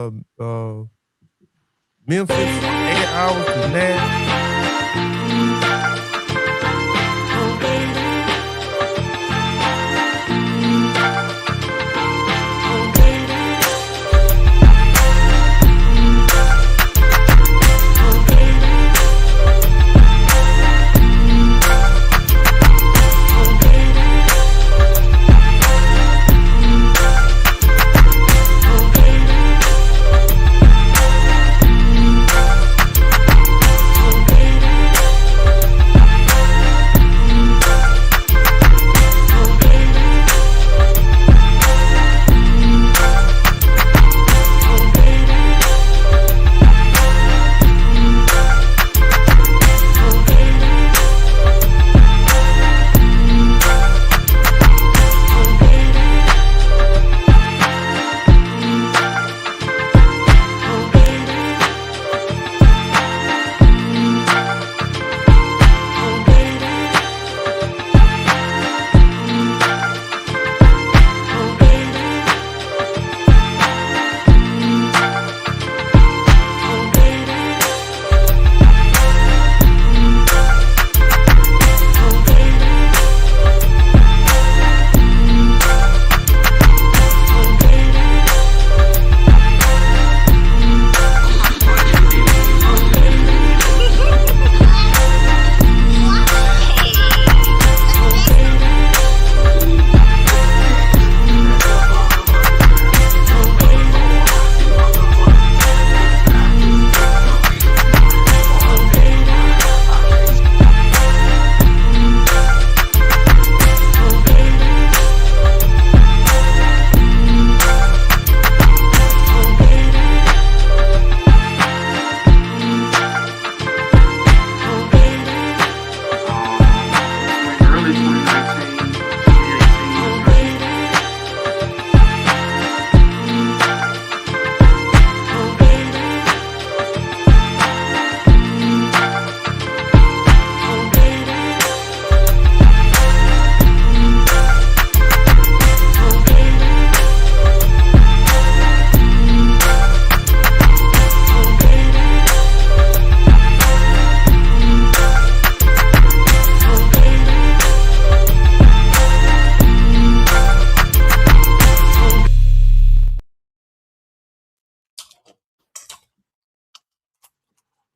uh, Memphis, 8 hours to Nashville. Early 2019, 2018.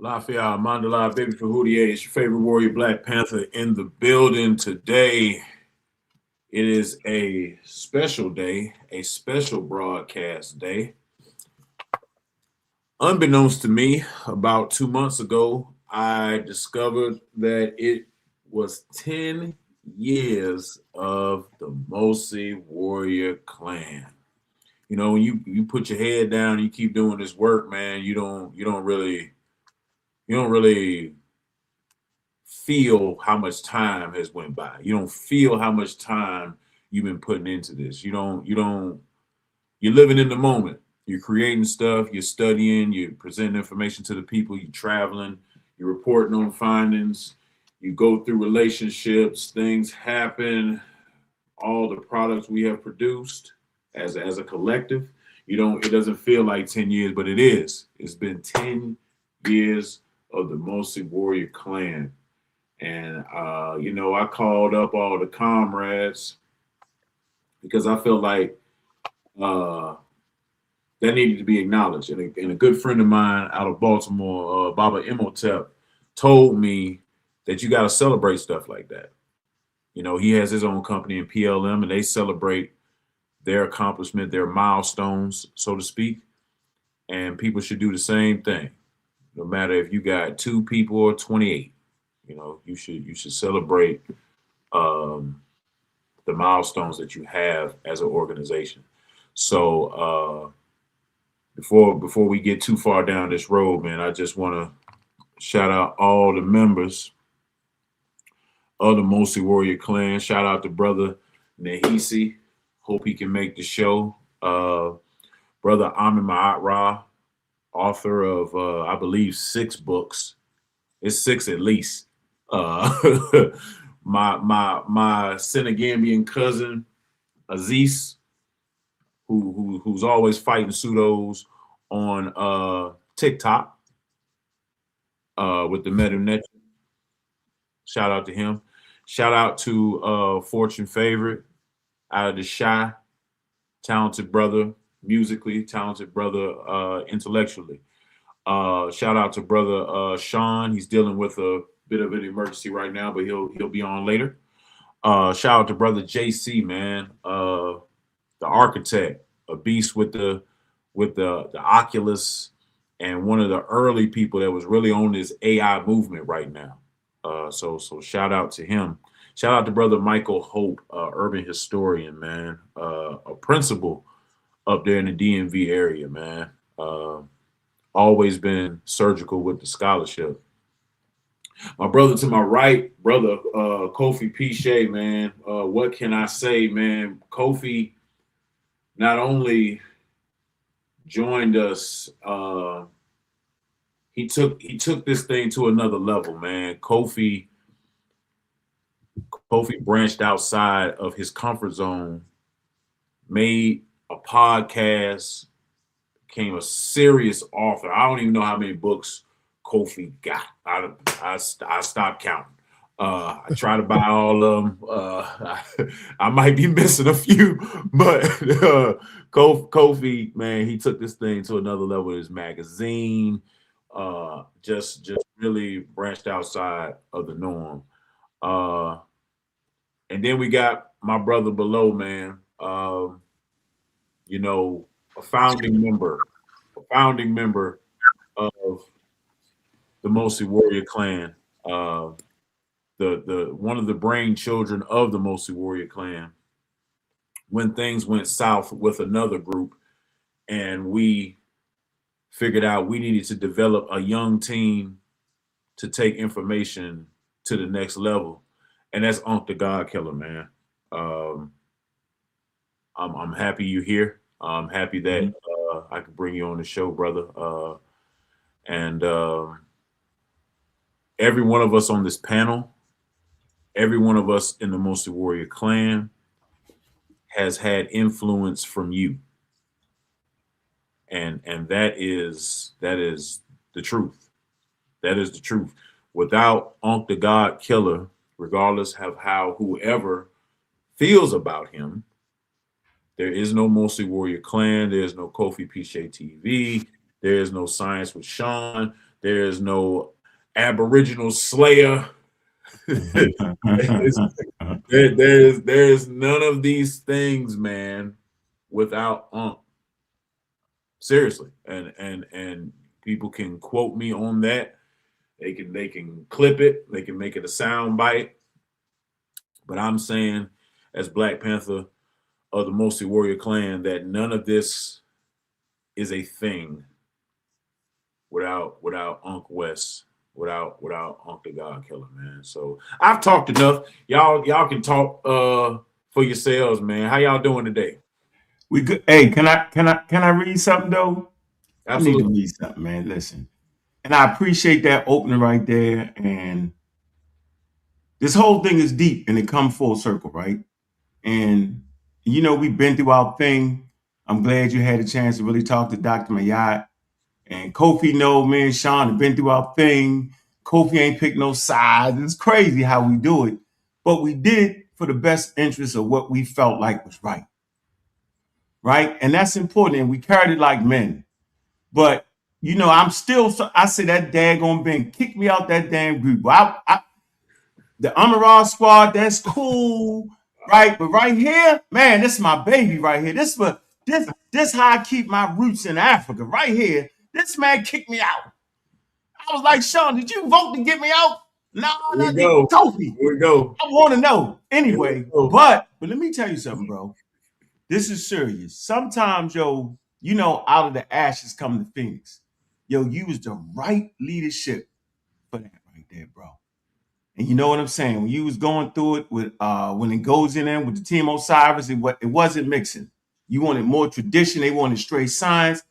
Lafayette, Mandela, baby for Hoodier. It's your favorite warrior, Black Panther, in the building today. It is a special day, a special broadcast day. Unbeknownst to me, about 2 months ago, I discovered that it was 10 years of the Mossi warrior clan. You know, when you put your head down and you keep doing this work, man, you don't really feel how much time has went by. You don't feel how much time you've been putting into this. You're living in the moment. You're creating stuff, you're studying, you're presenting information to the people, you're traveling, you're reporting on findings, you go through relationships, things happen, all the products we have produced as a collective. It doesn't feel like 10 years, but it is. It's been 10 years of the Mossi Warrior clan. And I called up all the comrades because I felt like that needed to be acknowledged. And a good friend of mine out of Baltimore, Baba Imhotep, told me that you got to celebrate stuff like that. You know, he has his own company in PLM, and they celebrate their accomplishment, their milestones, so to speak. And people should do the same thing, no matter if you got 2 people or 28. You know, you should celebrate the milestones that you have as an organization. So before we get too far down this road, man, I just want to shout out all the members of the Mossi Warrior Clan. Shout out to brother Nahisi. Hope he can make the show. Brother Amin Ma'at Ra, author of I believe 6 books. It's 6 at least. My Senegambian cousin Aziz, who's always fighting pseudos on TikTok with the Meta. Shout out to him. Shout out to Fortune Favorite out of the Shy, talented brother, musically talented brother, intellectually. Shout out to brother Sean. He's dealing with a bit of an emergency right now, but he'll be on later. Shout out to brother JC, man, the architect, a beast with the Oculus, and one of the early people that was really on this AI movement right now. So shout out to him. Shout out to brother Michael Hope, urban historian, man, a principal up there in the DMV area, man. Always been surgical with the scholarship. My brother to my right, brother Kofi Piche, man. What can I say, man? Kofi not only joined us, he took this thing to another level, man. Kofi branched outside of his comfort zone, made a podcast, became a serious author. I don't even know how many books Kofi got. I stopped counting. I try to buy all of them. I might be missing a few, but Kofi, man, he took this thing to another level with his magazine. Just really branched outside of the norm. And then we got my brother below, man. You know, a founding member of the Mossi Warrior Clan. The one of the brain children of the Mossi Warrior Clan. When things went south with another group, and we figured out we needed to develop a young team to take information to the next level, and that's Unc the God Killer, man. I'm happy you're here. I'm happy that I could bring you on the show, brother. And every one of us on this panel, every one of us in the Mossi Warrior Clan has had influence from you. And that is the truth. That is the truth. Without Unc the God Killer, regardless of how whoever feels about him, there is no Mossi Warrior Clan. There is no Kofi Piche TV. There is no Science with Sean. There is no Aboriginal Slayer. There's none of these things, man, without Unc. Seriously, and people can quote me on that. They can clip it. They can make it a sound bite. But I'm saying, as Black Panther of the Mossi Warrior Clan, that none of this is a thing without Unc West, without Unc the God Killer, man. So I've talked enough. Y'all can talk for yourselves, man. How y'all doing today? We good. Hey, can I read something though? Absolutely. I need to read something, man. Listen. And I appreciate that opening right there. And this whole thing is deep and it comes full circle, right? And you know, we've been through our thing. I'm glad you had a chance to really talk to Dr. Mayat. And Kofi, no, man, Sean have been through our thing. Kofi ain't picked no sides. It's crazy how we do it. But we did it for the best interest of what we felt like was right. Right? And that's important. And we carried it like men. But, you know, I say that daggone Ben kicked me out that damn group. The Amaral squad, that's cool. Right? But right here, man, this is my baby right here. This how I keep my roots in Africa. Right here. This man kicked me out. I was like, Sean, did you vote to get me out? No, not Kofi. Here we go. I want to know. Anyway, but let me tell you something, bro. This is serious. Sometimes, yo, you know, out of the ashes come the phoenix. Yo, you was the right leadership for that right there, bro. And you know what I'm saying? When you was going through it with when it goes in there with the Team Osiris, it wasn't mixing. You wanted more tradition, they wanted straight science.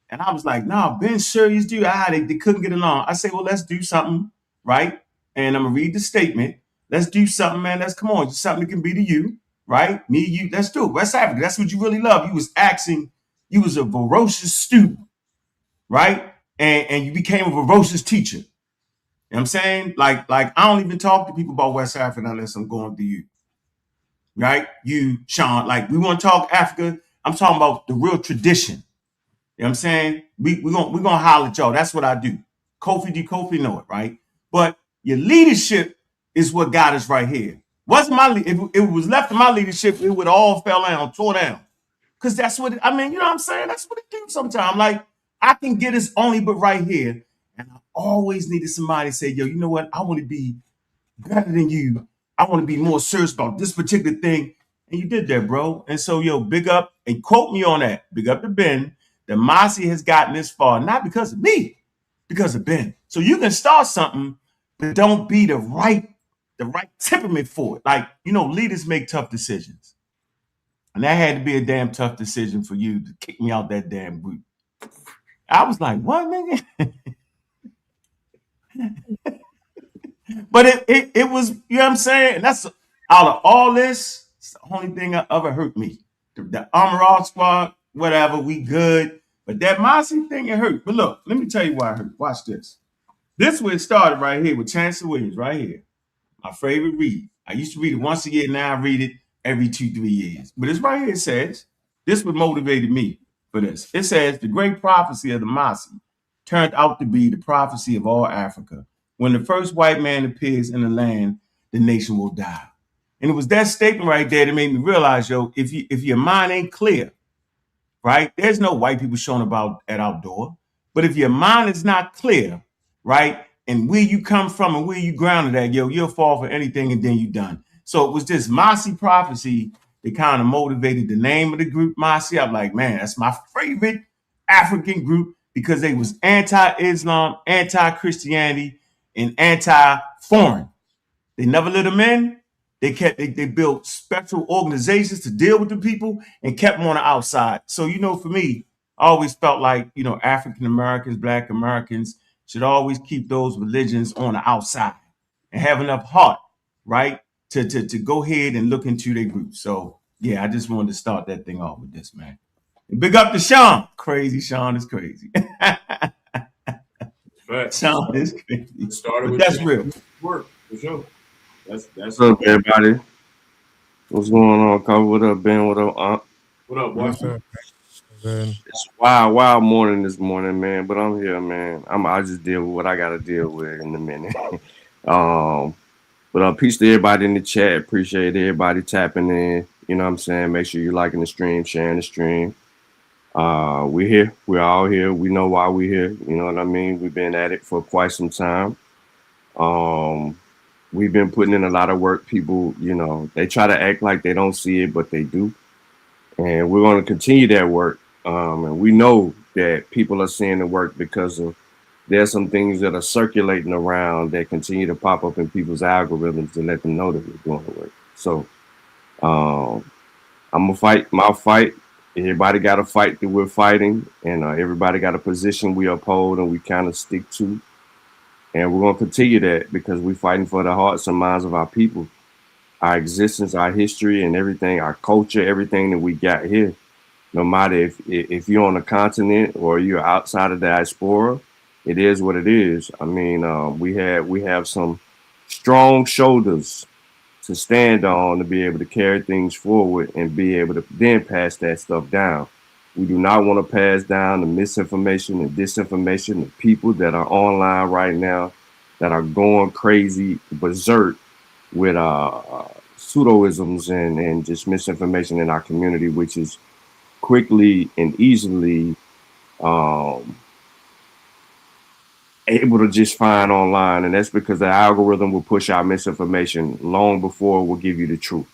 And I was like, nah, Ben serious, dude. They couldn't get along. I say, well, let's do something, right? And I'm gonna read the statement. Let's do something, man. Let's come on, something that can be to you, right? Me, you, let's do it. West Africa, that's what you really love. You was a voracious student. right? And you became a ferocious teacher. You know what I'm saying? Like I don't even talk to people about West Africa unless I'm going through you. Right? You, Sean, like we want to talk Africa. I'm talking about the real tradition. You know what I'm saying? We're gonna holler at y'all. That's what I do. Kofi know it, right? But your leadership is what got us right here. Wasn't my if it was left to my leadership, it would all fell down, tore down. Cause that's what I mean, you know what I'm saying? That's what it do sometimes. Like I can get us only but right here. And I always needed somebody to say, yo, you know what? I want to be better than you. I want to be more serious about this particular thing. And you did that, bro. And so, yo, big up and quote me on that. Big up to Ben. That Mossi has gotten this far, not because of me, because of Ben. So you can start something, but don't be the right temperament for it. Like, you know, leaders make tough decisions. And that had to be a damn tough decision for you to kick me out that damn group. I was like, what, nigga? But it was, you know what I'm saying? And that's out of all this, it's the only thing that ever hurt me. The Armor All Squad, whatever, we good. But that Mossi thing, it hurt. But look, let me tell you why it hurt. Watch this. This where it started right here with Chancellor Williams, right here. My favorite read. I used to read it once a year, now I read it every 2-3 years. But it's right here, it says, this what motivated me for this. It says, the great prophecy of the Mossi turned out to be the prophecy of all Africa. When the first white man appears in the land, the nation will die. And it was that statement right there that made me realize, yo, if your mind ain't clear, right, there's no white people showing about at outdoor. But if your mind is not clear, right, and where you come from and where you grounded at, yo, you'll fall for anything and then you done. So it was this Mossi prophecy that kind of motivated the name of the group, Mossi. I'm like, man, that's my favorite African group because they was anti-Islam, anti-Christianity, and anti-foreign. They never let them in. They built special organizations to deal with the people and kept them on the outside. So, you know, for me, I always felt like, you know, African Americans, Black Americans should always keep those religions on the outside and have enough heart, right, to go ahead and look into their groups. So, yeah, I just wanted to start that thing off with this, man. And big up to Sean. Crazy Sean is crazy. Sean is crazy. Started But with that's real. work for sure. That's What's up, everybody? What's going on, Kobe? What up, Ben? What up, Aunt? what up, What's Watson? up, man? It's wild morning this morning, man. But I'm here, man. I just deal with what I gotta deal with in a minute. But peace to everybody in the chat. Appreciate everybody tapping in. You know what I'm saying? Make sure you're liking the stream, sharing the stream. We're here. We're all here. We know why we're here. You know what I mean? We've been at it for quite some time. We've been putting in a lot of work. People, you know, they try to act like they don't see it, but they do. And we're going to continue that work. And we know that people are seeing the work because of there's some things that are circulating around that continue to pop up in people's algorithms to let them know that we're doing the work. So I'm going to fight my fight. Everybody got a fight that we're fighting, and everybody got a position we uphold and we kind of stick to. And we're going to continue that because we're fighting for the hearts and minds of our people, our existence, our history, and everything, our culture, everything that we got here. No matter if you're on a continent or you're outside of the diaspora, it is what it is. I mean, we have some strong shoulders to stand on to be able to carry things forward and be able to then pass that stuff down. We do not want to pass down the misinformation and disinformation of people that are online right now that are going crazy, berserk with pseudoisms and just misinformation in our community, which is quickly and easily able to just find online. And that's because the algorithm will push out misinformation long before it will give you the truth.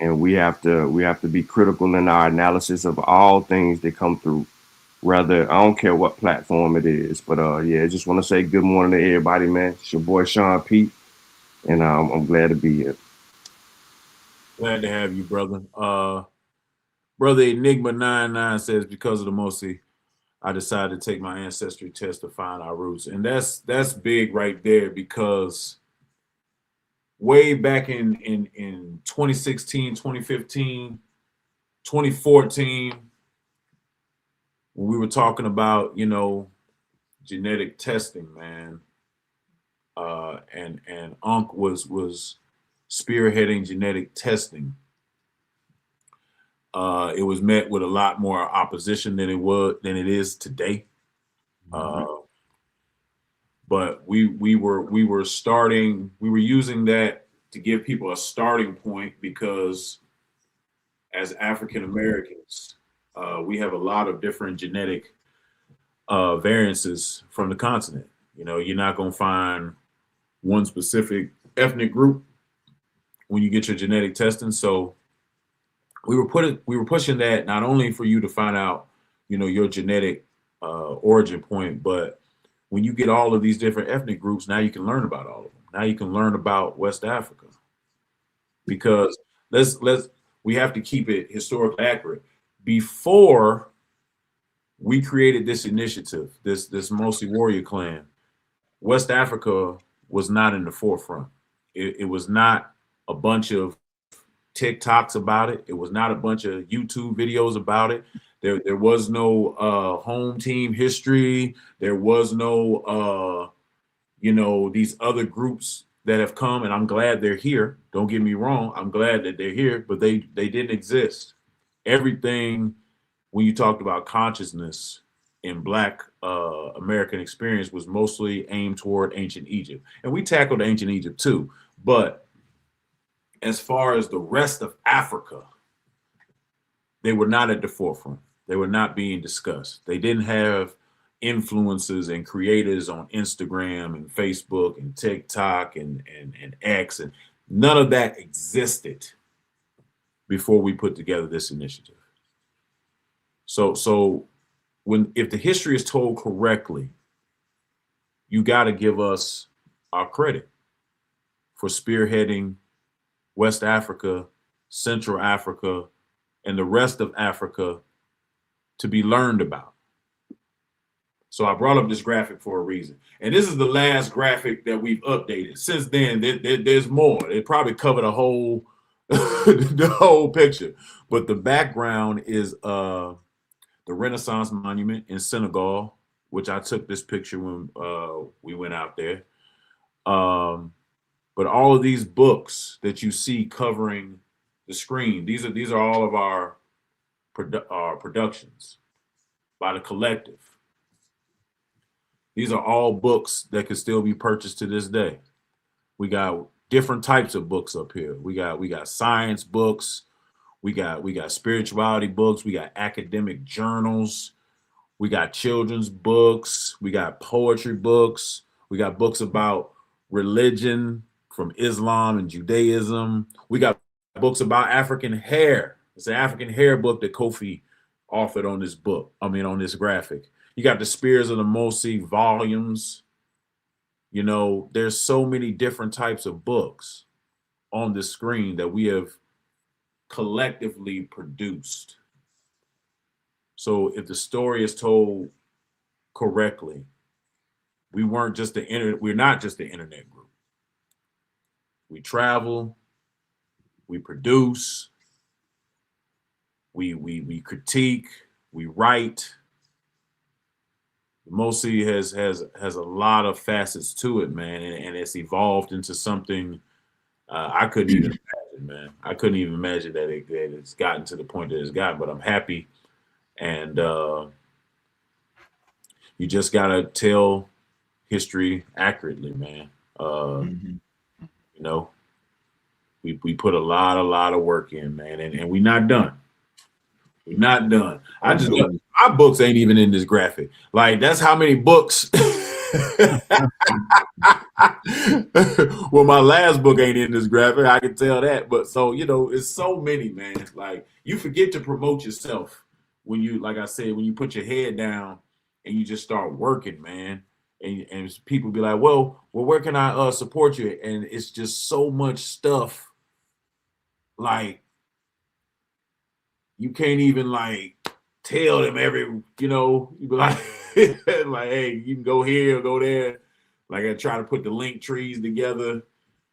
And we have to be critical in our analysis of all things that come through. Rather, I don't care what platform it is, but yeah, I just want to say good morning to everybody, man. It's your boy Sean P, and I'm glad to be here. Glad to have you, brother. Brother Enigma 99 says because of the Mossi, I decided to take my ancestry test to find our roots, and that's big right there because way back in 2016, 2015, 2014, when we were talking about, genetic testing, man, and Unc was spearheading genetic testing. It was met with a lot more opposition than it is today. But we were using that to give people a starting point, because as African Americans, we have a lot of different genetic variances from the continent. You're not going to find one specific ethnic group when you get your genetic testing. So we were pushing that not only for you to find out, your genetic origin point, but when you get all of these different ethnic groups, now you can learn about all of them. Now you can learn about West Africa, because we have to keep it historically accurate. Before we created this initiative, this Mossi warrior clan, West Africa was not in the forefront. It was not a bunch of TikToks about it. It was not a bunch of YouTube videos about it. There was no home team history. There was no these other groups that have come, and I'm glad they're here. Don't get me wrong. I'm glad that they're here, but they didn't exist. Everything, when you talked about consciousness in Black American experience, was mostly aimed toward ancient Egypt. And we tackled ancient Egypt too. But as far as the rest of Africa, they were not at the forefront. They were not being discussed. They didn't have influencers and creators on Instagram and Facebook and TikTok and X, and none of that existed before we put together this initiative. So if the history is told correctly, you got to give us our credit for spearheading West Africa, Central Africa, and the rest of Africa to be learned about. So I brought up this graphic for a reason. And this is the last graphic that we've updated. Since then, there's more. It probably covered a whole the whole picture. But the background is the Renaissance Monument in Senegal, which I took this picture when we went out there. But all of these books that you see covering the screen, these are all of our productions by the collective. These are all books that can still be purchased to this day. We got different types of books up here. We got science books, we got spirituality books, we got academic journals, we got children's books, we got poetry books, we got books about religion from Islam and Judaism. We got books about African hair. It's an African hair book that Kofi authored on this book. On this graphic. You got the Spears of the Mossi volumes. There's so many different types of books on the screen that we have collectively produced. So if the story is told correctly, we're not just the internet group. We travel, we produce, we critique, we write. Mossi has a lot of facets to it, man, and it's evolved into something I couldn't even imagine, man. I couldn't even imagine that it's gotten to the point that it's gotten, but I'm happy. And you just gotta tell history accurately, man. We put a lot of work in, man, and we're not done. We're not done. My books ain't even in this graphic. Like, that's how many books. Well, my last book ain't in this graphic. I can tell that. But so, it's so many, man. Like, you forget to promote yourself when you, like I said, when you put your head down and you just start working, man. And people be like, well, where can I support you? And it's just so much stuff. Like, you can't even tell them you be like, like, hey, you can go here or go there. Like, I try to put the link trees together,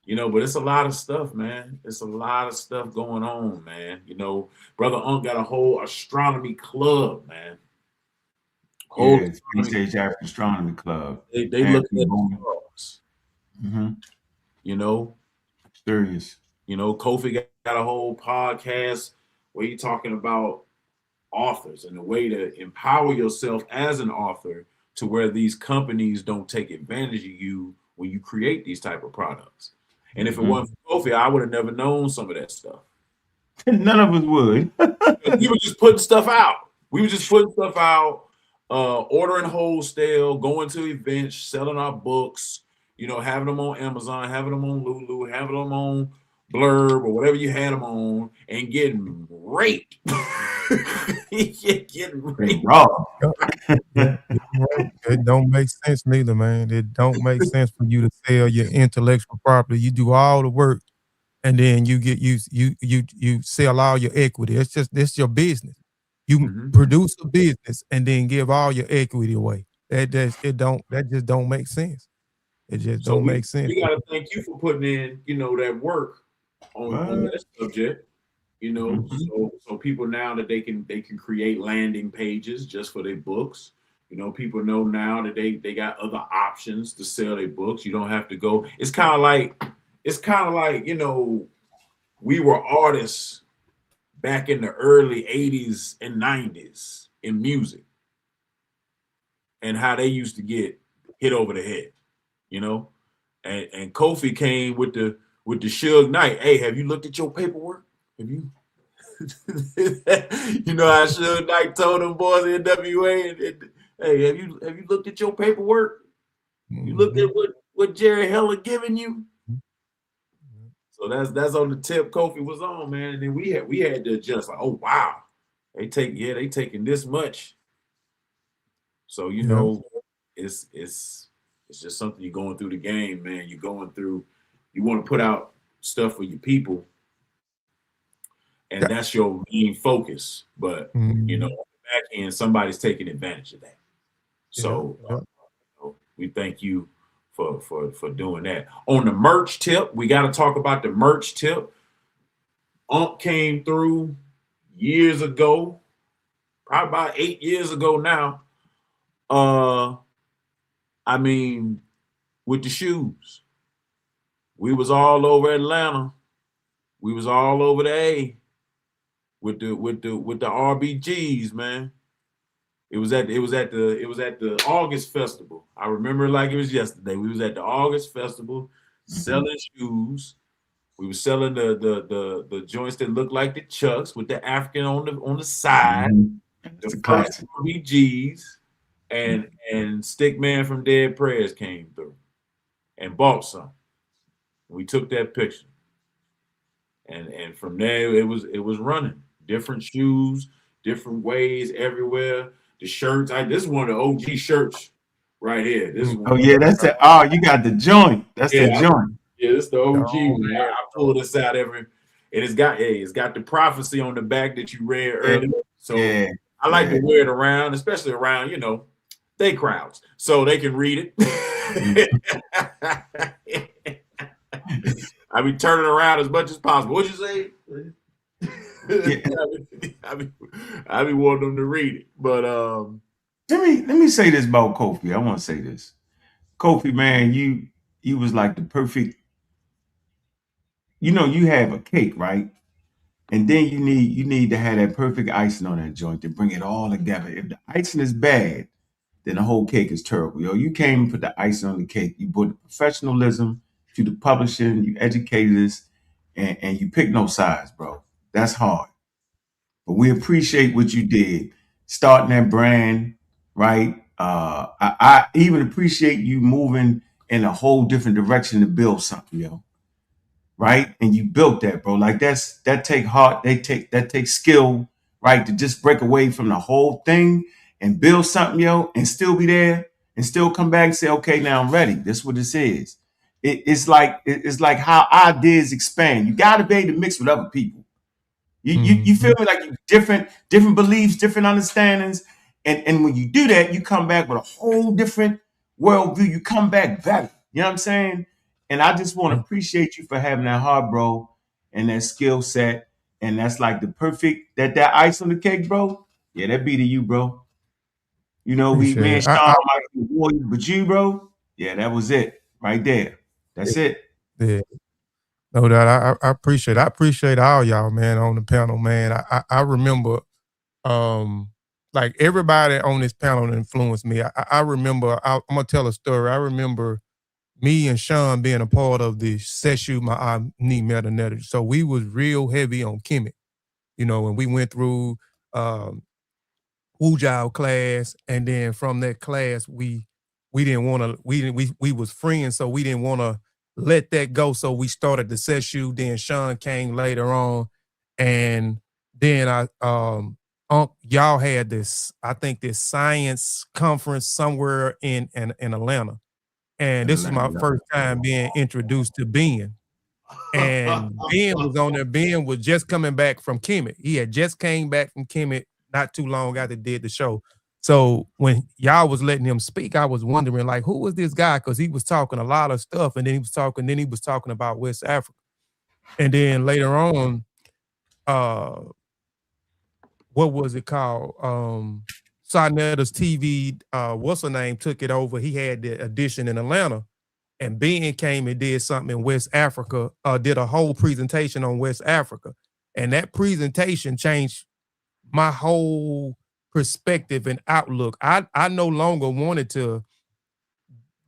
but it's a lot of stuff, man. It's a lot of stuff going on, man. Brother Unc got a whole astronomy club, man. Whole Yeah, Space astronomy, Age African Astronomy Club. they looking Anthony at the Bowman. stars. Mm-hmm. You know, Serious. Kofi got a whole podcast where he talking about authors and the way to empower yourself as an author to where these companies don't take advantage of you when you create these type of products. And if it wasn't for Kofi, I would have never known some of that stuff. None of us would. We were just putting stuff out. We were just putting stuff out, ordering wholesale, going to events, selling our books, having them on Amazon, having them on Lulu, having them on Blurb or whatever you had them on, and getting raped. Getting raped. Raw. Yeah, right. It don't make sense neither, man. It don't make sense for you to sell your intellectual property. You do all the work, and then you sell all your equity. It's your business. You produce a business and then give all your equity away. That just don't make sense. It just So don't we make sense. we gotta thank you for putting in, that work on What? that subject. So people now that they can create landing pages just for their books. People know now that they got other options to sell their books. You don't have to go. It's kind of like we were artists back in the early 80s and 90s in music and how they used to get hit over the head, and Kofi came with the Suge Knight. Hey, have you looked at your paperwork? Have you how Suge Knight told them boys in NWA and hey, have you looked at your paperwork? You looked at what Jerry Heller giving you? So that's on the tip Kofi was on, man. And then we had to adjust, like, oh wow, they taking this much. So it's just something you're going through the game, man. You're going through, you want to put out stuff for your people, and that's your main focus. But on the back end, somebody's taking advantage of that. So we thank you for doing that. On the merch tip, we got to talk about the merch tip. Came through years ago, probably about 8 years ago now. I mean, with the shoes, we was all over Atlanta. We was all over the A with the RBGs, man. It was at the August Festival. I remember it like it was yesterday. We was at the August Festival selling shoes. We were selling the joints that looked like the Chucks with the African on the side. It's a The first classic. RBGs and Stickman from Dead Prayers came through and bought some. We took that picture. And from there it was running. Different shoes, different ways everywhere. The shirts, this is one of the OG shirts right here. This is one. Oh yeah, that's it. Oh, you got the joint. That's the joint. Yeah, this is the OG. Oh, Man. yeah. I pull this out and it's got the prophecy on the back that you read earlier. So I like to wear it around, especially around, they crowds, so they can read it. I be turning around as much as possible. What'd you say? I be wanting them to read it, but let me say this about Kofi. I want to say this, Kofi, man. You was like the perfect. You have a cake, right? And then you need to have that perfect icing on that joint to bring it all together. If the icing is bad, then the whole cake is terrible. You came and put the icing on the cake. You brought the professionalism to the publishing. You educated us, and you pick no sides, bro. That's hard. But we appreciate what you did, starting that brand, right? I even appreciate you moving in a whole different direction to build something, right? And you built that, bro. Like that take heart, that takes skill, right? To just break away from the whole thing and build something, and still be there and still come back and say, okay, now I'm ready. This is what this is. It's like how ideas expand. You got to be able to mix with other people. You feel me? Like different beliefs, different understandings. And when you do that, you come back with a whole different worldview. You come back better. You know what I'm saying? And I just want to appreciate you for having that heart, bro, and that skill set. And that's like the perfect, that ice on the cake, bro. Yeah, that be to you, bro. You know, me Appreciate and it. Sean might be warriors, but you, bro, yeah, that was it right there. That's it. Yeah, no doubt. I appreciate it. I appreciate all y'all, man, on the panel, man. I remember, like everybody on this panel influenced me. I remember. I'm gonna tell a story. I remember me and Sean being a part of the Shooow my knee meta. So we was real heavy on Kemet, and we went through um Wu class, and then from that class we didn't want to we was friends, so we didn't want to let that go. So we started the Shooow. Then Sean came later on, and then y'all had this, I think, this science conference somewhere in Atlanta, and this is my first time being introduced to Ben. And Ben was on there. Ben was just coming back from Kemet. He had just came back from Kemet not too long after did the show. So when y'all was letting him speak, I was wondering, like, who was this guy? Because he was talking a lot of stuff, and then he was talking about West Africa. And then later on, uh, what was it called? Sarnetta's TV, what's her name, took it over. He had the edition in Atlanta. And Ben came and did something in West Africa, did a whole presentation on West Africa. And that presentation changed my whole perspective and outlook. I no longer wanted to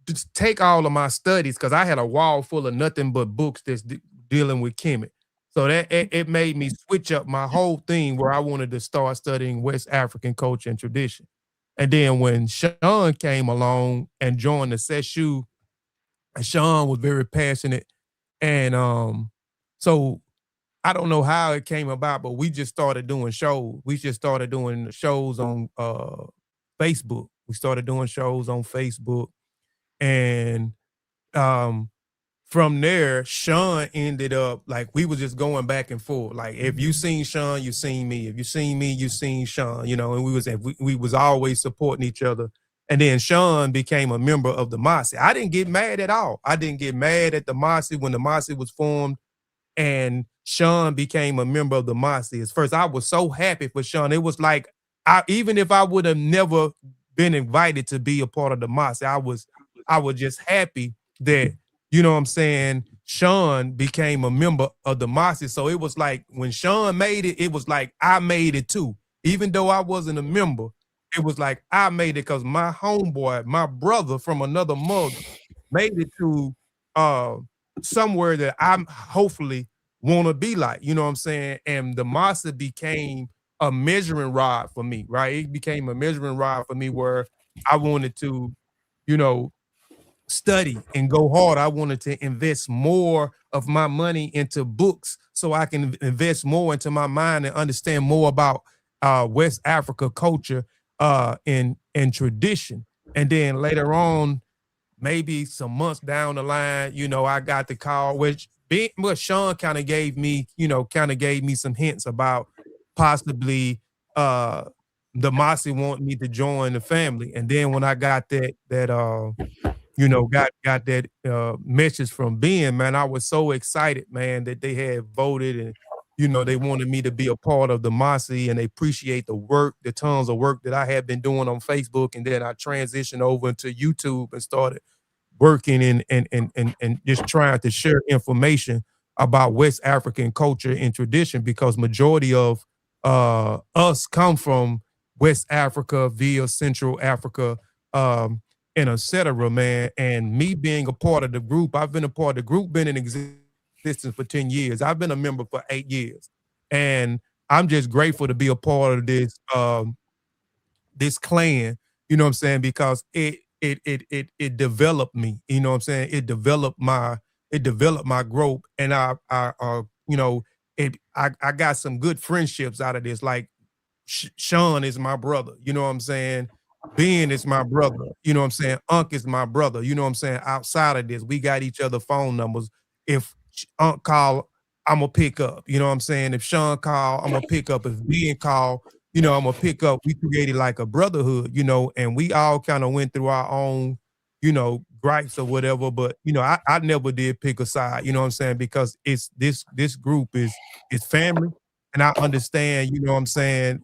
just take all of my studies, because I had a wall full of nothing but books that's dealing with Kemet. So that it made me switch up my whole thing, where I wanted to start studying West African culture and tradition. And then when Sean came along and joined the Shooow, and Sean was very passionate. And so I don't know how it came about, but we just started doing shows. We just started doing shows on Facebook. We started doing shows on Facebook. And from there, Sean ended up, like, we was just going back and forth. Like, if you seen Sean, you seen me. If you seen me, you seen Sean, and we was always supporting each other. And then Sean became a member of the Mossi. I didn't get mad at all. I didn't get mad at the Mossi when the Mossi was formed, and Sean became a member of the Mossi. At first, I was so happy for Sean. It was like, even if I would have never been invited to be a part of the Mossi, I was just happy that, you know what I'm saying, Sean became a member of the Mossi. So it was like, when Sean made it, it was like I made it too. Even though I wasn't a member, it was like I made it, because my homeboy, my brother from another mother, made it to somewhere that I'm hopefully want to be like, you know what I'm saying? And the Mossi became a measuring rod for me, right? It became a measuring rod for me, where I wanted to, you know, study and go hard. I wanted to invest more of my money into books, so I can invest more into my mind and understand more about West Africa culture and tradition. And then later on, maybe some months down the line, I got the call, which Sean kind of gave me, some hints about possibly the Mossi wanting me to join the family. And then when I got got that message from Ben, man, I was so excited, man, that they had voted, and they wanted me to be a part of the Mossi, and they appreciate the work, the tons of work that I had been doing on Facebook. And then I transitioned over into YouTube and started working and just trying to share information about West African culture and tradition, because majority of us come from West Africa via Central Africa, and et cetera, man. And me being a part of the group, I've been a part of the group, been in existence for 10 years. I've been a member for 8 years. And I'm just grateful to be a part of this clan, you know what I'm saying? Because it developed me, you know what I'm saying? It developed my growth. And I got some good friendships out of this. Like, Sean is my brother, you know what I'm saying? Ben is my brother, you know what I'm saying? Unc is my brother, you know what I'm saying? Outside of this, we got each other phone numbers. If Unc call, I'm gonna pick up, you know what I'm saying? If Sean call, I'm gonna pick up. If Ben call, I'm gonna pick up. We created like a brotherhood, and we all kind of went through our own, gripes or whatever. But I never did pick a side, you know what I'm saying? Because this group is family, and I understand, you know what I'm saying,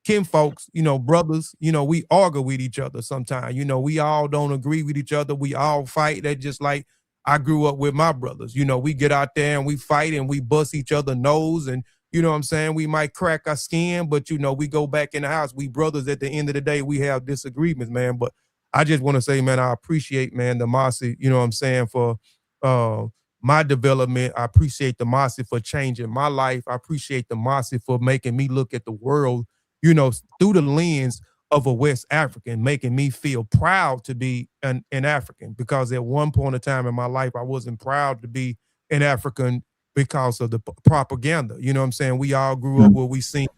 kinfolks, brothers, we argue with each other sometimes. We all don't agree with each other. We all fight. That just like I grew up with my brothers. We get out there and we fight and we bust each other nose and you know what I'm saying? We might crack our skin, but we go back in the house. We brothers at the end of the day, we have disagreements, man. But I just want to say, man, I appreciate, man, the Mossi, you know what I'm saying, for uh my development. I appreciate the Mossi for changing my life. I appreciate the Mossi for making me look at the world, through the lens of a West African, making me feel proud to be an African. Because at one point in time in my life, I wasn't proud to be an African because of the propaganda. You know what I'm saying? We all grew up where we seen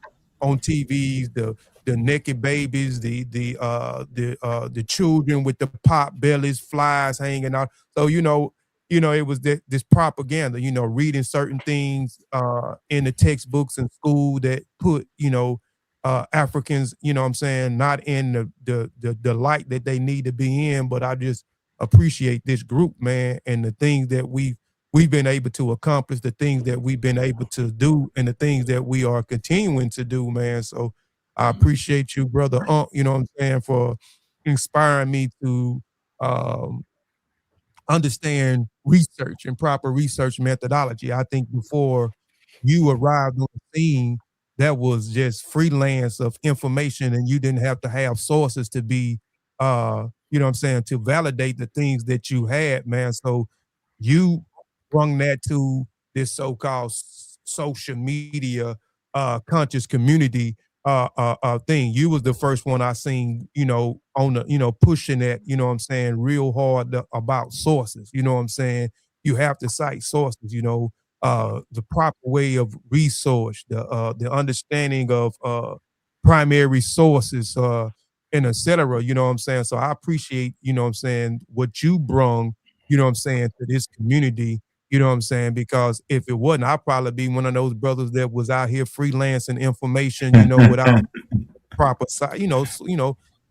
on TVs the naked babies, the children with the pop bellies, flies hanging out. So it was this propaganda. Reading certain things in the textbooks in school that put Africans, you know what I'm saying, not in the light that they need to be in. But I just appreciate this group, man, and the things that we've been able to accomplish, the things that we've been able to do, and the things that we are continuing to do, man. So I appreciate you, brother you know what I'm saying, for inspiring me to um understand research and proper research methodology. I think before you arrived on the scene, that was just freelance of information, and you didn't have to have sources to be, you know what I'm saying, to validate the things that you had, man. So you brung that to this so-called social media conscious community thing. You was the first one I seen, on the, pushing that, you know what I'm saying, real hard about sources. You know what I'm saying? You have to cite sources, the proper way of resource, the understanding of primary sources, and et cetera. You know what I'm saying? So I appreciate, you know what I'm saying, what you brung, you know what I'm saying, to this community. You know what I'm saying? Because if it wasn't, I'd probably be one of those brothers that was out here freelancing information, without proper side,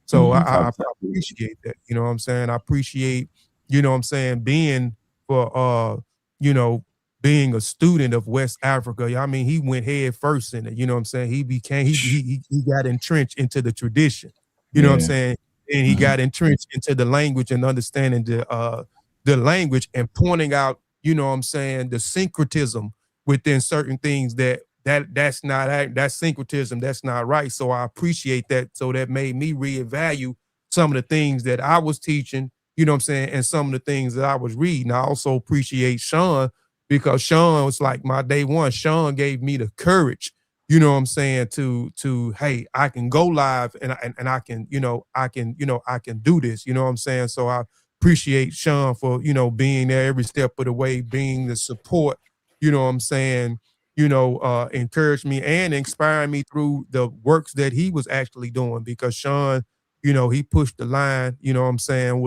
so I appreciate that. You know what I'm saying? I appreciate, you know what I'm saying, being for you know, being a student of West Africa. I mean, he went head first in it, you know what I'm saying? He became he got entrenched into the tradition. You know what I'm Yeah. saying? And he got entrenched into the language and understanding the language and pointing out, you know what I'm saying, the syncretism within certain things that's not that's syncretism, that's not right. So I appreciate that. So that made me reevaluate some of the things that I was teaching, you know what I'm saying, and some of the things that I was reading. I also appreciate Sean, because Sean was like my day one. Sean gave me the courage, you know what I'm saying, to hey, I can go live and I can, I can do this, you know what I'm saying? So I appreciate Sean for, being there every step of the way, being the support, you know what I'm saying, encouraged me and inspired me through the works that he was actually doing, because Sean, he pushed the line, you know what I'm saying,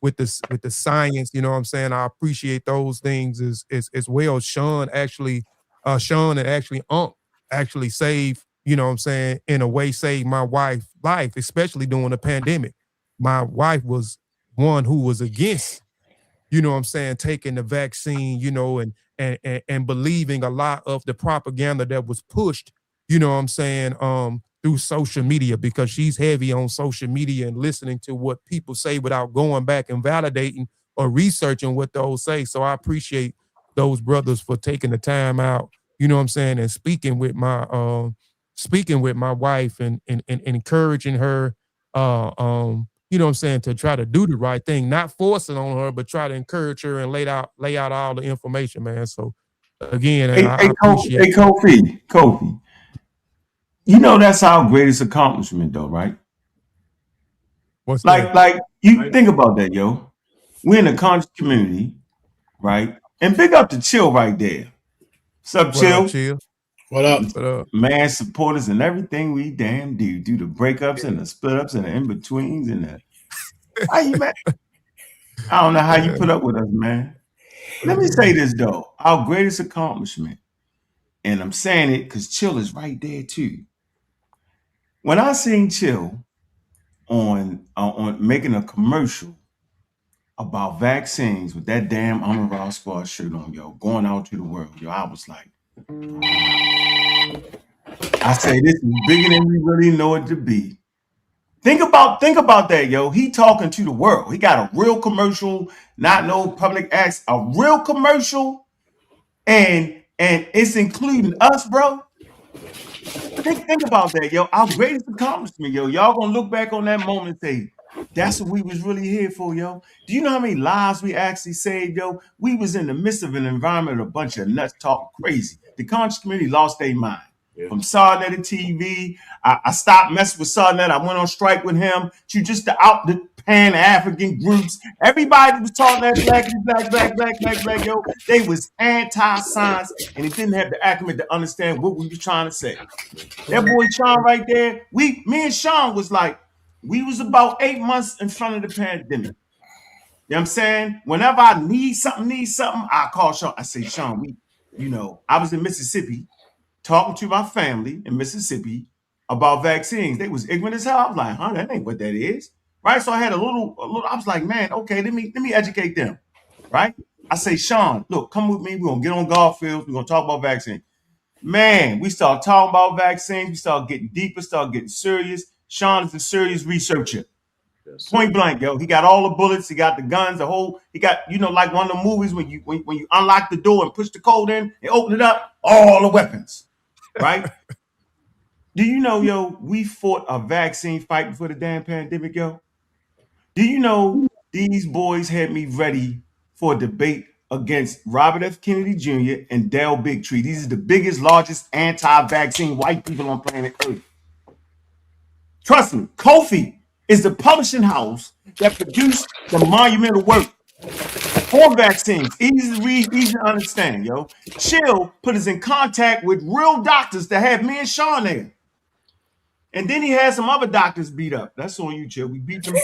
with the science, you know what I'm saying. I appreciate those things as well. Sean and actually actually saved, you know what I'm saying, in a way saved my wife's life, especially during the pandemic. My wife was one who was against, you know what I'm saying, taking the vaccine, and believing a lot of the propaganda that was pushed, you know what I'm saying, through social media, because she's heavy on social media and listening to what people say without going back and validating or researching what those say. So I appreciate those brothers for taking the time out, you know what I'm saying, and speaking with my wife and encouraging her, you know what I'm saying, to try to do the right thing, not force it on her, but try to encourage her and lay out all the information, man. So again, Hey, I appreciate Kofi. You know that's our greatest accomplishment, though, right? what's that. Like you think about that, yo. We're in a conscious community, right? And big up to Chill right there. What's up, What up, Chill? chill? What up? What up? Man, support us in everything we damn do the breakups and the split ups and the in betweens and the how you man. I don't know how you put up with us, man. Let me say this though, our greatest accomplishment, and I'm saying it because Chill is right there too. When I seen Chill on making a commercial about vaccines with that damn I'm a Raw Squad shirt on, yo, going out to the world, yo, I was like, I say this is bigger than we really know it to be. Think about that, yo. He talking to the world. He got a real commercial, not no public acts, a real commercial, and it's including us, bro. Think about that, yo. Our greatest accomplishment, yo. Y'all gonna look back on that moment and say, that's what we was really here for, yo. Do you know how many lives we actually saved, yo? We was in the midst of an environment of a bunch of nuts talking crazy. The conscious community lost their mind. Yeah. From Sarnet to TV, I stopped messing with Sarnet. I went on strike with him. To just the Pan-African groups. Everybody was talking that black, yo. They was anti-science, and it didn't have the acumen to understand what we were trying to say. That boy Sean right there, me and Sean was like, we was about 8 months in front of the pandemic. You know what I'm saying? Whenever I need something, I call Sean. I say, Sean, I was in Mississippi talking to my family in Mississippi about vaccines. They was ignorant as hell. I was like, that ain't what that is. Right? So I had a little, I was like, man, okay, let me educate them. Right? I say, Sean, look, come with me. We're gonna get on golf fields, we're gonna talk about vaccines. Man, we start talking about vaccines. We start getting deeper, start getting serious. Sean is a serious researcher. Yes, Point blank, yo. He got all the bullets. He got the guns, he got, like one of the movies when you unlock the door and push the code in and open it up, all the weapons, right? Do you know, yo, we fought a vaccine fight before the damn pandemic, yo? Do you know these boys had me ready for a debate against Robert F. Kennedy Jr. and Dale Bigtree? These are the biggest, largest anti-vaccine white people on planet Earth. Trust me, Kofi is the publishing house that produced the monumental work on vaccines. Easy to read, easy to understand, yo. Chill put us in contact with real doctors that had me and Sean there. And then he had some other doctors beat up. That's on you, Chill. We beat them.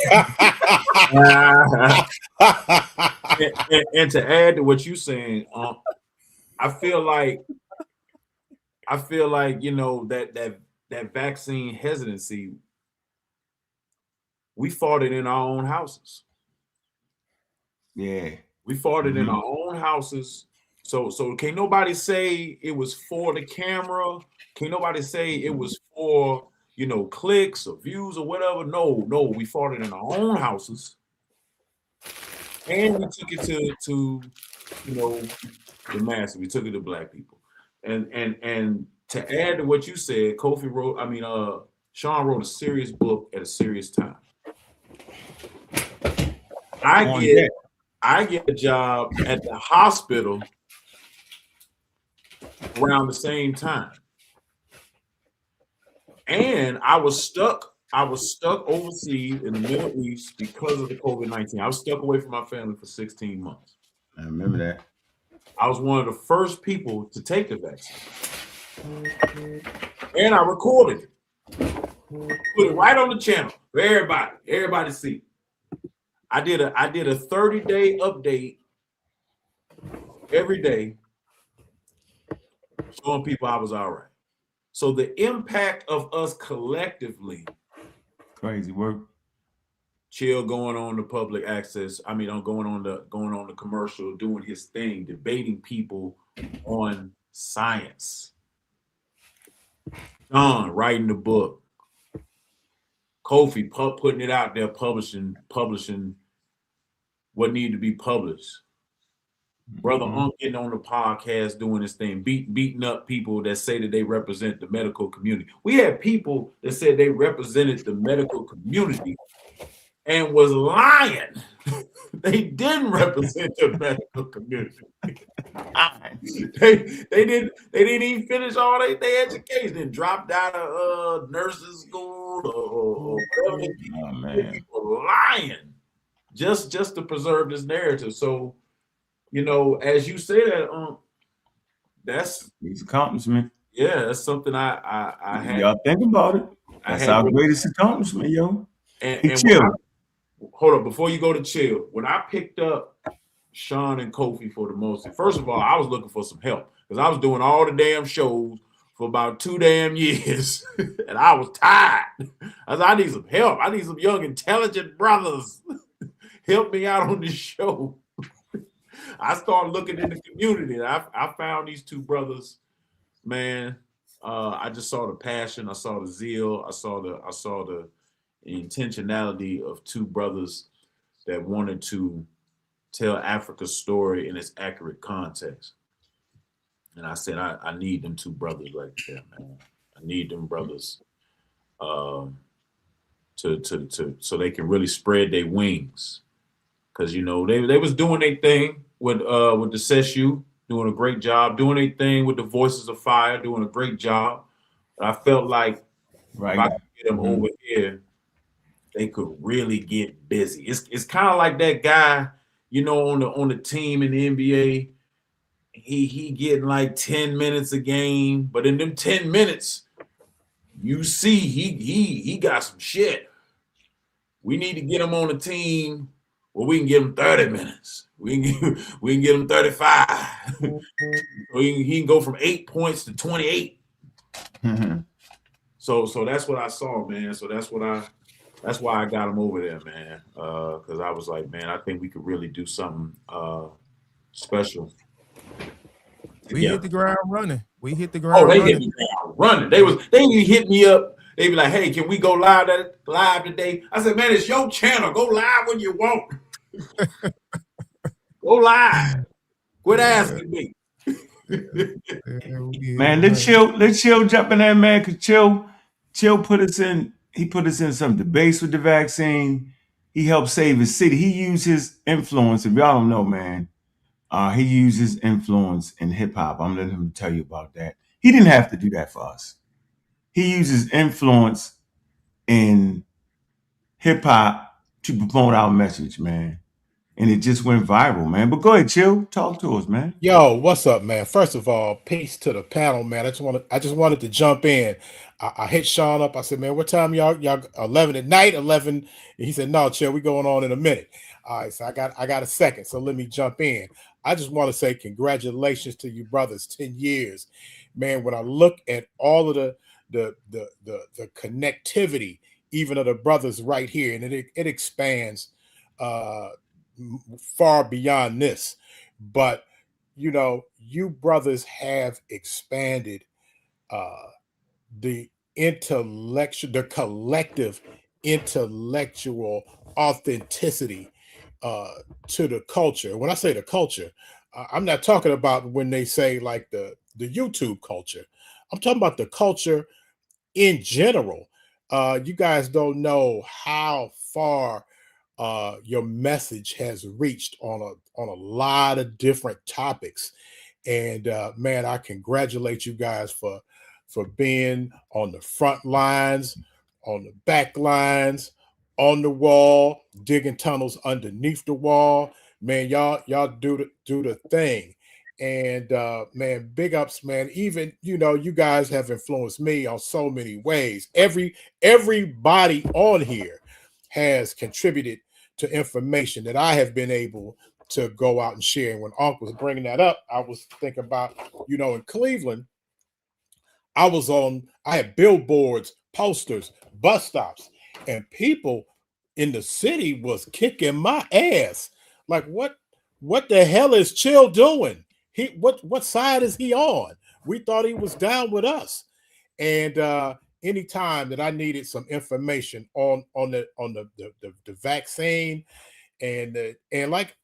and to add to what you're saying, I feel like that vaccine hesitancy, we fought it in our own houses. Yeah, we fought it in our own houses. So can't nobody say it was for the camera. Can't nobody say it was for clicks or views or whatever. No, we fought it in our own houses. And we took it to the masses. We took it to black people. And to add to what you said, Sean wrote a serious book at a serious time. I get a job at the hospital around the same time. And I was stuck overseas in the Middle East because of the COVID-19. I was stuck away from my family for 16 months. I remember that. I was one of the first people to take the vaccine. And I recorded it. Put it right on the channel for everybody to see. I did a 30-day update every day showing people I was all right. So the impact of us collectively, crazy work. Chill going on the public access. Going on the commercial, doing his thing, debating people on science. John writing the book. Kofi putting it out there, publishing what needed to be published. Brother Unc getting on the podcast doing this thing, beating up people that say that they represent the medical community. We had people that said they represented the medical community and was lying. They didn't represent the medical community. they didn't even finish all their education and dropped out of nursing school or whatever. Oh, man. People lying just to preserve this narrative. So, as you say that, that's his accomplishment. Yeah, that's something I had. Y'all think about it. That's our greatest accomplishment, yo. And Chill. Hold up, before you go to Chill, when I picked up Sean and Kofi for the Mossi, first of all, I was looking for some help because I was doing all the damn shows for about 2 damn years, and I was tired. I said, I need some help. I need some young, intelligent brothers. Help me out on this show. I started looking in the community, and I found these 2 brothers, man. I just saw the passion, I saw the zeal, I saw the intentionality of two brothers that wanted to tell Africa's story in its accurate context. And I said, I need them two brothers right there, man. I need them brothers um, to so they can really spread their wings. Cause you know they was doing their thing with the Shooow, doing a great job, doing their thing with the Voices of Fire, doing a great job. But I felt like if I Right. could get them over here, they could really get busy. It's kind of like that guy, you know, on the team in the NBA. He getting like 10 minutes a game, but in them 10 minutes, you see he got some shit. We need to get him on the team where we can give him 30 minutes. We can get him 35. He can go from 8 points to 28. So that's what I saw, man. So that's why I got him over there, man. Because I was like, man, I think we could really do something special We hit together. the ground running. We hit the Oh, ground they hit running. me down running. They even hit me up. They be like, hey, can we go live today? I said, man, it's your channel. Go live when you want. Go live. Quit asking me. Man, let Chill jump in there, man. Cause Chill put us in. He put us in some debates with the vaccine. He helped save his city. He used his influence. If y'all don't know, man, he used his influence in hip hop. I'm letting him tell you about that. He didn't have to do that for us. He used his influence in hip hop to promote our message, man. And it just went viral, man. But go ahead, Chill. Talk to us, man. Yo, what's up, man? First of all, peace to the panel, man. I just wanted to jump in. I hit Sean up. I said, man, what time y'all 11 at night? 11. And he said, no, chill, we going on in a minute. All right, so I got a second. So let me jump in. I just want to say congratulations to you brothers, 10 years. Man, when I look at all of the connectivity, even of the brothers right here, and it expands far beyond this. But you know, you brothers have expanded uh, the collective intellectual authenticity to the culture. When I say the culture, I'm not talking about when they say like the YouTube culture. I'm talking about the culture in general. You guys don't know how far your message has reached on a lot of different topics. And man, I congratulate you guys for being on the front lines, on the back lines, on the wall, digging tunnels underneath the wall. Man, y'all do the thing. And man, big ups, man. Even you guys have influenced me on so many ways. Everybody on here has contributed to information that I have been able to go out and share. And when Unc was bringing that up, I was thinking about, in Cleveland, I had billboards, posters, bus stops, and people in the city was kicking my ass. Like, what the hell is Chill doing? What side is he on? We thought he was down with us. And anytime that I needed some information on the vaccine, and like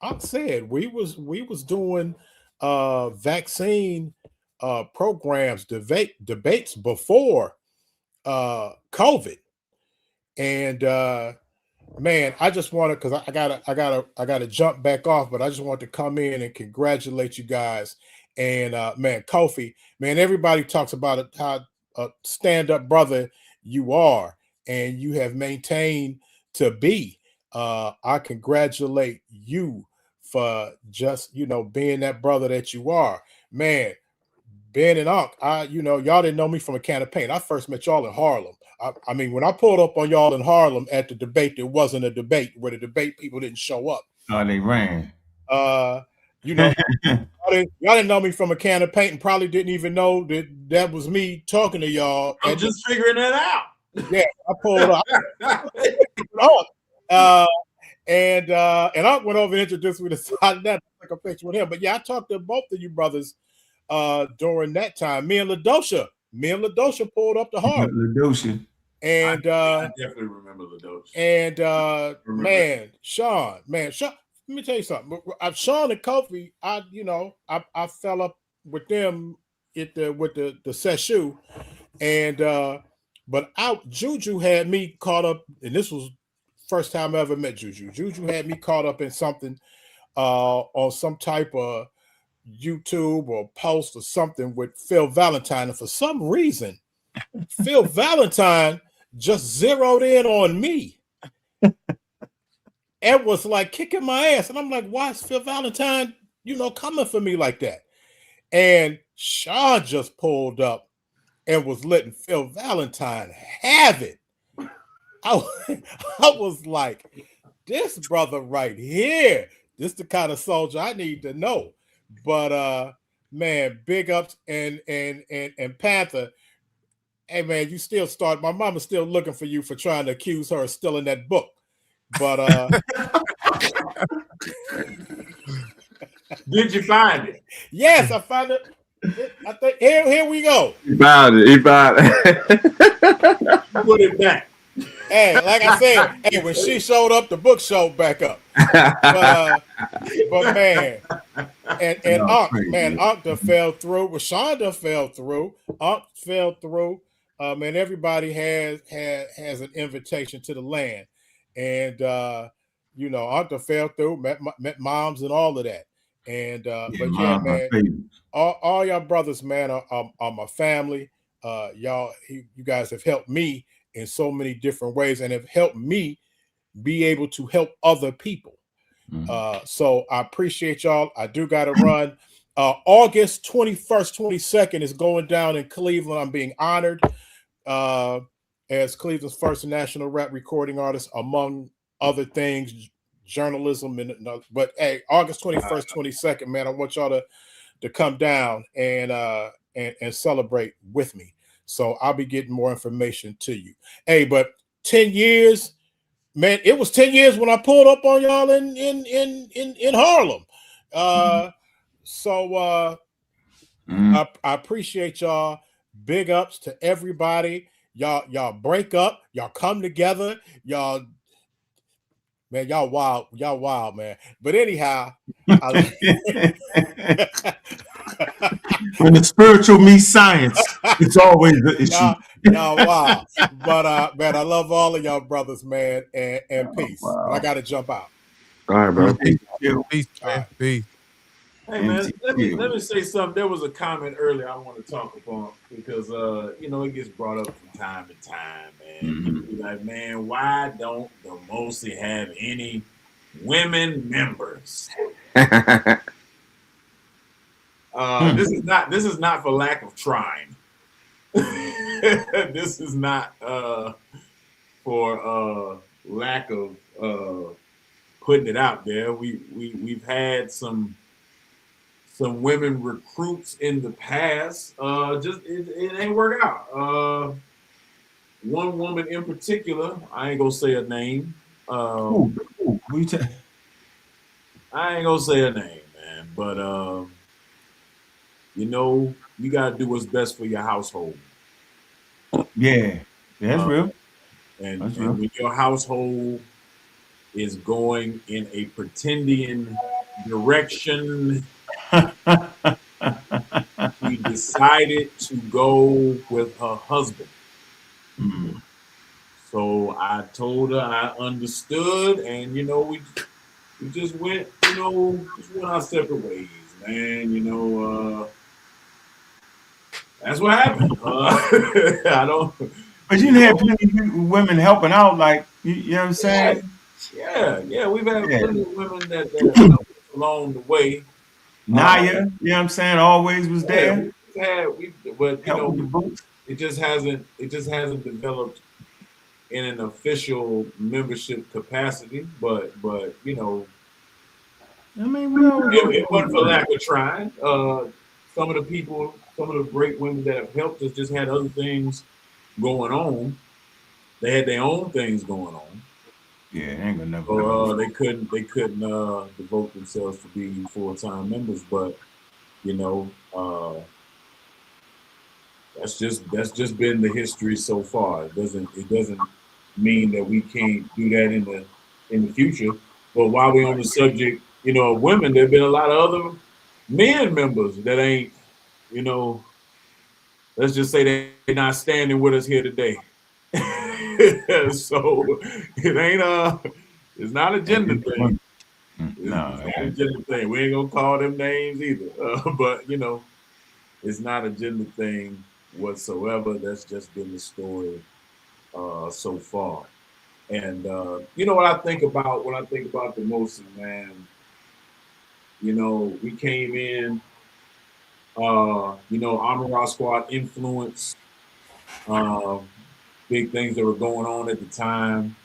I said, we was doing vaccine programs, debates before COVID. And man, I just wanted, because I gotta jump back off, but I just want to come in and congratulate you guys. And man, Kofi, man, everybody talks about it, how a stand-up brother you are, and you have maintained to be. I congratulate you for just being that brother that you are, man. Ben and Unc, y'all didn't know me from a can of paint. I first met y'all in Harlem. I mean, when I pulled up on y'all in Harlem at the debate, there wasn't a debate where the debate people didn't show up. Oh, they ran. You know, y'all didn't know me from a can of paint and probably didn't even know that was me talking to y'all. I'm just figuring that out. Yeah, I pulled up. And Unc went over and introduced me to side that, took a picture with him. But yeah, I talked to both of you brothers during that time. Me and Ladosha Me and LaDosha pulled up to Harlem. LaDosha. And I definitely remember LaDosha. And man, Sean, let me tell you something. Sean and Kofi, I fell up with them with the Shooow, and but Juju had me caught up, and this was first time I ever met Juju. Juju had me caught up in something on some type of YouTube or post or something with Phil Valentine, and for some reason, Phil Valentine just zeroed in on me and was like kicking my ass. And I'm like, why is Phil Valentine, coming for me like that? And Sean just pulled up and was letting Phil Valentine have it. I was like, this brother right here, this the kind of soldier I need to know. But man, big ups and Panther. Hey man, you still start. My mama's still looking for you for trying to accuse her of stealing that book. But did you find it? Yes, I found it. I think here we go. He found it. He found it. Put it back. Hey, like I said, when she showed up, the book showed back up. But man, and Unc done fell through. Rashonda fell through. Unc fell through. And everybody has an invitation to the land, and Unc done fell through. Met moms and all of that. And but yeah, man, all y'all brothers, man, are my family. You guys have helped me in so many different ways and have helped me be able to help other people. So I appreciate y'all. I do got to run. August 21st, 22nd is going down in Cleveland. I'm being honored as Cleveland's first national rap recording artist, among other things, journalism. But hey, August 21st, 22nd, man, I want y'all to come down and celebrate with me. So I'll be getting more information to you. Hey, but 10 years, man, it was 10 years when I pulled up on y'all in Harlem. So I appreciate y'all. Big ups to everybody. Y'all break up, y'all come together, y'all wild, man. But anyhow, when the spiritual meets science, it's always the issue. Y'all wow. But man, I love all of y'all brothers, man, and peace. Wow. But I gotta jump out. All right, bro. Peace, man. Peace. Hey man, let me say something. There was a comment earlier I want to talk about because it gets brought up from time to time, man. People be like, man, why don't the Mossi have any women members? This is not for lack of trying. This is not for lack of putting it out there. We've had some women recruits in the past. It ain't work out. One woman in particular, I ain't gonna say her name. I ain't gonna say her name, man. But you gotta do what's best for your household. Yeah, that's real. And when your household is going in a pretending direction, she decided to go with her husband. So I told her I understood, and we just went our separate ways, man. That's what happened. I don't. But you had plenty of women helping out, like you know what I'm saying? Yeah. We've had plenty of women that helped us along the way. Naya, you know what I'm saying, always was there. But it just hasn't developed in an official membership capacity. But I mean, it wasn't for lack of trying. Some of the great women that have helped us just had other things going on. They had their own things going on. Yeah, ain't gonna never. So they couldn't devote themselves to being full-time members. But That's just been the history so far. It doesn't mean that we can't do that in the future. But while we're on the subject, of women, there've been a lot of other men members that ain't, you know, let's just say they're not standing with us here today. So it ain't it's not a gender thing. It's No, not a gender thing. We ain't gonna call them names either. But it's not a gender thing whatsoever. That's just been the story so far. And you know what I think about when I think about the Mossi, man. We came in, Armor Squad influence, big things that were going on at the time.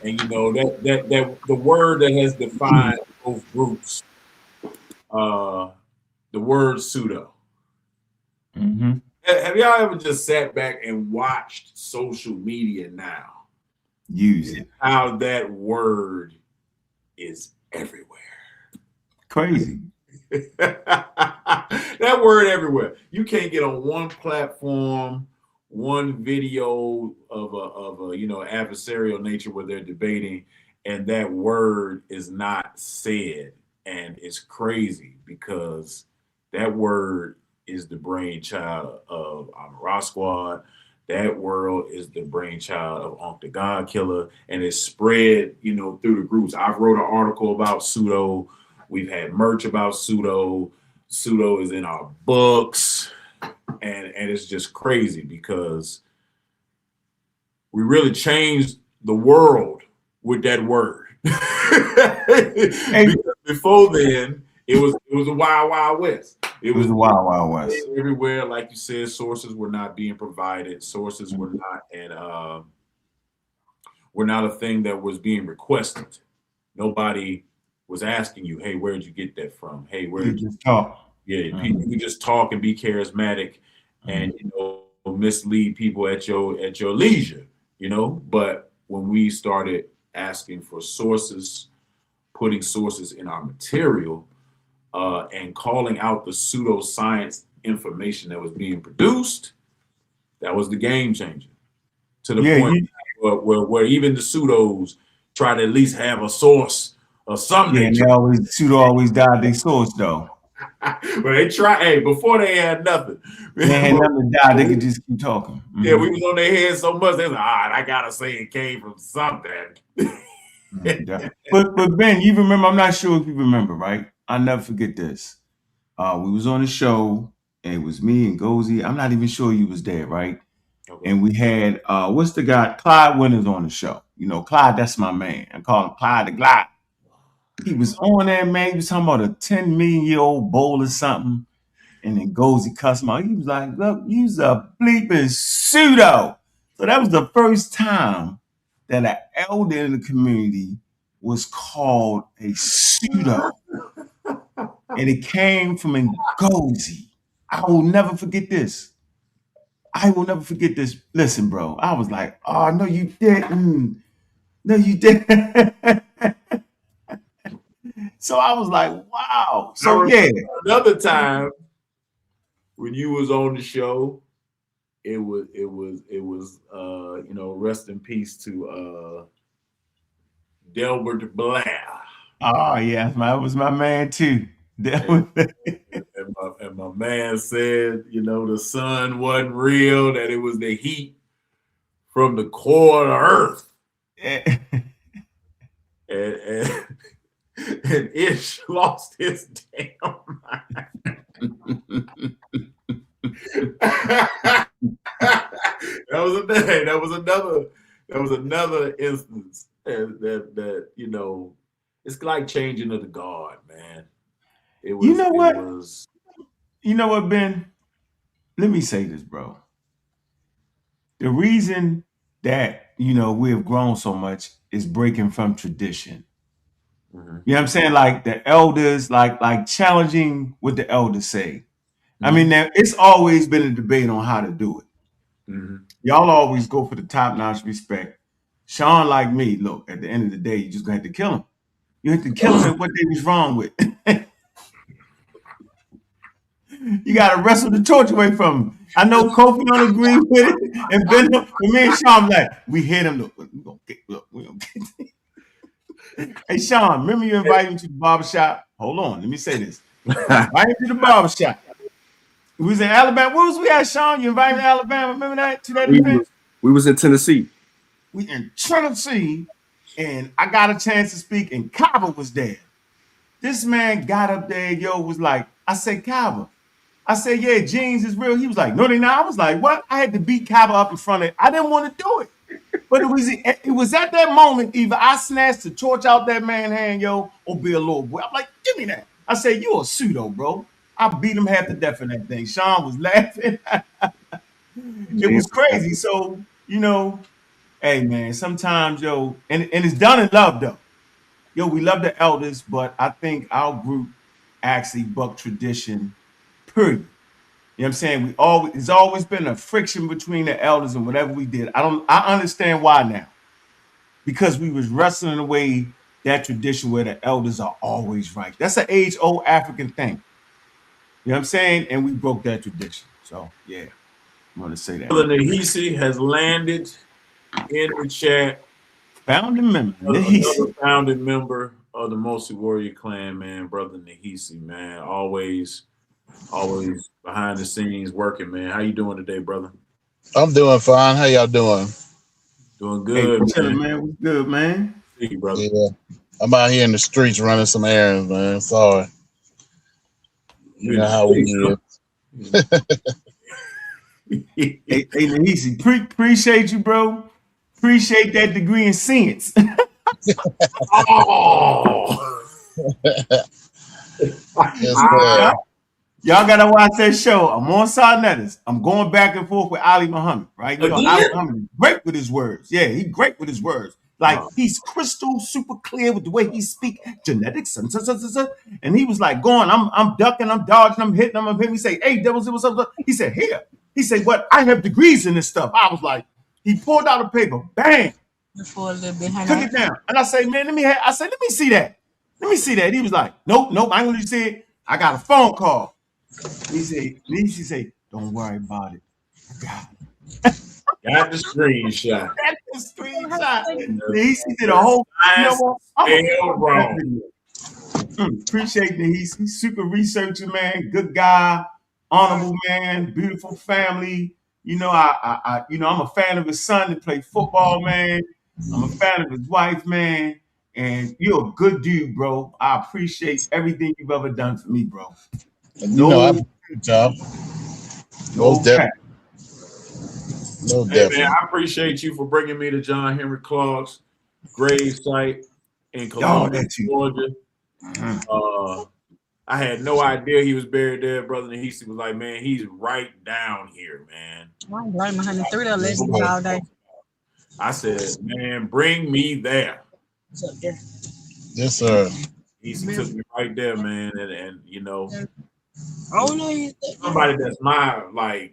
And that the word that has defined both groups, uh, the word pseudo. hmm Have y'all ever just sat back and watched social media now? use it. How that word is everywhere. Crazy. That word everywhere. You can't get on one platform, one video of a adversarial nature where they're debating, and that word is not said. And it's crazy because that word is the brainchild of Amara Squad. That world is the brainchild of Unc the God Killer, and it's spread, through the groups. I've wrote an article about pseudo. We've had merch about pseudo. Pseudo is in our books, and it's just crazy because we really changed the world with that word. Hey, Because before then, it was a wild wild west. It it was was the Wild Wild West. everywhere, like you said. Sources were not being provided. Sources were not, and were not a thing that was being requested. Nobody was asking you, "Hey, where did you get that from? Hey, where You did you?" just talk. Yeah, Mhm, people can just talk and be charismatic, mhm. and mislead people at your leisure. But when we started asking for sources, putting sources in our material, and calling out the pseudoscience information that was being produced, that was the game changer. To the Yeah, point you. where even the pseudos try to at least have a source of some Yeah, and nature. they always pseudo always died their source though. But they try. Hey, before they had nothing. They had nothing to die. They could just keep talking. Yeah, we was on their head so much. They was like, I gotta say it came from something. Yeah. But Ben, you remember? I'm not sure if you remember, right? I'll never forget this. We was on a show, and it was me and Gozy. I'm not even sure you was there, right? Okay. And we had what's the guy? Clyde Winters on the show. Clyde, that's my man. I call him Clyde the Glide. He was on there, man. He was talking about a 10 million year old bowl or something. And then Gozy cussed him out. He was like, look, you's a bleeping pseudo. So that was the first time that an elder in the community was called a pseudo. And it came from Ngozi. I will never forget this. I will never forget this. Listen, bro. I was like, oh, no, you didn't. No, you didn't. So I was like, wow. I So remember yeah. another time when you was on the show. It was rest in peace to Delbert Blair. Oh yeah, that was my man too. That And, was and my man said, the sun wasn't real, that it was the heat from the core of the earth. And and Ish lost his damn mind. That was another instance that it's like changing of the guard, man. It You was know it what? was You know what, Ben? Let me say this, bro. The reason that we have grown so much is breaking from tradition. mhm, You know what I'm saying? Like the elders, like challenging what the elders say. I mean, mhm, it's always been a debate on how to do it. mhm. Y'all always go for the top notch respect. Sean, like me, look, at the end of the day, you just gonna have to kill him. You have to kill him at what they was wrong with. You gotta wrestle the torch away from him. I know Kofi don't agree with it, and Ben, when me and Sean like, we hit him. Look, we gonna get. Hey Sean, remember you invited him to the barbershop? Hold on, let me say this. Right to the barbershop. We was in Alabama. Where was we at, Sean? You invited me to Alabama. Remember that to that event? We was in Tennessee. We in Tennessee, and I got a chance to speak, and Kaba was there. This man got up there, was like, I said, Kaba. I said, yeah, jeans is real. He was like, no, they not. I was like, what? I had to beat Kaba up in front of it. I didn't want to do it. But it was at that moment, either I snatched the torch out that man's hand, or be a little boy. I'm like, give me that. I said, you a pseudo, bro. I beat him half to death in that thing. Sean was laughing. It was crazy. So, hey, man, sometimes, and it's done in love, though. We love the elders, but I think our group actually bucked tradition, period. You know what I'm saying? It's always been a friction between the elders and whatever we did. I understand why now. Because we was wrestling away that tradition where the elders are always right. That's an age-old African thing. You know what I'm saying? And we broke that tradition. So, yeah, I want to say that. Brother Nahisi has landed in the chat. Founding member. Another founding member of the Mossi Warrior Clan, man. Brother Nahisi, man. Always behind the scenes working, man. How you doing today, brother? I'm doing fine. How y'all doing? Doing good, hey, man. We good, man. See you, brother. Yeah. I'm out here in the streets running some errands, man. Sorry. You know how we live. Hey, Nahisi, appreciate you, bro. Appreciate that degree in science. Oh. Yes, Y'all gotta watch that show. I'm on Sarnetta's. I'm going back and forth with Ali Muhammad, right? Ali Muhammad is great with his words. Yeah, he's great with his words. Like he's crystal super clear with the way he speak genetics and he was like going, I'm ducking, I'm dodging, I'm hitting him, I'm hitting. He say, hey, devils, what's up? He said, here. He said, what? I have degrees in this stuff. I was like, he pulled out a paper, bang, took it down, and I say, man, let me see that. Let me see that. He was like, nope, I ain't gonna let you see it. I got a phone call. He said, don't worry about it. I got it. Got the screenshot. He did a whole wrong. Appreciate that. He's super researcher, man. Good guy, honorable man, beautiful family. I'm a fan of his son that played football, man. I'm a fan of his wife, man. And you're a good dude, bro. I appreciate everything you've ever done for me, bro. I do a good job. Most definitely. Hey, man, I appreciate you for bringing me to John Henry Clark's grave site in Columbus, Georgia. I had no idea he was buried there, brother. And he was like, man, he's right down here, man. I'm right behind the 3 legends all day. I said, man, bring me there. Yes, sir. He took me right there, man. And somebody that's my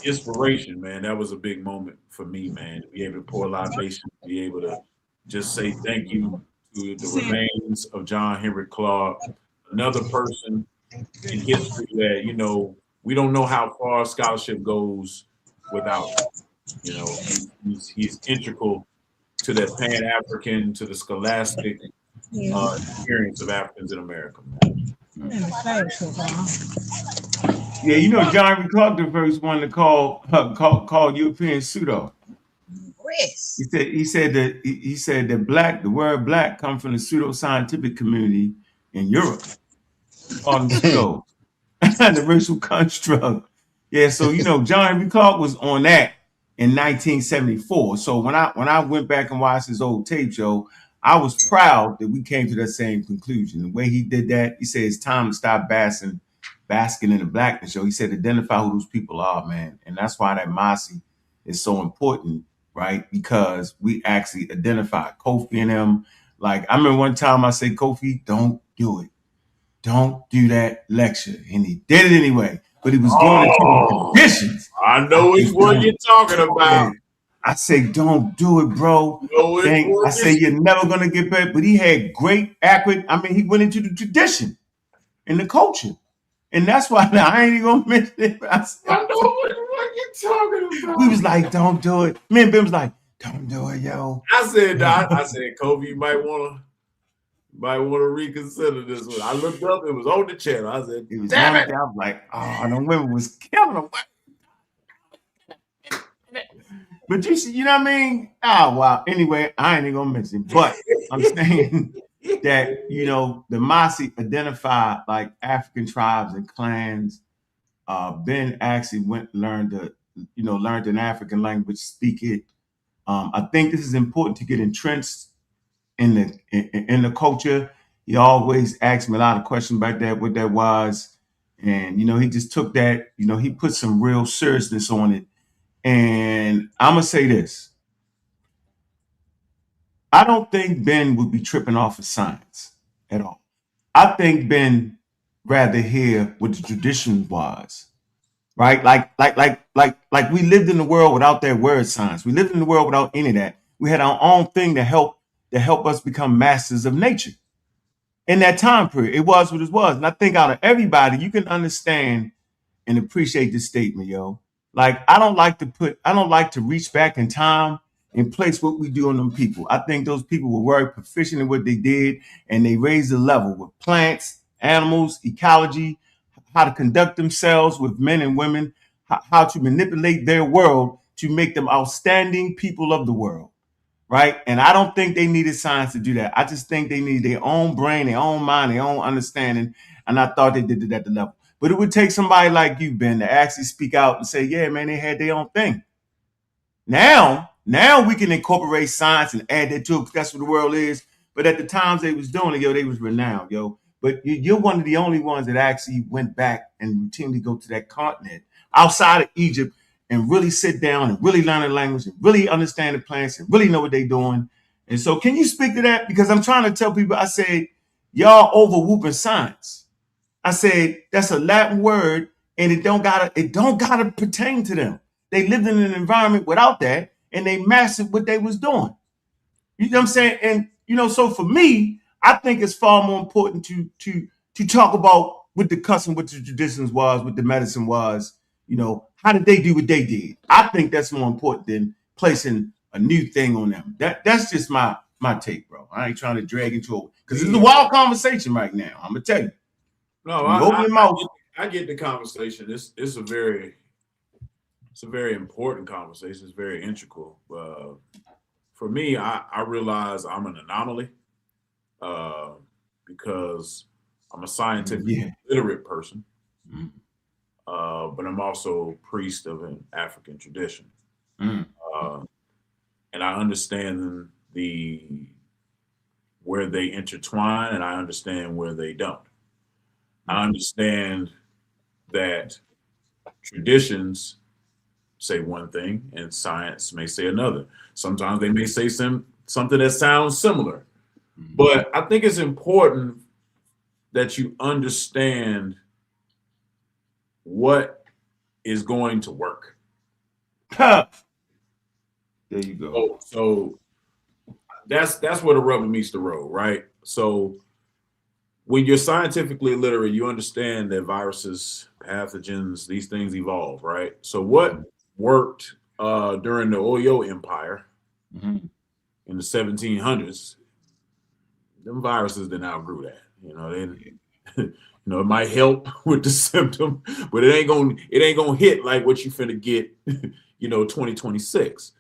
inspiration, man. That was a big moment for me, man. To be able to pour libation, to be able to just say thank you to the remains of John Henry Clark, another person in history that, we don't know how far scholarship goes without. He's integral to that Pan-African, to the scholastic experience of Africans in America. Yeah, John Henry Clark, the first one to call European pseudo. He said that the word black comes from the pseudoscientific community in Europe. On the pseudo, the racial construct. Yeah, so John Henry Clark was on that in 1974. So when I went back and watched his old tape show, I was proud that we came to that same conclusion. The way he did that, he said it's time to stop basking in the blackness show. He said identify who those people are, man. And that's why that Mossi is so important, right? Because we actually identify Kofi and him. Like I remember one time I said, Kofi, don't do it. Don't do that lecture. And he did it anyway. But he was going into the conditions. I know which one you're talking about. I say, don't do it, bro. I say, you're never going to get better. But he had great, accurate. I mean, he went into the tradition and the culture. And that's why I ain't even going to mention it. I know what you talking about? We was like, don't do it. Me and Ben was like, don't do it, yo. I said, Kobe, you might wanna reconsider this one. I looked up, it was on the channel. I said, It was damn on it. there. I was like, oh, the women was killing them. But you see, you know what I mean? Oh, wow. Anyway, I ain't even gonna mention it. But I'm saying that, you know, the Mossi identified like African tribes and clans. Ben actually learned an African language, speak it. I think this is important to get entrenched in the culture. He always asked me a lot of questions about that, what that was. And, you know, he just took that, you know, he put some real seriousness on it. And I'm going to say this. I don't think Ben would be tripping off of science at all. I think Ben rather hear what the tradition was, right? Like we lived in the world without that word science. We lived in the world without any of that. We had our own thing to help us become masters of nature. In that time period, it was what it was. And I think out of everybody, you can understand and appreciate this statement, yo. Like I don't like to reach back in time and place what we do on them people. I think those people were very proficient in what they did, and they raised the level with plants, animals, ecology, how to conduct themselves with men and women, how to manipulate their world to make them outstanding people of the world. Right. And I don't think they needed science to do that. I just think they need their own brain, their own mind, their own understanding. And I thought they did it at the level. But it would take somebody like you, Ben, to actually speak out and say, yeah, man, they had their own thing. Now we can incorporate science and add that to it because that's what the world is. But at the times they was doing it, yo, they was renowned, yo. But you're one of the only ones that actually went back and routinely go to that continent outside of Egypt and really sit down and really learn the language and really understand the plants and really know what they're doing. And so can you speak to that? Because I'm trying to tell people, I said, y'all over whooping science. I said, that's a Latin word and it don't gotta pertain to them. They lived in an environment without that and they mastered what they was doing. You know what I'm saying? And you know, so for me, I think it's far more important to talk about what the custom, what the traditions was, what the medicine was. You know, how did they do what they did? I think that's more important than placing a new thing on them. That's just my take, bro. I ain't trying to drag into it because it's a wild conversation right now. I'm gonna tell you. No, You open your mouth. I get the conversation. It's a very important conversation. It's very integral. For me, I realize I'm an anomaly because I'm a scientifically literate person, but I'm also a priest of an African tradition, and I understand where they intertwine, and I understand where they don't. I understand that traditions say one thing and science may say another. Sometimes they may say something that sounds similar. But I think it's important that you understand what is going to work. There you go. So that's where the rubber meets the road, right? So when you're scientifically literate, you understand that viruses, pathogens, these things evolve, right? So what worked during the Oyo Empire in the 1700s, them viruses then outgrew that. You know, you know, it might help with the symptom, but it ain't gonna hit like what you finna get, you know, 2026.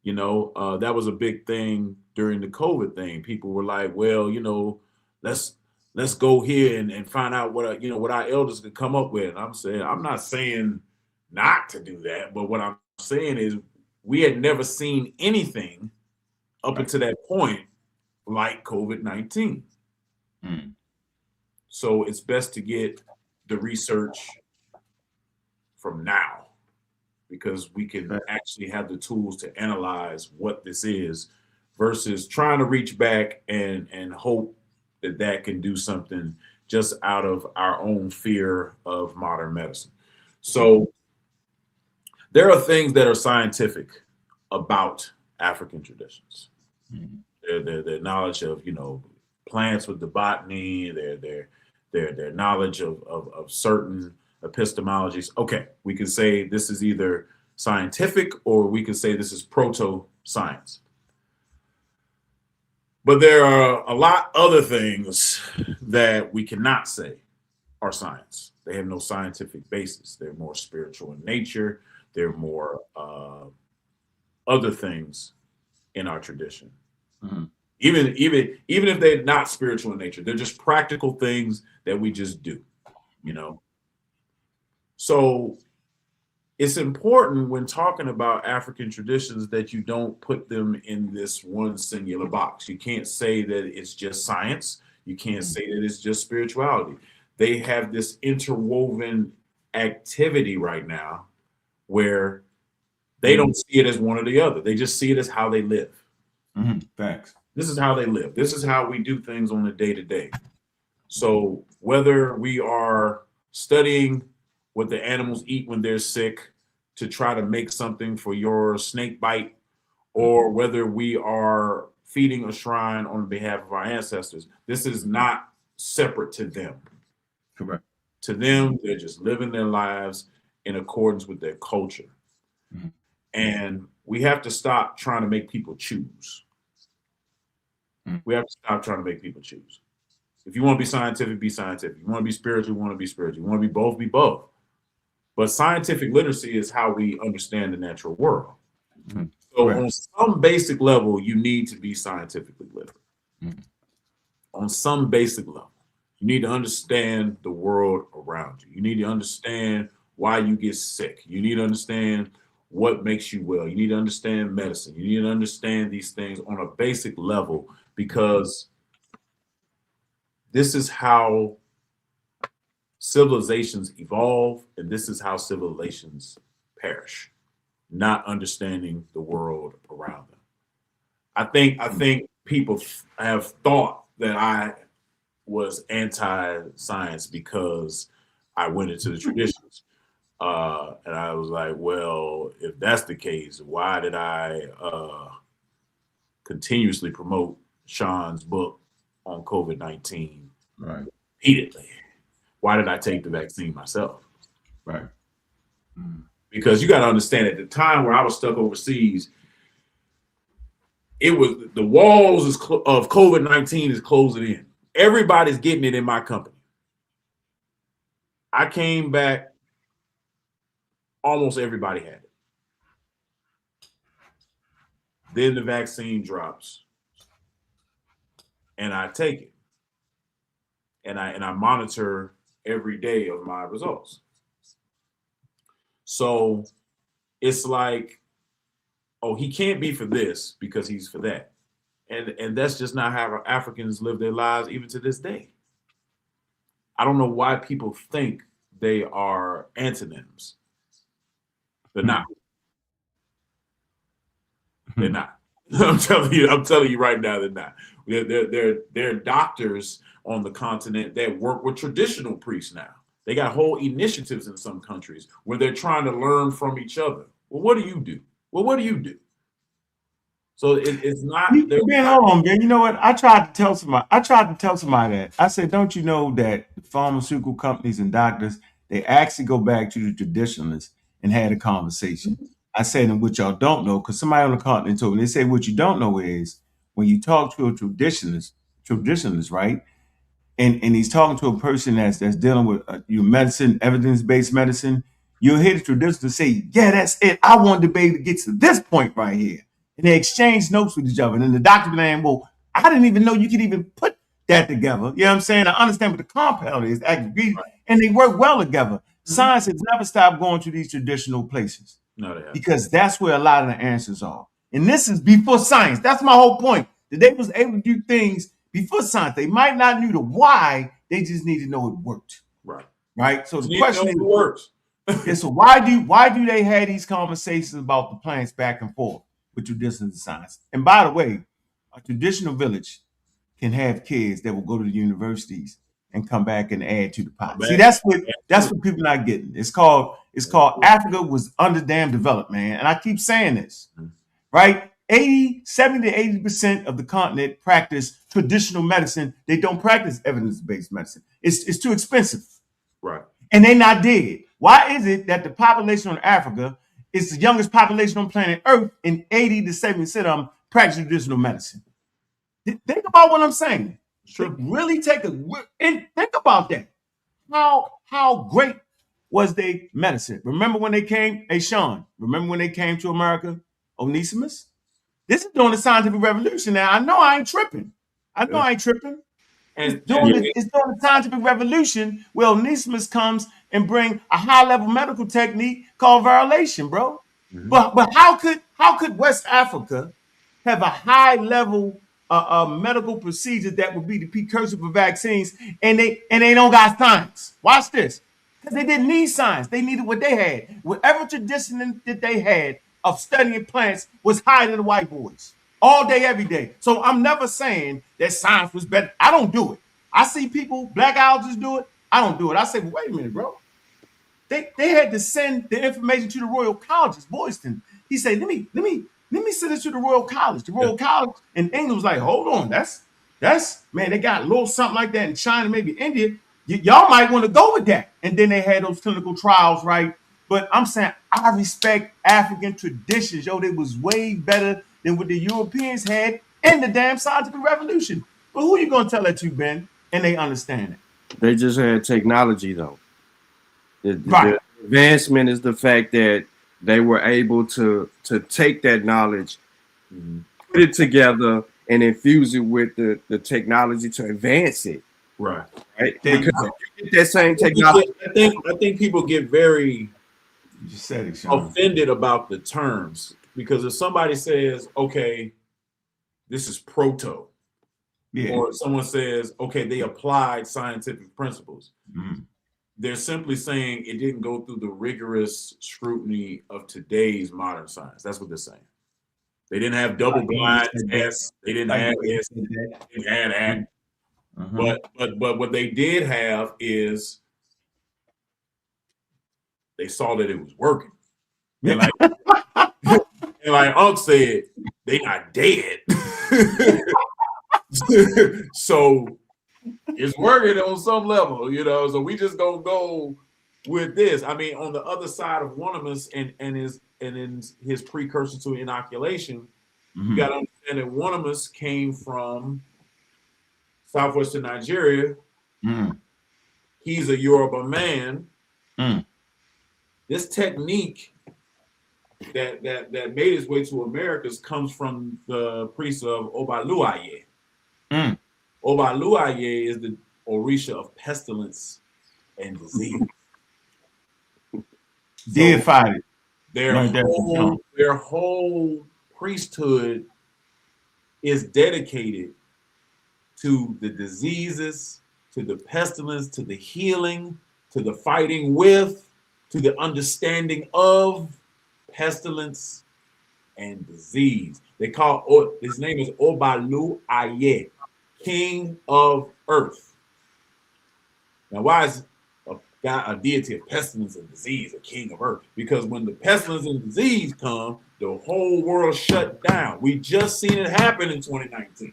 You know, that was a big thing during the COVID thing. People were like, well, you know, let's go here and find out what what our elders could come up with. And I'm not saying not to do that, but what I'm saying is we had never seen anything up until that point like COVID-19. So it's best to get the research from now because we can actually have the tools to analyze what this is versus trying to reach back and hope that can do something just out of our own fear of modern medicine. So there are things that are scientific about African traditions. Their knowledge of, you know, plants with the botany, their knowledge of certain epistemologies. Okay, we can say this is either scientific or we can say this is proto-science. But there are a lot other things that we cannot say are science. They have no scientific basis. They're more spiritual in nature. They're more other things in our tradition. Mm-hmm. Even if they're not spiritual in nature, they're just practical things that we just do, you know. So it's important when talking about African traditions that you don't put them in this one singular box. You can't say that it's just science. You can't say that it's just spirituality. They have this interwoven activity right now where they don't see it as one or the other. They just see it as how they live. Mm-hmm. Facts. This is how they live. This is how we do things on a day-to-day. So whether we are studying what the animals eat when they're sick to try to make something for your snake bite, or whether we are feeding a shrine on behalf of our ancestors, this is not separate to them. Correct. To them, they're just living their lives in accordance with their culture. Mm-hmm. And we have to stop trying to make people choose. Mm-hmm. We have to stop trying to make people choose. If you want to be scientific, be scientific. You want to be spiritual, you want to be spiritual. You want to be both, be both. But scientific literacy is how we understand the natural world. Mm-hmm. So Right. on some basic level, you need to be scientifically literate. Mm-hmm. On some basic level, you need to understand the world around you. You need to understand why you get sick. You need to understand what makes you well. You need to understand medicine. You need to understand these things on a basic level, because this is how civilizations evolve, and this is how civilizations perish, not understanding the world around them. I think people have thought that I was anti-science because I went into the traditions. And I was like, well, if that's the case, why did I continuously promote Sean's book on COVID-19 Right. repeatedly? Why did I take the vaccine myself? Right. Mm-hmm. Because you got to understand, at the time where I was stuck overseas, it was the walls of COVID-19 is closing in. Everybody's getting it in my company. I came back, almost everybody had it. Then the vaccine drops, and I take it, and I monitor every day of my results. So it's like, oh, he can't be for this because he's for that. And that's just not how Africans live their lives even to this day. I don't know why people think they are antonyms. They're not. They're not. I'm telling you right now, they're not. They're doctors on the continent that work with traditional priests now. They got whole initiatives in some countries where they're trying to learn from each other. Well, what do you do? Well, what do you do? So it's not. Man, hold on, man. You know what? I tried to tell somebody that. I said, don't you know that the pharmaceutical companies and doctors, they actually go back to the traditionalists and had a conversation. I said, and what y'all don't know, because somebody on the continent told me, they say what you don't know is when you talk to a traditionalist, right? And he's talking to a person that's dealing with your medicine, evidence-based medicine, you'll hear the traditionalists say, yeah, that's it. I wanted to be able to get to this point right here. And they exchange notes with each other. And then the doctor saying, well, I didn't even know you could even put that together. You know what I'm saying? I understand what the compound is, right. And they work well together. Mm-hmm. Science has never stopped going to these traditional places. No, they haven't. Because that's where a lot of the answers are. And this is before science. That's my whole point. That they was able to do things before science. They might not knew the why, they just need to know it worked. Right. Right. So the question is, it works. Yeah, so why do they have these conversations about the plants back and forth with traditional science? And by the way, a traditional village can have kids that will go to the universities and come back and add to the pot. See, that's what people not getting. It's called Africa was underdammed developed, man. And I keep saying this, right? 70 to 80% of the continent practice traditional medicine. They don't practice evidence-based medicine. It's too expensive. Right. and they not dead. Why is it that the population on Africa is the youngest population on planet Earth, and 80 to 70% of them practice traditional medicine? Think about what I'm saying. Sure. Really take a and think about that. How great was their medicine? Remember when they came? Hey, Sean, remember when they came to America? Onesimus? This is during the scientific revolution. Now, I know I ain't tripping. It's during the scientific revolution where Onesimus comes and bring a high-level medical technique called virilation, bro. But how could West Africa have a high-level medical procedure that would be the precursor for vaccines, and they don't got science? Watch this. Because they didn't need science. They needed what they had. Whatever tradition that they had of studying plants was higher than the white boys. All day, every day. So I'm never saying that science was better. I don't do it. I see people, black owls do it. I don't do it. I say, well, wait a minute, bro. They had to send the information to the Royal Colleges, Boyston. He said, let me send it to the Royal College. The Royal College in England was like, hold on, that's man, they got a little something like that in China, maybe India. Y'all might want to go with that. And then they had those clinical trials, right? But I'm saying I respect African traditions. Yo, they was way better than what the Europeans had in the damn scientific revolution. But who you gonna tell that to, Ben? And they understand it. They just had technology, though. Right. The advancement is the fact that they were able to take that knowledge, put it together, and infuse it with the technology to advance it. Right. Right? Because you get that same technology. I think people get very You said it, Sean. offended about the terms, because if somebody says, okay, this is proto, or someone says, okay, they applied scientific principles, they're simply saying it didn't go through the rigorous scrutiny of today's modern science. That's what they're saying. They didn't have double blind tests. They didn't have this. They didn't have that. But what they did have is they saw that it was working. And like Unc said, they not dead. So it's working on some level, so we just gonna go with this. I mean, on the other side of Wonnemus and in his precursor to inoculation, you gotta understand that Wonnemus came from southwestern Nigeria. He's a Yoruba man. This technique that made its way to Americas comes from the priest of Obaluaye. Obaluaye is the Orisha of pestilence and disease. Deified it. Their whole priesthood is dedicated to the diseases, to the pestilence, to the healing, to the fighting with, to the understanding of pestilence and disease. They call his name is Obalu Aye, King of Earth. Now, why is a deity of pestilence and disease a king of earth? Because when the pestilence and disease come, the whole world shut down. We just seen it happen in 2019.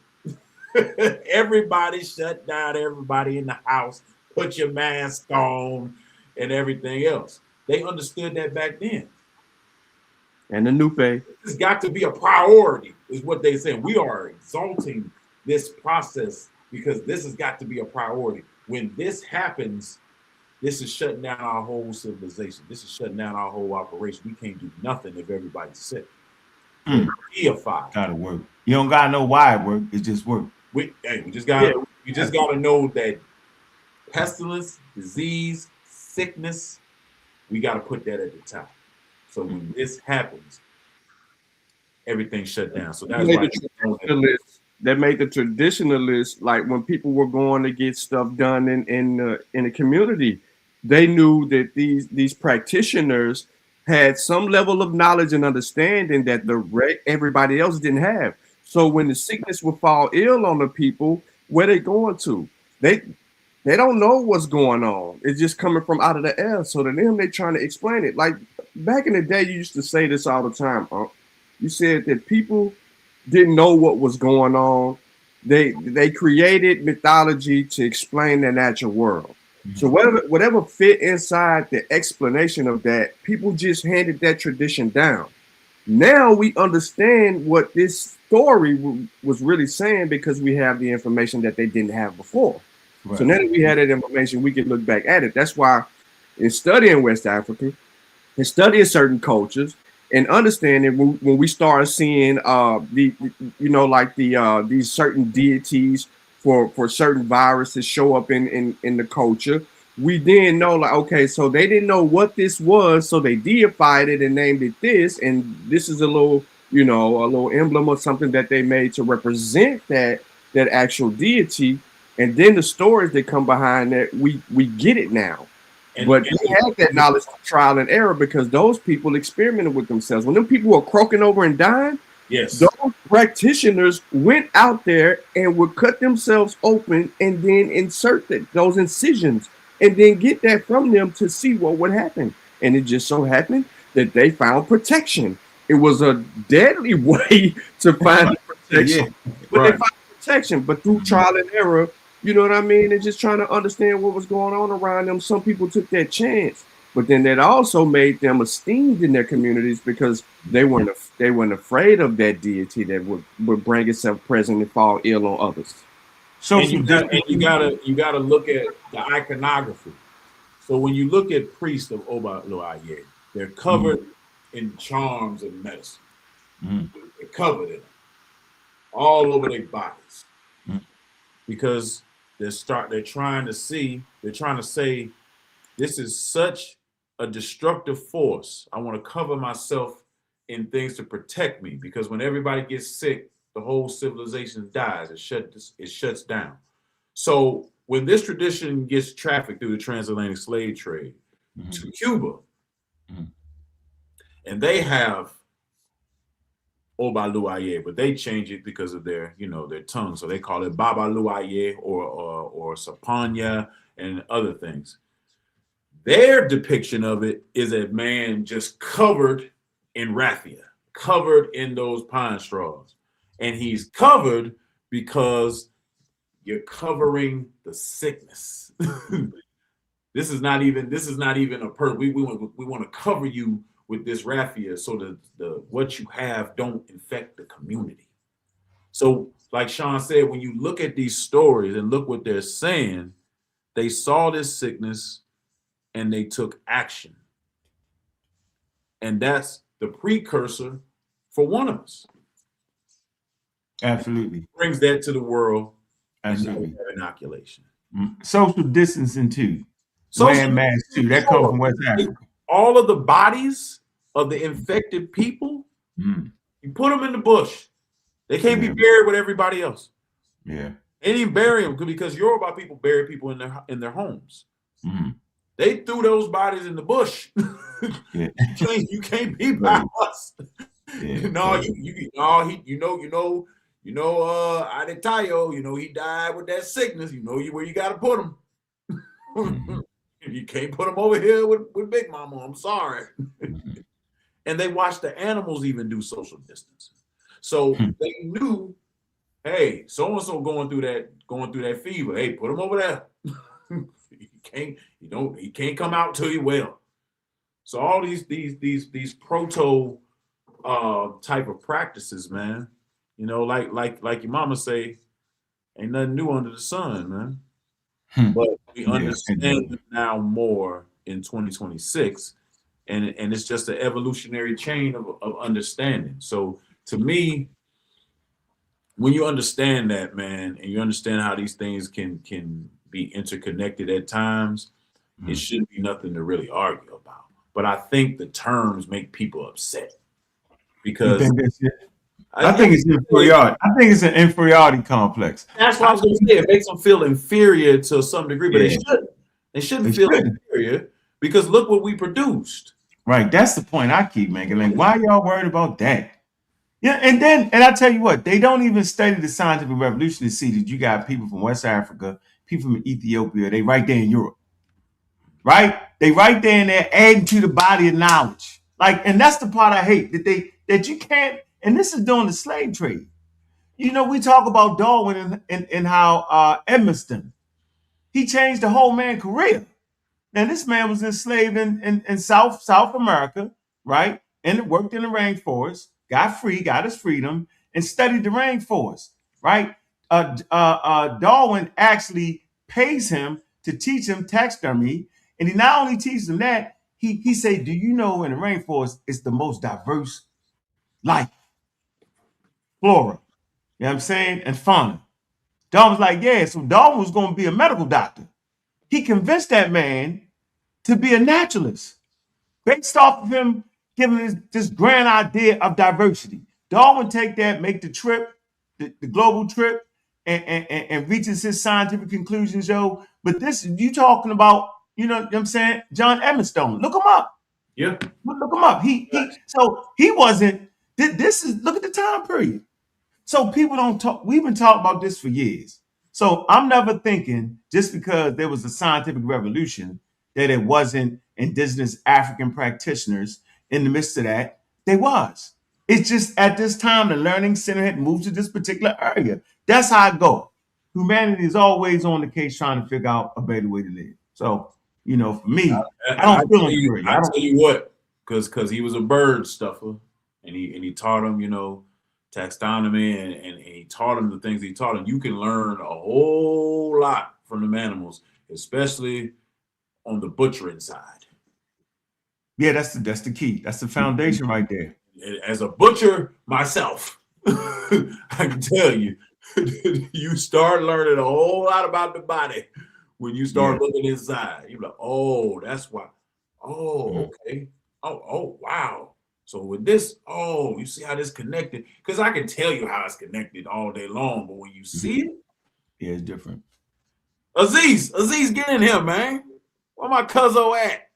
Everybody shut down, everybody in the house, put your mask on and everything else. They understood that back then. And the Nupe. It's got to be a priority, is what they said. We are exalting this process because this has got to be a priority. When this happens, this is shutting down our whole civilization. This is shutting down our whole operation. We can't do nothing if everybody's sick. Deified. Gotta work. You don't gotta know why it work. It just work. We just gotta know that pestilence, disease, sickness, we gotta put that at the top. So when this happens, everything shut down. So that's why that made the traditionalists, like when people were going to get stuff done in the community, they knew that these practitioners had some level of knowledge and understanding that everybody else didn't have. So when the sickness would fall ill on the people, where they going to? They don't know what's going on. It's just coming from out of the air. So to them, they trying to explain it. Like back in the day, you used to say this all the time. You said that people didn't know what was going on. They created mythology to explain the natural world. So whatever fit inside the explanation of that, people just handed that tradition down. Now we understand what this story was really saying because we have the information that they didn't have before. Right. So now that we had that information, we can look back at it. That's why in studying West Africa and studying certain cultures and understanding when we start seeing these certain deities for certain viruses show up in the culture, we then know like, okay, so they didn't know what this was, so they deified it and named it this, and this is a little emblem or something that they made to represent that actual deity. And then the stories that come behind that, we get it now. But they had that knowledge of trial and error because those people experimented with themselves. When them people were croaking over and dying, Yes. those practitioners went out there and would cut themselves open and then insert those incisions and then get that from them to see what would happen. And it just so happened that they found protection. It was a deadly way to find protection. But they found protection. But through trial and error, you know what I mean? And just trying to understand what was going on around them. Some people took that chance, but then that also made them esteemed in their communities because they weren't afraid of that deity that would bring itself present and fall ill on others. So you gotta look at the iconography. So when you look at priests of Oba Loaye, they're covered in charms and medicine. They're covered in them all over their bodies because they're trying to say this is such a destructive force. I want to cover myself in things to protect me because when everybody gets sick, the whole civilization dies. It shuts down. So when this tradition gets trafficked through the transatlantic slave trade to Cuba, and they have Oba Luaye, but they change it because of their tongue. So they call it Baba Luaye or Sapanya and other things. Their depiction of it is a man just covered in raffia, covered in those pine straws. And he's covered because you're covering the sickness. This is not even a we want to cover you with this raffia so that what you have don't infect the community. So like Sean said, when you look at these stories and look what they're saying, they saw this sickness and they took action. And that's the precursor for one of us. Absolutely. Brings that to the world. Absolutely. Inoculation. Social distancing too. Wearing masks too. That comes from West Africa. All of the bodies of the infected people, you put them in the bush. They can't be buried with everybody else. Yeah. They didn't bury them because Yoruba people bury people in their homes. They threw those bodies in the bush. You can't be by us. Adetayo, he died with that sickness. Where you got to put him. You can't put him over here with Big Mama. I'm sorry. And they watched the animals even do social distancing. So they knew, hey, so and so going through that fever. Hey, put him over there. He can't come out till he well. So all these proto type of practices, man. Like your mama say, ain't nothing new under the sun, man. But we understand it now more in 2026, and it's just an evolutionary chain of understanding. So to me, when you understand that, man, and you understand how these things can be interconnected at times, it shouldn't be nothing to really argue about. But I think the terms make people upset because I think it's inferiority. I think it's an inferiority complex. That's what I was going to say. It makes them feel inferior to some degree, but they shouldn't. They shouldn't feel inferior because look what we produced. Right. That's the point I keep making. Like, why are y'all worried about that? Yeah, and I tell you what, they don't even study the scientific revolution to see that you got people from West Africa, people from Ethiopia, they right there in Europe. Right? They right there and they're adding to the body of knowledge. Like, and that's the part I hate, that you can't, and this is during the slave trade. We talk about Darwin and how Edmiston, he changed the whole man's career. Now, this man was enslaved in South America, right? And worked in the rainforest, got free, got his freedom, and studied the rainforest, right? Darwin actually pays him to teach him taxidermy, and he not only teaches him that, he say, do you know in the rainforest it's the most diverse life, flora, you know what I'm saying, and fauna. Darwin was like, yeah, so Darwin was going to be a medical doctor. He convinced that man to be a naturalist based off of him giving this grand idea of diversity. Darwin take that, make the trip, the global trip, and reaches his scientific conclusions, yo. But this, you talking about, you know what I'm saying, John Edmonstone. Look him up. Yeah. Look him up. So he wasn't, this is, look at the time period. So people don't talk, we've been talking about this for years. So I'm never thinking just because there was a scientific revolution that it wasn't indigenous African practitioners in the midst of that. There was. It's just at this time the learning center had moved to this particular area. That's how I go. Humanity is always on the case trying to figure out a better way to live. So, you know, for me, I don't feel inferior. I tell you what, because he was a bird stuffer, and he taught him, you know, taxonomy, and he taught him the things he taught him. You can learn a whole lot from them animals, especially on the butchering side. Yeah, that's the key. That's the foundation right there. As a butcher myself, I can tell you, you start learning a whole lot about the body when you start looking inside. You're like, oh, that's why. Oh, okay. Oh, wow. So with this, oh, you see how this connected? Because I can tell you how it's connected all day long, but when you see it, yeah, it's different. Aziz, get in here, man. Where my cuzzo at?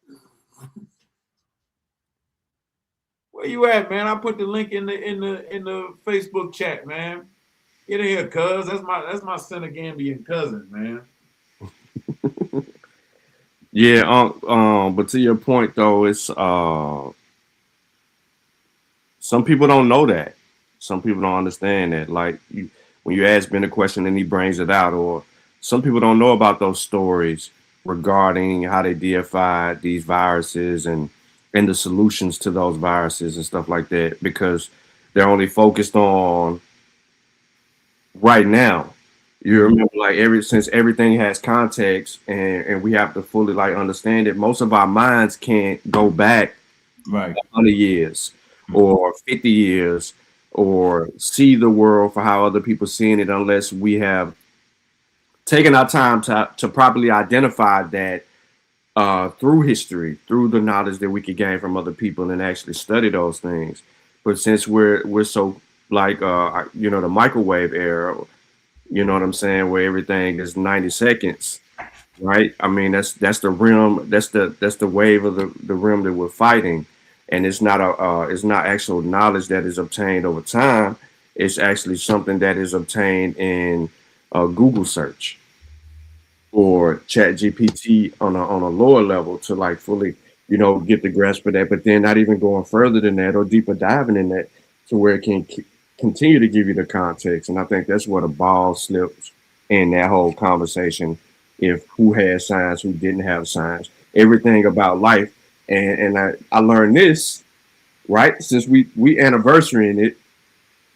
Where you at, man? I put the link in the Facebook chat, man. Get in here, cuz. That's my Senegambian cousin, man. Yeah, but to your point though, it's some people don't know that. Some people don't understand that. Like when you ask Ben a question and he brings it out, or some people don't know about those stories regarding how they deified these viruses and the solutions to those viruses and stuff like that, because they're only focused on right now. You remember, like, since everything has context and we have to fully like understand it, most of our minds can't go back right 100 years or 50 years or see the world for how other people seeing it unless we have taken our time to properly identify that through history, through the knowledge that we could gain from other people and actually study those things. But since we're so like you know, the microwave era, you know what I'm saying, where everything is 90 seconds, right? I mean, that's the realm, that's the wave of the realm that we're fighting, and it's not actual knowledge that is obtained over time. It's actually something that is obtained in Google search or Chat GPT on a lower level to like fully, you know, get the grasp of that. But then not even going further than that or deeper diving in that to where it can continue to give you the context. And I think that's where the ball slips in that whole conversation. If who had science, who didn't have science, everything about life. And I learned this, right? Since we anniversarying it,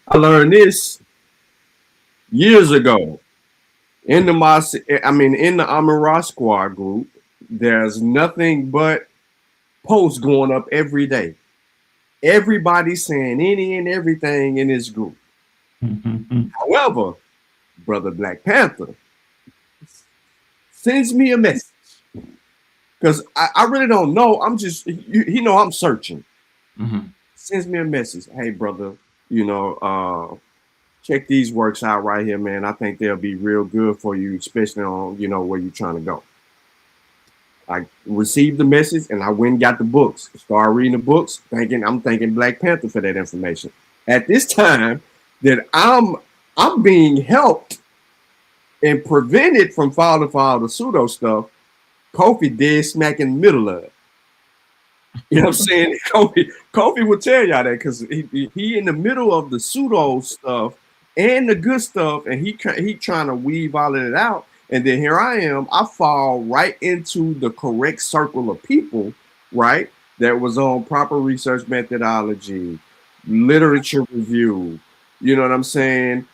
I learned this years ago. In the Mossi, in the Amara Squad group, there's nothing but posts going up every day. Everybody's saying any and everything in this group. However, Brother Black Panther sends me a message because I really don't know. I'm just, you know, I'm searching. Sends me a message. Hey, brother, you know, check these works out right here, man. I think they'll be real good for you, especially on, you know, where you're trying to go. I received the message and I went and got the books. Started reading the books, I'm thanking Black Panther for that information. At this time that I'm being helped and prevented from falling for all the pseudo stuff, Kofi dead smack in the middle of it. You know what I'm saying? Kofi will tell y'all that because he in the middle of the pseudo stuff and the good stuff, and he trying to weave all of it out. And then here I am, I fall right into the correct circle of people, right? That was on proper research methodology, literature review. You know what I'm saying?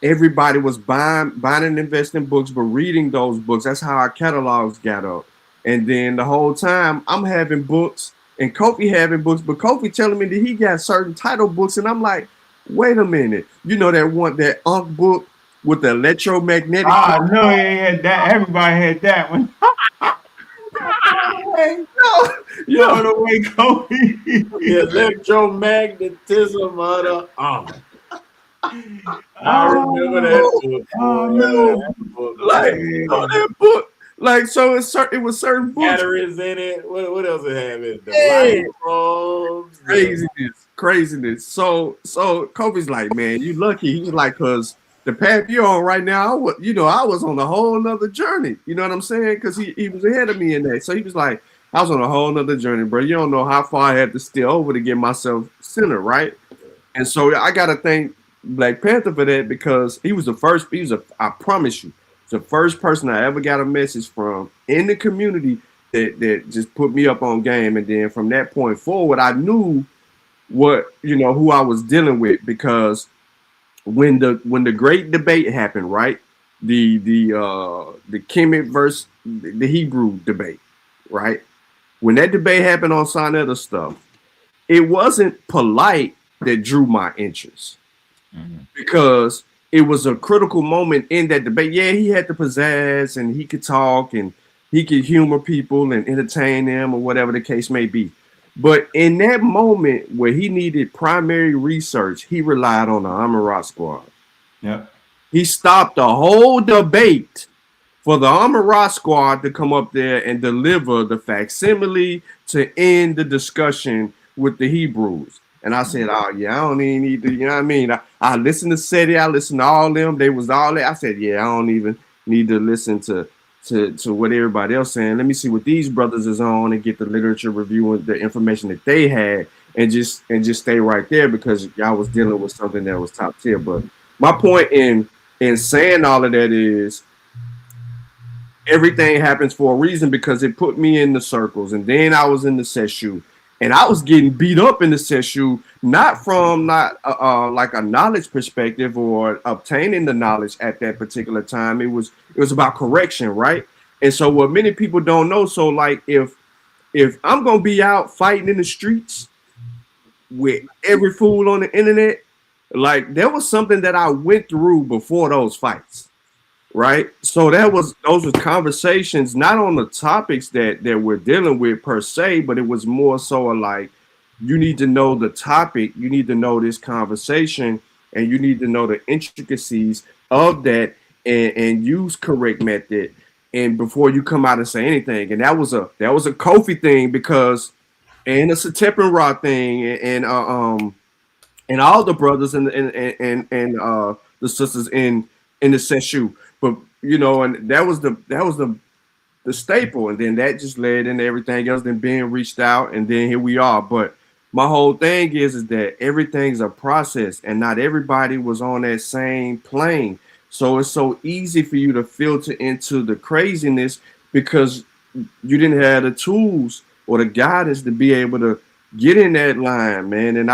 Everybody was buying and investing books, but reading those books. That's how our catalogs got up. And then the whole time I'm having books and Kofi having books, but Kofi telling me that he got certain title books, and I'm like, wait a minute. You know that Unk book with the electromagnetic. No, he had that. Everybody had that one. Yo, No, the way Kobe. The electromagnetism of the arm. I remember that book. Oh, Boy. no. That book, like man. that book. Like so, it was certain books. Batteries in it. What else it have in the Yeah. light bulbs? Craziness. So Kobe's like, man, you lucky. He's like, cause the path you're on right now, I was on a whole nother journey. You know what I'm saying? Cause he was ahead of me in that. So he was like, I was on a whole nother journey, bro. You don't know how far I had to steer over to get myself centered, right? And so I gotta thank Black Panther for that because he was the first. I promise you, the first person I ever got a message from in the community that just put me up on game. And then from that point forward, I knew who I was dealing with because when the great debate happened, right? The Kemet versus the Hebrew debate, right? When that debate happened on Sonetta stuff, it wasn't polite that drew my interest because it was a critical moment in that debate. Yeah, he had the pizzazz and he could talk and he could humor people and entertain them or whatever the case may be. But in that moment where he needed primary research, he relied on the Amarat squad. Yep. He stopped the whole debate for the Amarat squad to come up there and deliver the facsimile to end the discussion with the Hebrews. And I said, oh, yeah, I don't even need to, you know what I mean? I listened to SETI, I listened to all them. They was all that. I said, yeah, I don't even need to listen to what everybody else saying. Let me see what these brothers is on and get the literature review and the information that they had and just stay right there because y'all was dealing with something that was top tier. But my point in saying all of that is everything happens for a reason because it put me in the circles. And then I was in the Shooow. And I was getting beat up in the Shooow, not from like a knowledge perspective or obtaining the knowledge at that particular time. It was about correction, right? And so what many people don't know, so like if I'm gonna be out fighting in the streets with every fool on the internet, like there was something that I went through before those fights. Right. So those were conversations, not on the topics that we're dealing with per se, but it was more so like you need to know the topic, you need to know this conversation, and you need to know the intricacies of that and use correct method. And before you come out and say anything, and that was a Kofi thing because and it's a Teppenrod thing and all the brothers and the sisters in the Shooow. But and that was the staple, and then that just led into everything else. Then being reached out, and then here we are. But my whole thing is that everything's a process, and not everybody was on that same plane. So it's so easy for you to filter into the craziness because you didn't have the tools or the guidance to be able to get in that line, man. And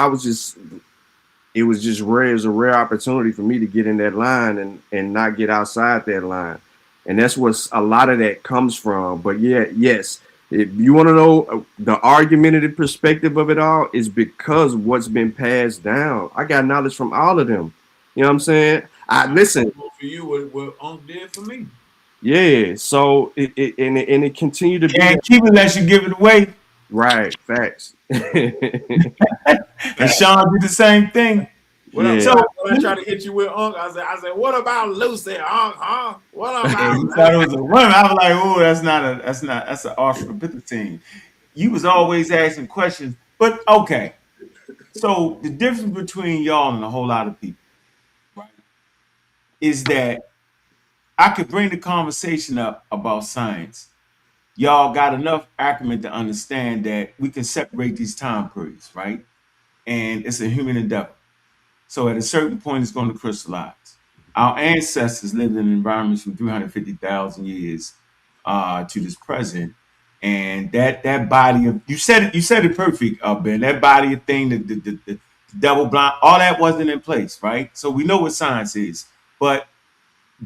it was just rare. It was a rare opportunity for me to get in that line and not get outside that line. And that's what a lot of that comes from. But yes, if you want to know the argumentative perspective of it all is because what's been passed down. I got knowledge from all of them. You know what I'm saying? I listen. For you, what Unc did for me. Yeah. So it continued to be. Can't keep it unless you give it away. Right. Facts. And Sean did the same thing. When I tried to hit you with Unc, I said, what about Lucy, Unc? Huh? What about? You thought it was a woman. I was like, oh, that's an Australopithecine. You was always asking questions, but okay. So the difference between y'all and a whole lot of people, right, is that I could bring the conversation up about science. Y'all got enough acumen to understand that we can separate these time periods, right? And it's a human endeavor. So at a certain point, it's going to crystallize. Our ancestors lived in environments from 350,000 years to this present. And that body of you said it perfect, Ben. That body of thing, the double blind, all that wasn't in place, right? So we know what science is. But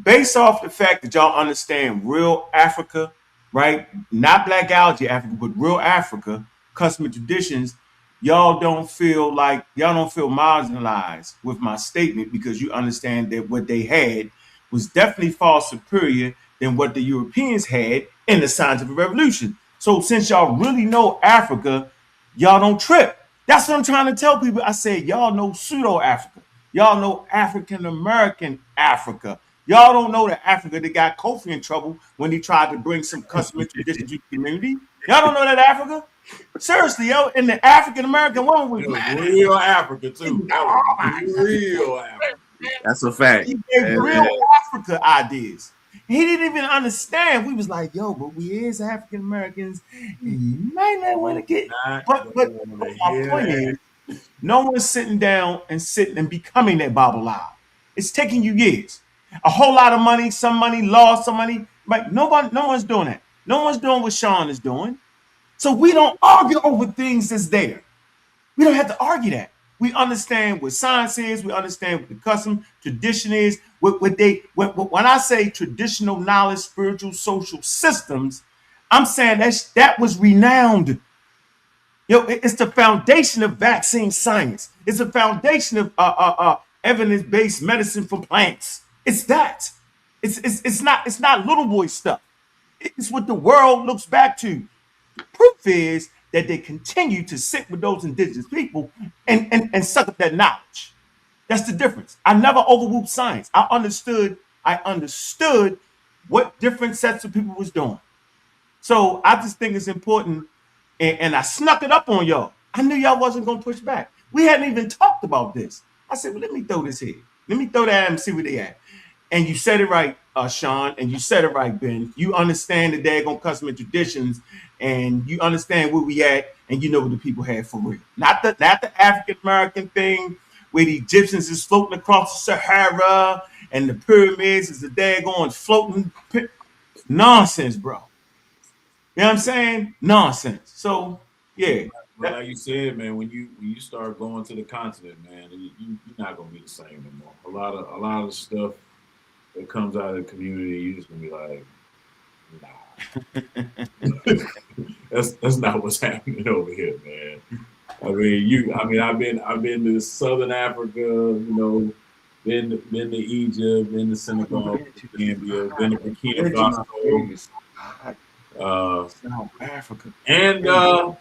based off the fact that y'all understand real Africa, right? Not black algae Africa, but real Africa, custom and traditions, y'all don't feel marginalized with my statement because you understand that what they had was definitely far superior than what the Europeans had in the scientific revolution. So since y'all really know Africa, y'all don't trip. That's what I'm trying to tell people. I said, y'all know pseudo Africa. Y'all know African American Africa. Y'all don't know the Africa that got Kofi in trouble when he tried to bring some custom and traditions to the community. Y'all don't know that Africa? Seriously, yo, in the African American one was It was mad. real Africa too. That Oh was my real Africa. That's a fact. He gave And, real Africa ideas. He didn't even understand. We was like, yo, but we is African Americans, and you might not want to get. Not But going to my hear point that. is, no one's sitting down and sitting and becoming that Bible Live. It's taking you years. A whole lot of money, some money lost, some money, but no one's doing that. No one's doing what Sean is doing. So we don't argue over things that's there. We don't have to argue that. We understand what science is. We understand what the custom tradition is. When I say traditional knowledge, spiritual, social systems, I'm saying that was renowned. It's the foundation of vaccine science. It's the foundation of evidence-based medicine for plants. It's that. It's not little boy stuff. It's what the world looks back to. Proof is that they continue to sit with those indigenous people and suck up that knowledge. That's the difference. I never overruled science. I understood what different sets of people was doing. So I just think it's important, and I snuck it up on y'all. I knew y'all wasn't gonna push back. We hadn't even talked about this. I said, well, let me throw this here. Let me throw that at them and see where they at. And you said it right, Sean, and you said it right, Ben. You understand the daggone custom and traditions, and you understand where we at, and you know what the people had for real. Not the African American thing where the Egyptians is floating across the Sahara and the pyramids is the daggone floating nonsense, bro. You know what I'm saying? Nonsense. So yeah. Well, like you said, man, when you start going to the continent, man, you're not gonna be the same no more. A lot of stuff that comes out of the community, you just gonna be like, nah, that's not what's happening over here, man. I've been to Southern Africa, been to Egypt, been to Senegal, Gambia, been to Burkina Faso, South Africa. and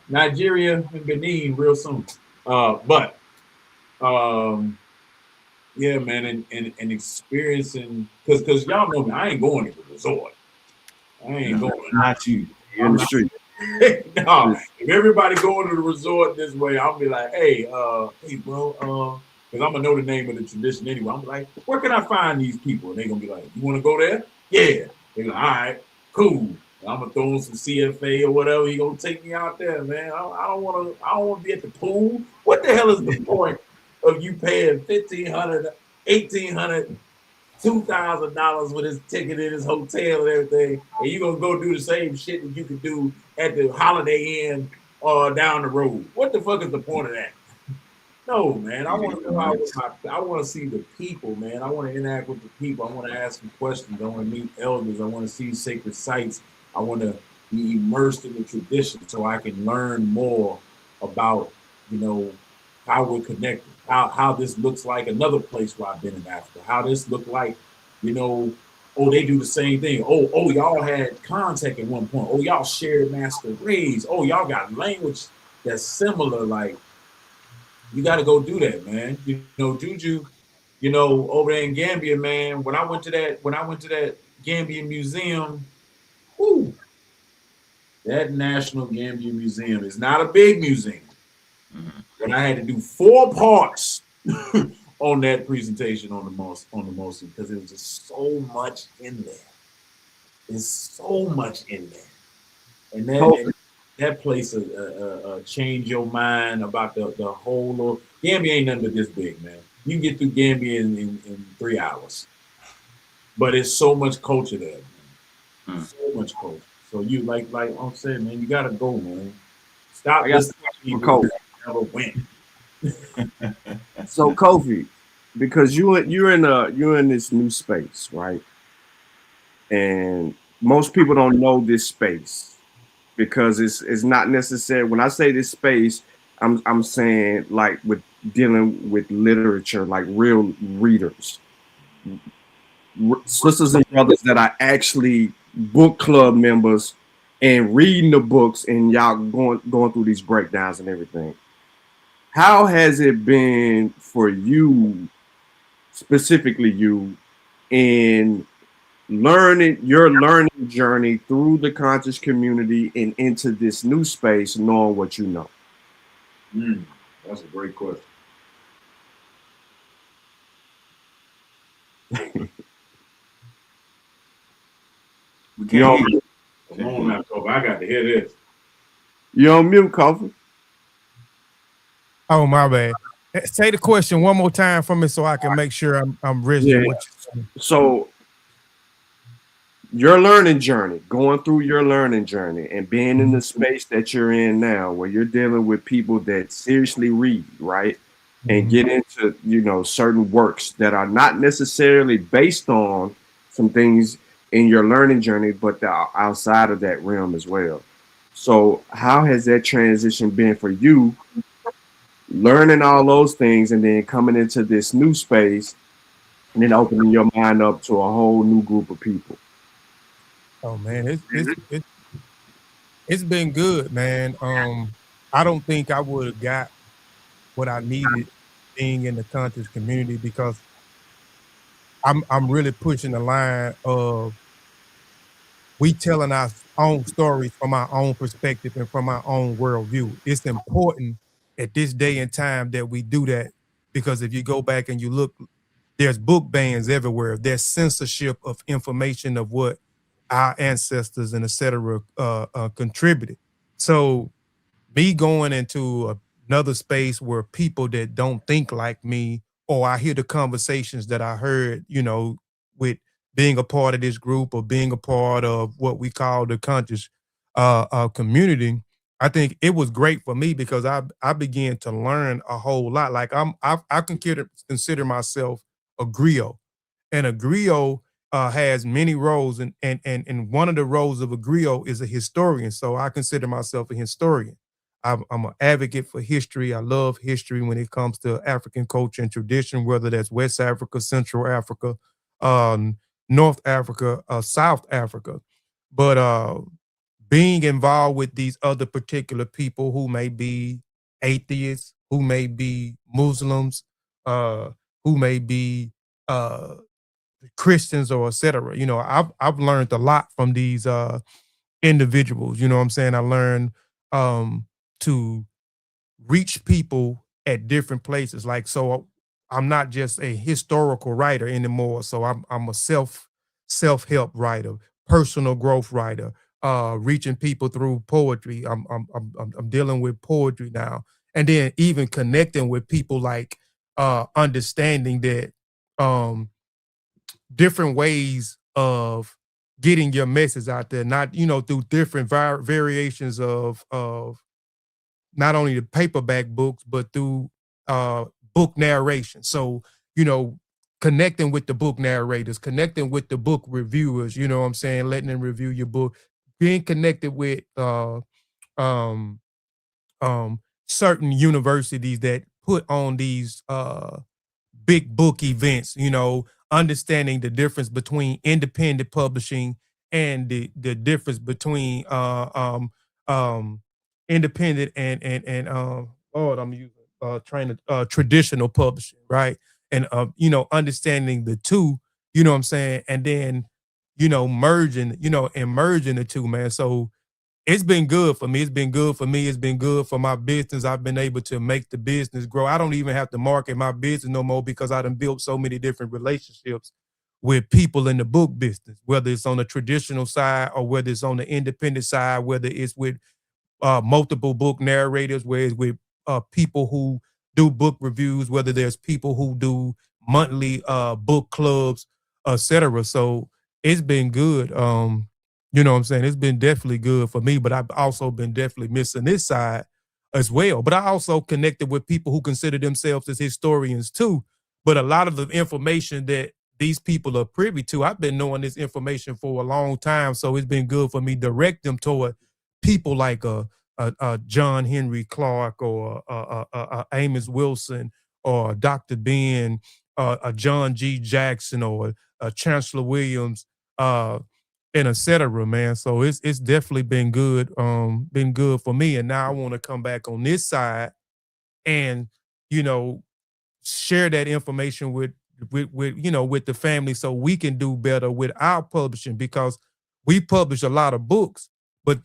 Nigeria and Benin real soon. But yeah, man, and experiencing because y'all know me, I ain't going to the resort. I ain't No, going. not you. you're in the street. No, if everybody going to the resort this way, I'll be like, hey, bro, because I'm gonna know the name of the tradition anyway. I'm like, where can I find these people? And they're gonna be like, you want to go there? Yeah. They're like, all right, cool. And I'm gonna throw in some CFA or whatever. He gonna take me out there, man. I don't want to. I don't want to be at the pool. What the hell is the point of you paying $1,500, $1,800? $2,000 with his ticket in his hotel and everything, and you're gonna go do the same shit that you could do at the Holiday Inn or down the road. What the fuck is the point of that? No, man. I want to go out with I want to see the people, man. I want to interact with the people. I want to ask them questions. I want to meet elders. I want to see sacred sites. I want to be immersed in the tradition so I can learn more about, you know, how we're connected, how this looks like another place where I've been in Africa, how this looked like, oh, they do the same thing. Oh, y'all had contact at one point. Oh, y'all shared masquerades. Oh, y'all got language that's similar. Like, you got to go do that, man. Juju, over there in Gambia, man. When I went to that Gambian museum, whoo, that National Gambian Museum is not a big museum. And I had to do 4 parts on that presentation on the Mossi because there was just so much in there. There's so much in there, and that place change your mind about the whole. Gambia ain't nothing but this big, man. You can get through Gambia in 3 hours. but it's so much culture there, man. Mm. So much culture. So you like I'm saying, man, you gotta go, man. Stop I got a listening to question for people Kofi. that never win. So Kofi, because you're in this new space, right? And most people don't know this space because it's not necessary. When I say this space, I'm saying like with dealing with literature, like real readers, sisters and brothers that are actually book club members and reading the books and y'all going through these breakdowns and everything. How has it been for you, specifically you, in learning your learning journey through the conscious community and into this new space, knowing what you know? That's a great question. We You can't on hear you. Come on now, Kobe. I got to hear this. you on mute, Kofi? Oh, my bad. Say the question one more time for me so I can make sure I'm Yeah. registering what you're saying. So your learning journey, going through your learning journey and being in the space that you're in now, where you're dealing with people that seriously read, right? And get into, certain works that are not necessarily based on some things in your learning journey, but they're outside of that realm as well. So how has that transition been for you, learning all those things and then coming into this new space and then opening your mind up to a whole new group of people? Oh man, it's been good, man. I don't think I would have got what I needed being in the conscious community because I'm really pushing the line of we telling our own stories from our own perspective and from our own worldview. It's important at this day and time that we do that because if you go back and you look, there's book bans everywhere. There's censorship of information of what our ancestors and et cetera contributed. So me going into another space where people that don't think like me, or I hear the conversations that I heard, with being a part of this group or being a part of what we call the conscious community, I think it was great for me because I began to learn a whole lot. Like I consider myself a griot, and a griot has many roles, and one of the roles of a griot is a historian. So I consider myself a historian. I'm an advocate for history. I love history when it comes to African culture and tradition, whether that's West Africa, Central Africa, um, North Africa, South Africa. But being involved with these other particular people who may be atheists, who may be Muslims, uh, who may be uh, Christians or etc. I've learned a lot from these individuals. You know what I'm saying? I learned to reach people at different places. Like, so I'm not just a historical writer anymore. So I'm a self-help writer, personal growth writer, reaching people through poetry. I'm dealing with poetry now. And then even connecting with people like understanding that um different ways of getting your message out there, not through different variations of not only the paperback books, but through book narration. So, you know, connecting with the book narrators, connecting with the book reviewers, you know what I'm saying, letting them review your book, being connected with um um certain universities that put on these big book events, understanding the difference between independent publishing and the difference between um independent and Lord, I'm using trying to traditional publishing, right? And understanding the two, you know what I'm saying, and then merging, and merging the two, man. So it's been good for me. It's been good for me. It's been good for my business. I've been able to make the business grow. I don't even have to market my business no more because I done built so many different relationships with people in the book business, whether it's on the traditional side or whether it's on the independent side, whether it's with multiple book narrators, where it's with people who do book reviews, whether there's people who do monthly book clubs, etc. So it's been good. You know what I'm saying? It's been definitely good for me, but I've also been definitely missing this side as well. But I also connected with people who consider themselves as historians too. But a lot of the information that these people are privy to, I've been knowing this information for a long time. So it's been good for me to direct them toward people like John Henry Clark or Amos Wilson or Dr. Ben, John G. Jackson or Chancellor Williams, and et cetera, man. So it's definitely been good for me. And now I want to come back on this side and, you know, share that information with with the family so we can do better with our publishing because we publish a lot of books, but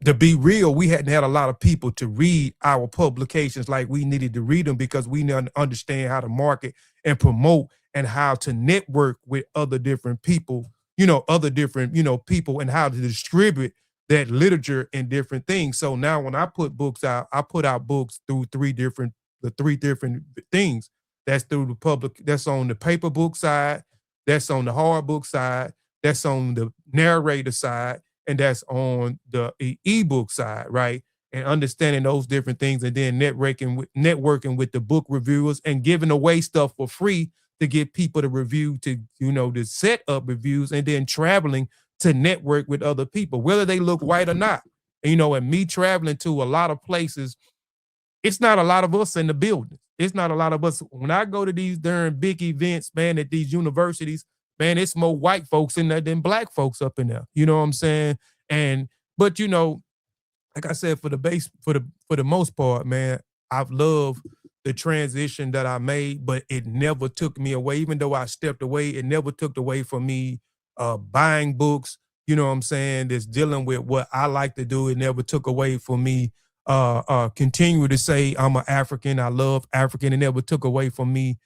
to be real, we hadn't had a lot of people to read our publications like we needed to read them because we didn't understand how to market and promote and how to network with other different people, other different, people and how to distribute that literature and different things. So now when I put books out, I put out books through the three different things. That's through the public, that's on the paper book side, that's on the hard book side, that's on the narrator side, and that's on the ebook side, right? And understanding those different things, and then networking with the book reviewers and giving away stuff for free to get people to review, to set up reviews, and then traveling to network with other people, whether they look white or not. And me traveling to a lot of places, it's not a lot of us in the building. It's not a lot of us. When I go to these darn big events, man, at these universities, man, it's more white folks in there than black folks up in there. You know what I'm saying? But like I said, for the most part, man, I've loved the transition that I made, but it never took me away. Even though I stepped away, it never took away from me buying books. You know what I'm saying? That's dealing with what I like to do. It never took away from me continue to say I'm an African. I love African. It never took away from me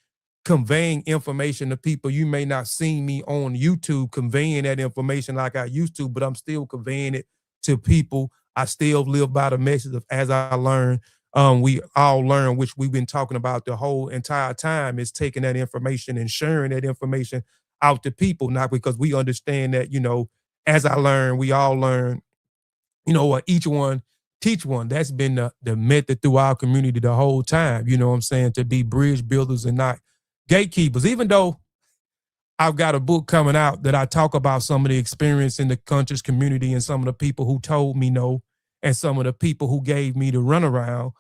conveying information to people. You may not see me on YouTube conveying that information like I used to, but I'm still conveying it to people. I still live by the message of as I learn. We all learn, which we've been talking about the whole entire time, is taking that information and sharing that information out to people, not because we understand that, as I learn, we all learn, each one teach one. That's been the method through our community the whole time, you know what I'm saying, to be bridge builders and not gatekeepers. Even though I've got a book coming out that I talk about some of the experience in the conscious community and some of the people who told me no and some of the people who gave me the runaround.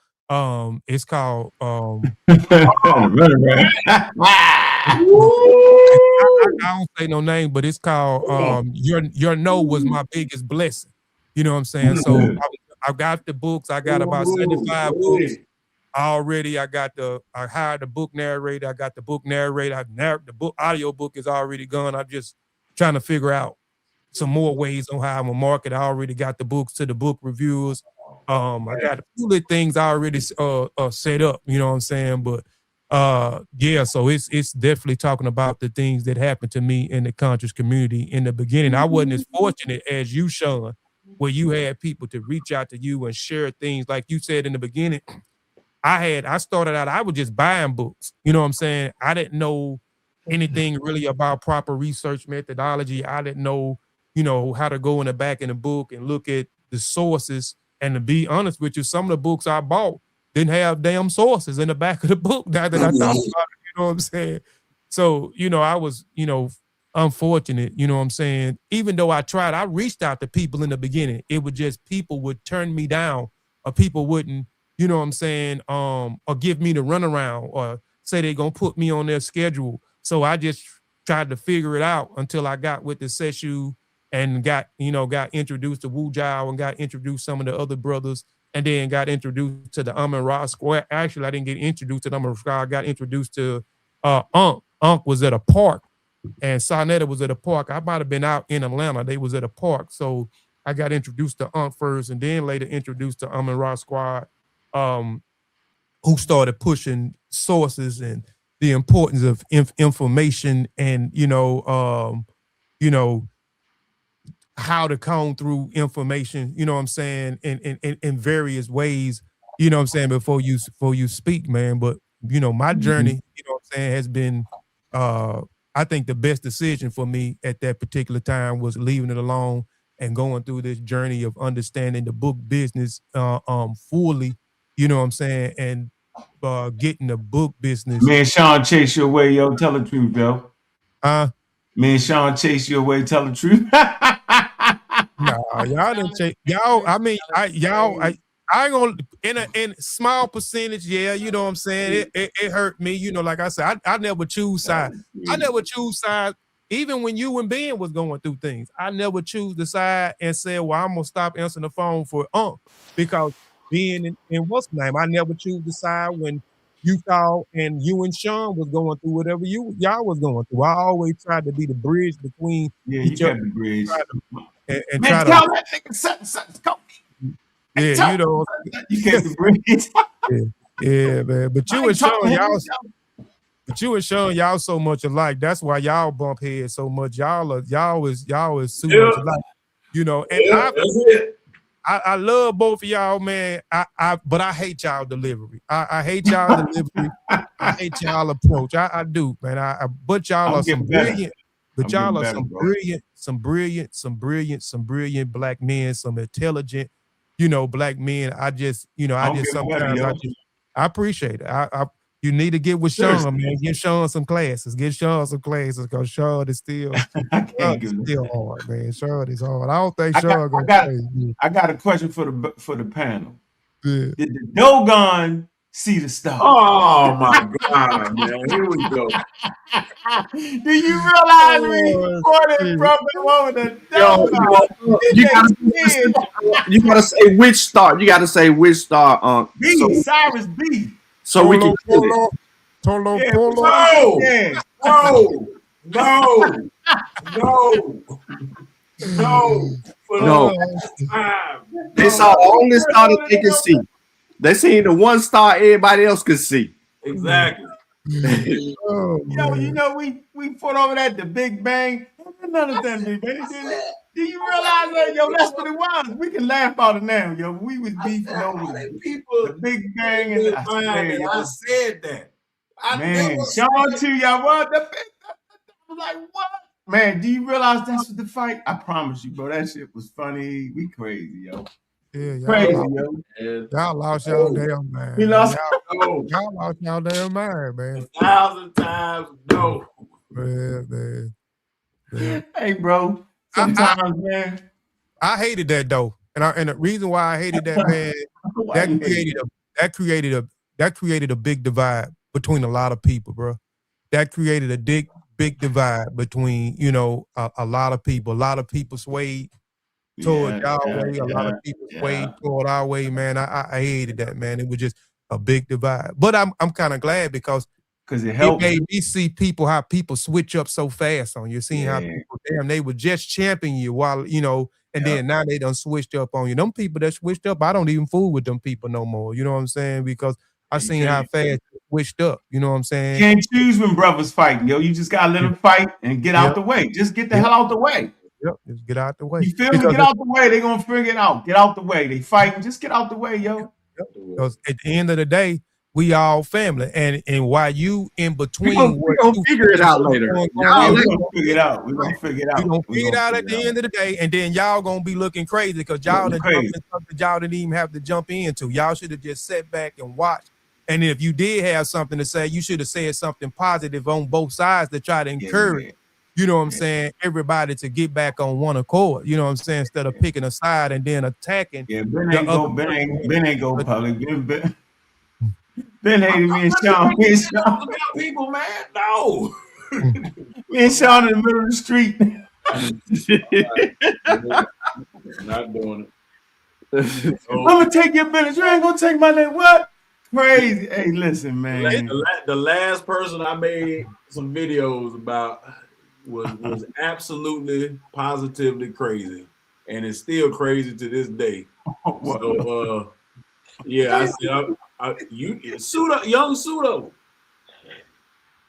It's called Run around. I don't say no name, but it's called Your No Was My Biggest Blessing. You know what I'm saying? So I've got the books. I got about 75 books already. I hired the book narrator. I got the book narrator. The book audio book is already gone. I'm just trying to figure out some more ways on how I'm gonna market. I already got the books to the book reviewers. I got a few little things already set up, you know what I'm saying? But yeah, so it's definitely talking about the things that happened to me in the conscious community in the beginning. I wasn't as fortunate as you, Sean, where you had people to reach out to you and share things like you said in the beginning. I started out, I was just buying books. You know what I'm saying? I didn't know anything really about proper research methodology. I didn't know, how to go in the back in the book and look at the sources. And to be honest with you, some of the books I bought didn't have damn sources in the back of the book now that I thought about it, you know what I'm saying? So, I was, unfortunate, you know what I'm saying? Even though I tried, I reached out to people in the beginning. It was just people would turn me down or people wouldn't, you know what I'm saying, or give me the runaround or say they're going to put me on their schedule. So I just tried to figure it out until I got with the Shooow and got introduced to Wu Jiao and got introduced to some of the other brothers and then got introduced to the Amun Ra Square. Actually, I didn't get introduced to the Amun Ra. I got introduced to Unc. Unc was at a park and Sarnetta was at a park. I might have been out in Atlanta. They was at a park. So I got introduced to Unc first and then later introduced to Amun Ra Squad, who started pushing sources and the importance of information and, how to comb through information, you know what I'm saying, in various ways, you know what I'm saying, before you speak, man. But, my journey, you know what I'm saying, has been I think the best decision for me at that particular time was leaving it alone and going through this journey of understanding the book business fully, you know what I'm saying, and getting the book business. Me and Sean chase your way, yo. Tell the truth, yo. Uh Me and Sean chase your way. Tell the truth. Nah, y'all didn't take y'all. I mean, I ain't gonna in small percentage. Yeah, you know what I'm saying. It hurt me. You know, like I said, I never choose side. I never choose side. Even when you and Ben was going through things, I never choose the side and said, "Well, I'm gonna stop answering the phone for because being in what's the name, I never choose the side when you saw and you and Sean was going through whatever y'all was going through. I always tried to be the bridge between Yeah, you each other. kept the bridge. And Man, try to tell that nigga something. yeah, you know, You kept the bridge. yeah, man. But I you ain't and Sean, talking to him. y'all so much alike. That's why y'all bump heads so much. Y'all is so Yeah, much alike. You know, and yeah, that's it. I love both of y'all, man. But I hate y'all delivery. I hate y'all delivery. I hate y'all approach. I do, man. But y'all I'm are some getting better. brilliant. But I'm y'all getting are better, bro. some brilliant black men, some intelligent, you know, black men. I just I'm getting better, sometimes yo. I appreciate it. You need to get with Sean, Seriously, man. Get Sean some classes. Get Sean some classes because Sean is still I can't give it. hard, man. Sean is hard. I don't think I got, Sean I gonna got, play you. I got a question for the panel. Yeah. Did the Dogon see the star? Oh my God, man! Here we go. Do you realize we Oh, recorded shit. from the moment the Yo, Dogon? you This gotta, nigga you gotta say which star. You gotta say which star. B, Cyrus B. So we can kill it. Yeah, Polo. No, yeah. no, no, no, no. For the No, Oh, time, they no. saw the only star that they could see. They seen the one star everybody else could see. Exactly. oh Yo, you man. know we put over that the Big Bang. None of that Big Bang. Do you realize that? Yo, that's what it was. We can laugh about it now, yo. We was beefing over the People Big Bang, and in I mind swear, that I yo, said that. I never man, Sean said too, y'all. What the Big Bang? I was like, what? Man, do you realize that's what the fight? I promise you, bro. That shit was funny. We crazy, yo. Yeah, Crazy, yo. that. y'all lost y'all No, damn We mind, man. lost. no, Y'all lost y'all damn mind, man. 1,000 times no. Man. Hey, bro. I Sometimes, man. I hated that though. And the reason why I hated that, man, Why that you hate created that? a that created a that created a big divide between a lot of people, bro. That created a big divide between, a lot of people. A lot of people swayed toward Yeah, y'all yeah, way. A lot yeah, of people yeah. swayed toward our way, man. I hated that, man. It was just a big divide. But I'm kind of glad because Because it it helped. made me see how people switch up so fast on you. Seeing how Yeah, people, damn, they were just championing you while, and yeah. then now they done switched up on you. Them people that switched up, I don't even fool with them people no more. You know what I'm saying? Because I Yeah, you seen can't. how fast it switched up. You know what I'm You saying? can't choose when brothers fighting, yo. You just gotta let them fight and get out Yep, the way. Just get the yep, hell out the way. yep. Just get out the way. You feel me? Because Get out the way. They gonna figure it out. Get out the way. They fighting. Just get out the way, yo. because at the end of the day, we all family. And while you in between We what gonna two figure it out what's later. going Yeah, Y'all on, we let gonna figure it out. We gonna figure it we out. gonna We figure it gonna out at figure it the out. end of the day, and then y'all gonna be looking crazy because y'all Looking done jumped crazy. in something y'all didn't even have to jump into. Y'all should have just sat back and watched. And if you did have something to say, you should have said something positive on both sides to try to encourage, Yeah, you know what I'm yeah, saying, everybody to get back on one accord. You know what I'm saying? Instead of yeah. picking a side and then attacking Yeah, the other person. Ben ain't go But public. Ben hated me and I'm Sean. making videos about people, man. No. Me and Sean in the middle of the street. Not doing it. I'm So gonna take your business. You ain't gonna take my name. What? Crazy. Hey, listen, the, man. the last person I made some videos about was absolutely positively crazy, and it's still crazy to this day. What? So yeah, I said you young pseudo.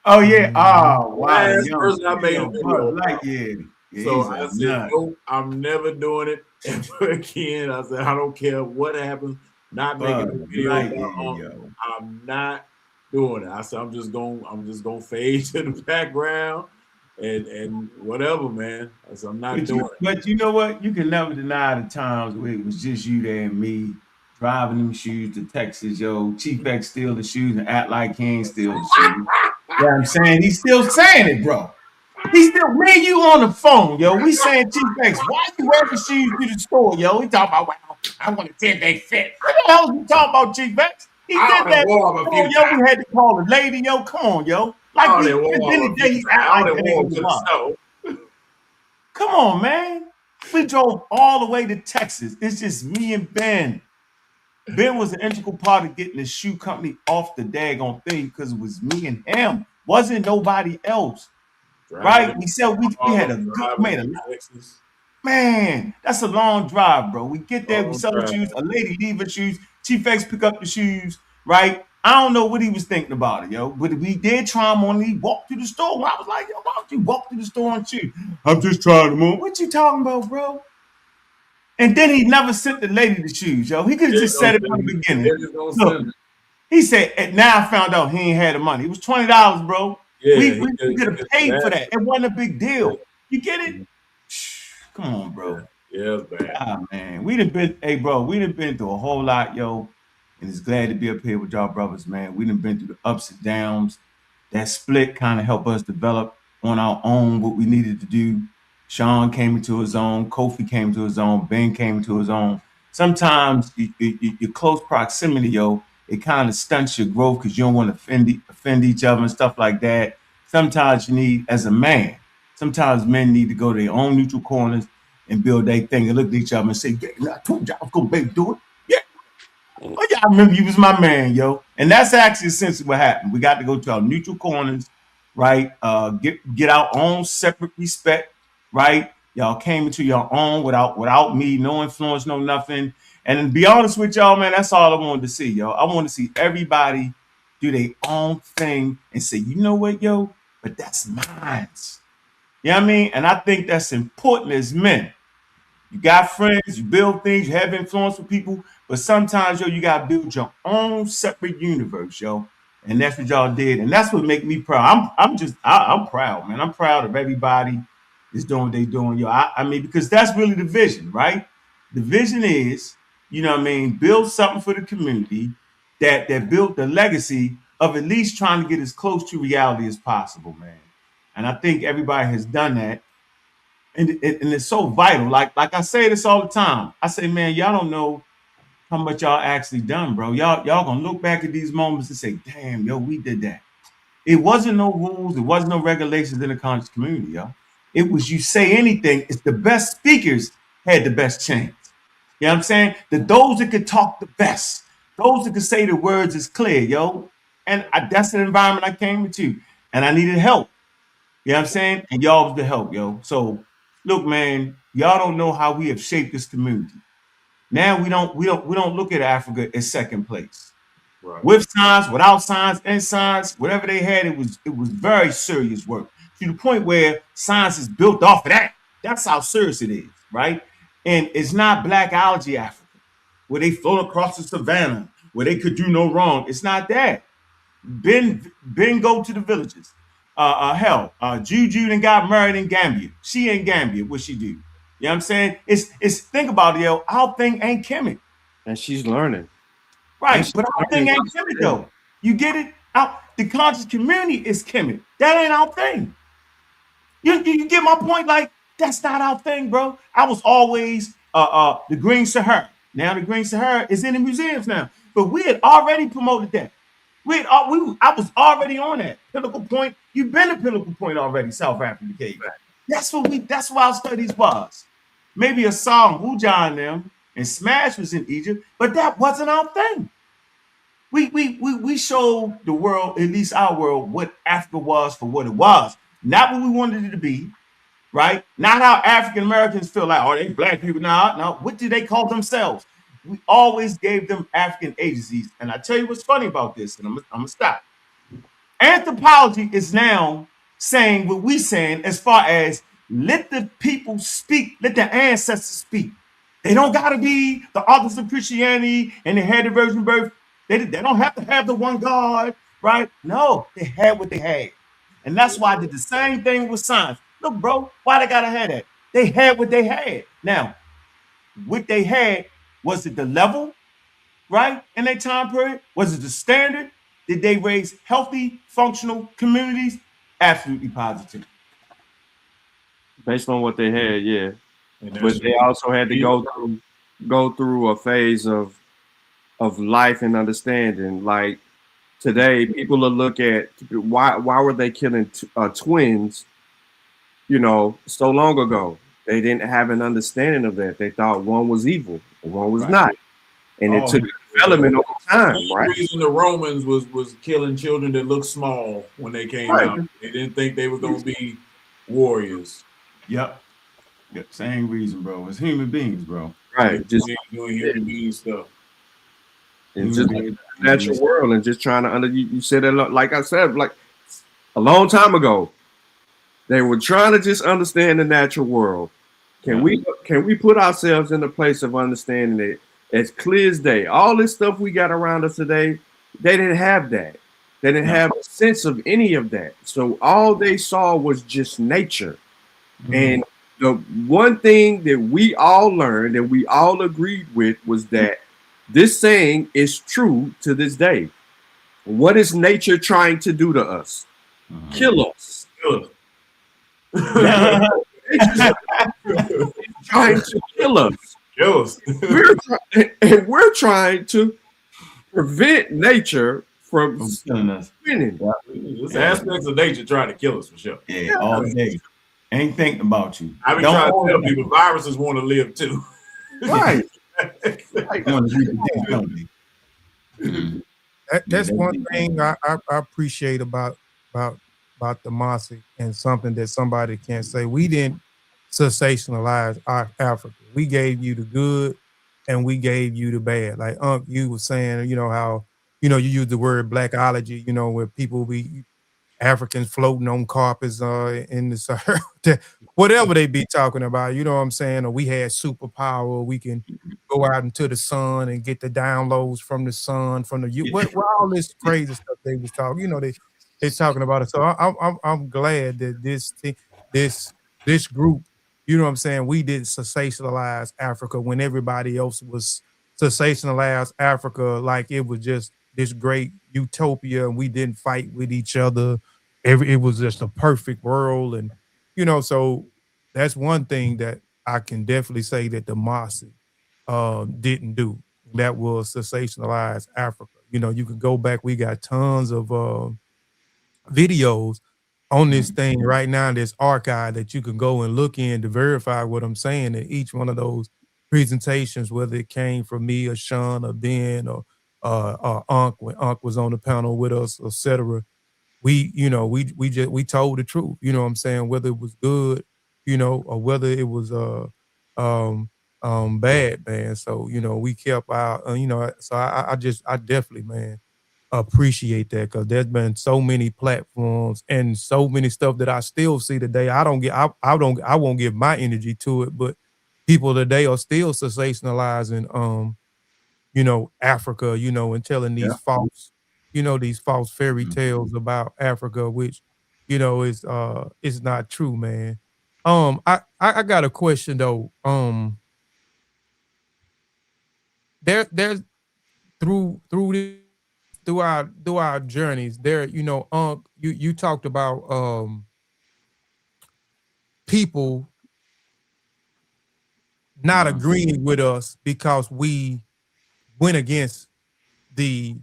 Oh yeah. Oh wow, the Last young person I made a yo, video Buzz about. Lightyear. Yeah, So he's I a said, nut. nope, I'm never doing it ever again. I said, I don't care what happens, not making Buzz a video about Lightyear, yo. I'm not doing it. I said, I'm just gonna fade to the background. and whatever, man. So I'm not doing it. But you know what? You can never deny the times where it was just you there and me driving them shoes to Texas, yo. Chief X steal the shoes and act like he ain't steal the shoes. You know what I'm saying? He's still saying it, bro. He's still me and you on the phone, yo. We saying Chief X, why you wearing the shoes to the store, yo? He talking about, well, I want to see if they fit. What the hell is he talking about, Chief X? He I did only that. wore them a Come few on, yo. We times. had to call the lady, yo. Come on, yo. I Like only we wore then them the a day few he times. act I like only that ain't wore them gonna to the bother. snow. Come on, man. We drove all the way to Texas. It's just me and Ben. Ben was an integral part of getting the shoe company off the daggone thing because it was me and him. Wasn't nobody else. Right? Driving We said we had a Harlem, good driving made a through lot. Texas. Man, that's a long drive, bro. We get there, we Long sell the drive. shoes, a lady leave her shoes, Chief X pick up the shoes, right? I don't know what he was thinking about it, yo. But we did try him on. He walked to the store. I was like, yo, why don't you walk to the store and shoes? I'm just trying them on. What you talking about, bro? And then he never sent the lady the shoes, yo. He could have They're just gonna said it from send the it. beginning. They're just gonna Look, send it. he said, and now I found out he ain't had the money. It was $20, bro. Yeah, We could have he could paid for have that. It wasn't a big deal. You get it? it. Come on, Yeah, bro. yeah, it's bad. Ah, man. We done been, hey, bro, we done been through a whole lot, yo. And it's glad to be up here with y'all brothers, man. We done been through the ups and downs. That split kind of helped us develop on our own what we needed to do. Sean came into his own, Kofi came into his own, Ben came into his own. Sometimes your close proximity, yo, it kind of stunts your growth because you don't want to offend each other and stuff like that. Sometimes you need, as a man, sometimes men need to go to their own neutral corners and build their thing and look at each other and say, yeah, I told you I was gonna make you do it. Yeah. Oh yeah, I remember you was my man, yo. And that's actually essentially what happened. We got to go to our neutral corners, right? Get our own separate respect, right? Y'all came into your own without me, no influence, no nothing. And to be honest with y'all, man, that's all I wanted to see, yo. I want to see everybody do their own thing and say, you know what, yo, but that's mine. You know what I mean? And I think that's important as men. You got friends, you build things, you have influence with people, but sometimes, yo, you gotta build your own separate universe, yo. And that's what y'all did, and that's what make me proud. I'm proud, man. I'm proud of everybody that's doing what they doing, yo. I mean, because that's really the vision, right? The vision is, you know what I mean, build something for the community that built the legacy of at least trying to get as close to reality as possible, man. And I think everybody has done that and it's so vital. Like I say this all the time. I say, man, y'all don't know how much y'all actually done, bro. Y'all gonna look back at these moments and say, damn, yo, we did that. It wasn't no rules, it wasn't no regulations in the conscious community, yo. It was you say anything. It's the best speakers had the best chance. You know what I'm saying? Those that could talk the best, those that could say the words is clear, yo. And that's an environment I came into, and I needed help. You know what I'm saying? And y'all was the help, yo. So look, man, y'all don't know how we have shaped this community. Now we don't look at Africa as second place. Right. With signs, without signs, and signs, whatever they had, it was very serious work. To the point where science is built off of that. That's how serious it is, right? And it's not Black Algae Africa, where they float across the savannah, where they could do no wrong. It's not that. Ben go to the villages. Hell, Juju and got married in Gambia. She in Gambia. What she do? You know what I'm saying? It's think about it, yo. Our thing ain't Kemet. And she's learning. And Right. she's But our thing learning. ain't Kemet though. You get it? The conscious community is Kemet. That ain't our thing. You get my point? Like, that's not our thing, bro. I was always the Green Sahara. Now the Green Sahara is in the museums now. But we had already promoted that. I was already on that pinnacle point. You've been a pinnacle point already, South African cave. That's what our studies was. Maybe a song, Wuja and them, and Smash was in Egypt, but that wasn't our thing. We showed the world, at least our world, what Africa was for what it was. Not what we wanted it to be, right? Not how African Americans feel like, oh, they black people now. No, what do they call themselves? We always gave them African agencies. And I tell you what's funny about this, and I'm gonna stop. Anthropology is now saying what we saying as far as let the people speak, let the ancestors speak. They don't gotta be the authors of Christianity and they had the virgin birth. They don't have to have the one God, right? No, they had what they had. And that's why I did the same thing with science. Look, bro, why they gotta have that? They had what they had. Now, what they had, was it the level, right? In that time period? Was it the standard? Did they raise healthy, functional communities? Absolutely positive. Based on what they had, yeah. And that's But they also had to go through a phase of life and understanding. Like today, people will look at why were they killing twins? You know, so long ago, they didn't have an understanding of that. They thought one was evil and one was not, and it took development over time. The Right? reason the Romans was killing children that looked small when they came out. They didn't think they were going to be warriors. Yep. Same reason, bro. It's human beings, bro. Right. Just doing human being stuff. And just the natural world and just trying to you said it like I said, like a long time ago. They were trying to just understand the natural world. Can we put ourselves in the place of understanding it as clear as day? All this stuff we got around us today, they didn't have that. They didn't have a sense of any of that. So all they saw was just nature. And the one thing that we all learned and we all agreed with was that this saying is true to this day. What is nature trying to do to us? Kill us. It's trying to kill us. We're trying to prevent nature from killing us. Winning. There's aspects of nature trying to kill us for sure. Yeah, all day. Ain't thinking about you. I be trying to tell people viruses want to live too. Right. That's one thing I appreciate about the Mossi, and something that somebody can't say. We didn't sensationalize Africa. We gave you the good and we gave you the bad. Like you were saying, you know, how, you know, you use the word blackology, you know, where people be Africans floating on carpets in the Sahara, whatever they be talking about, you know what I'm saying? Or we had superpower, we can go out into the sun and get the downloads from the sun, from the what all this crazy stuff they was talking, you know, they talking about it. So I'm glad that this group, you know what I'm saying, we didn't sensationalize Africa when everybody else was sensationalized Africa like it was just this great utopia and we didn't fight with each other. It was just a perfect world. And, you know, so that's one thing that I can definitely say that the Mossi didn't do. That was sensationalize Africa. You know, you can go back. We got tons of videos on this thing right now, this archive that you can go and look in to verify what I'm saying. And each one of those presentations, whether it came from me or Sean or Ben or Unc, when Unc was on the panel with us, etc. We, you know, we told the truth, you know what I'm saying, whether it was good, you know, or whether it was bad, man. So, you know, we kept our you know, so I definitely, man, appreciate that, because there's been so many platforms and so many stuff that I still see today. I won't give my energy to it, but people today are still sensationalizing you know, Africa, you know, and telling these false, you know, these false fairy tales about Africa, which, you know, is not true, man. I got a question though. There's through our journeys there, you know, you talked about people not agreeing with us because we went against the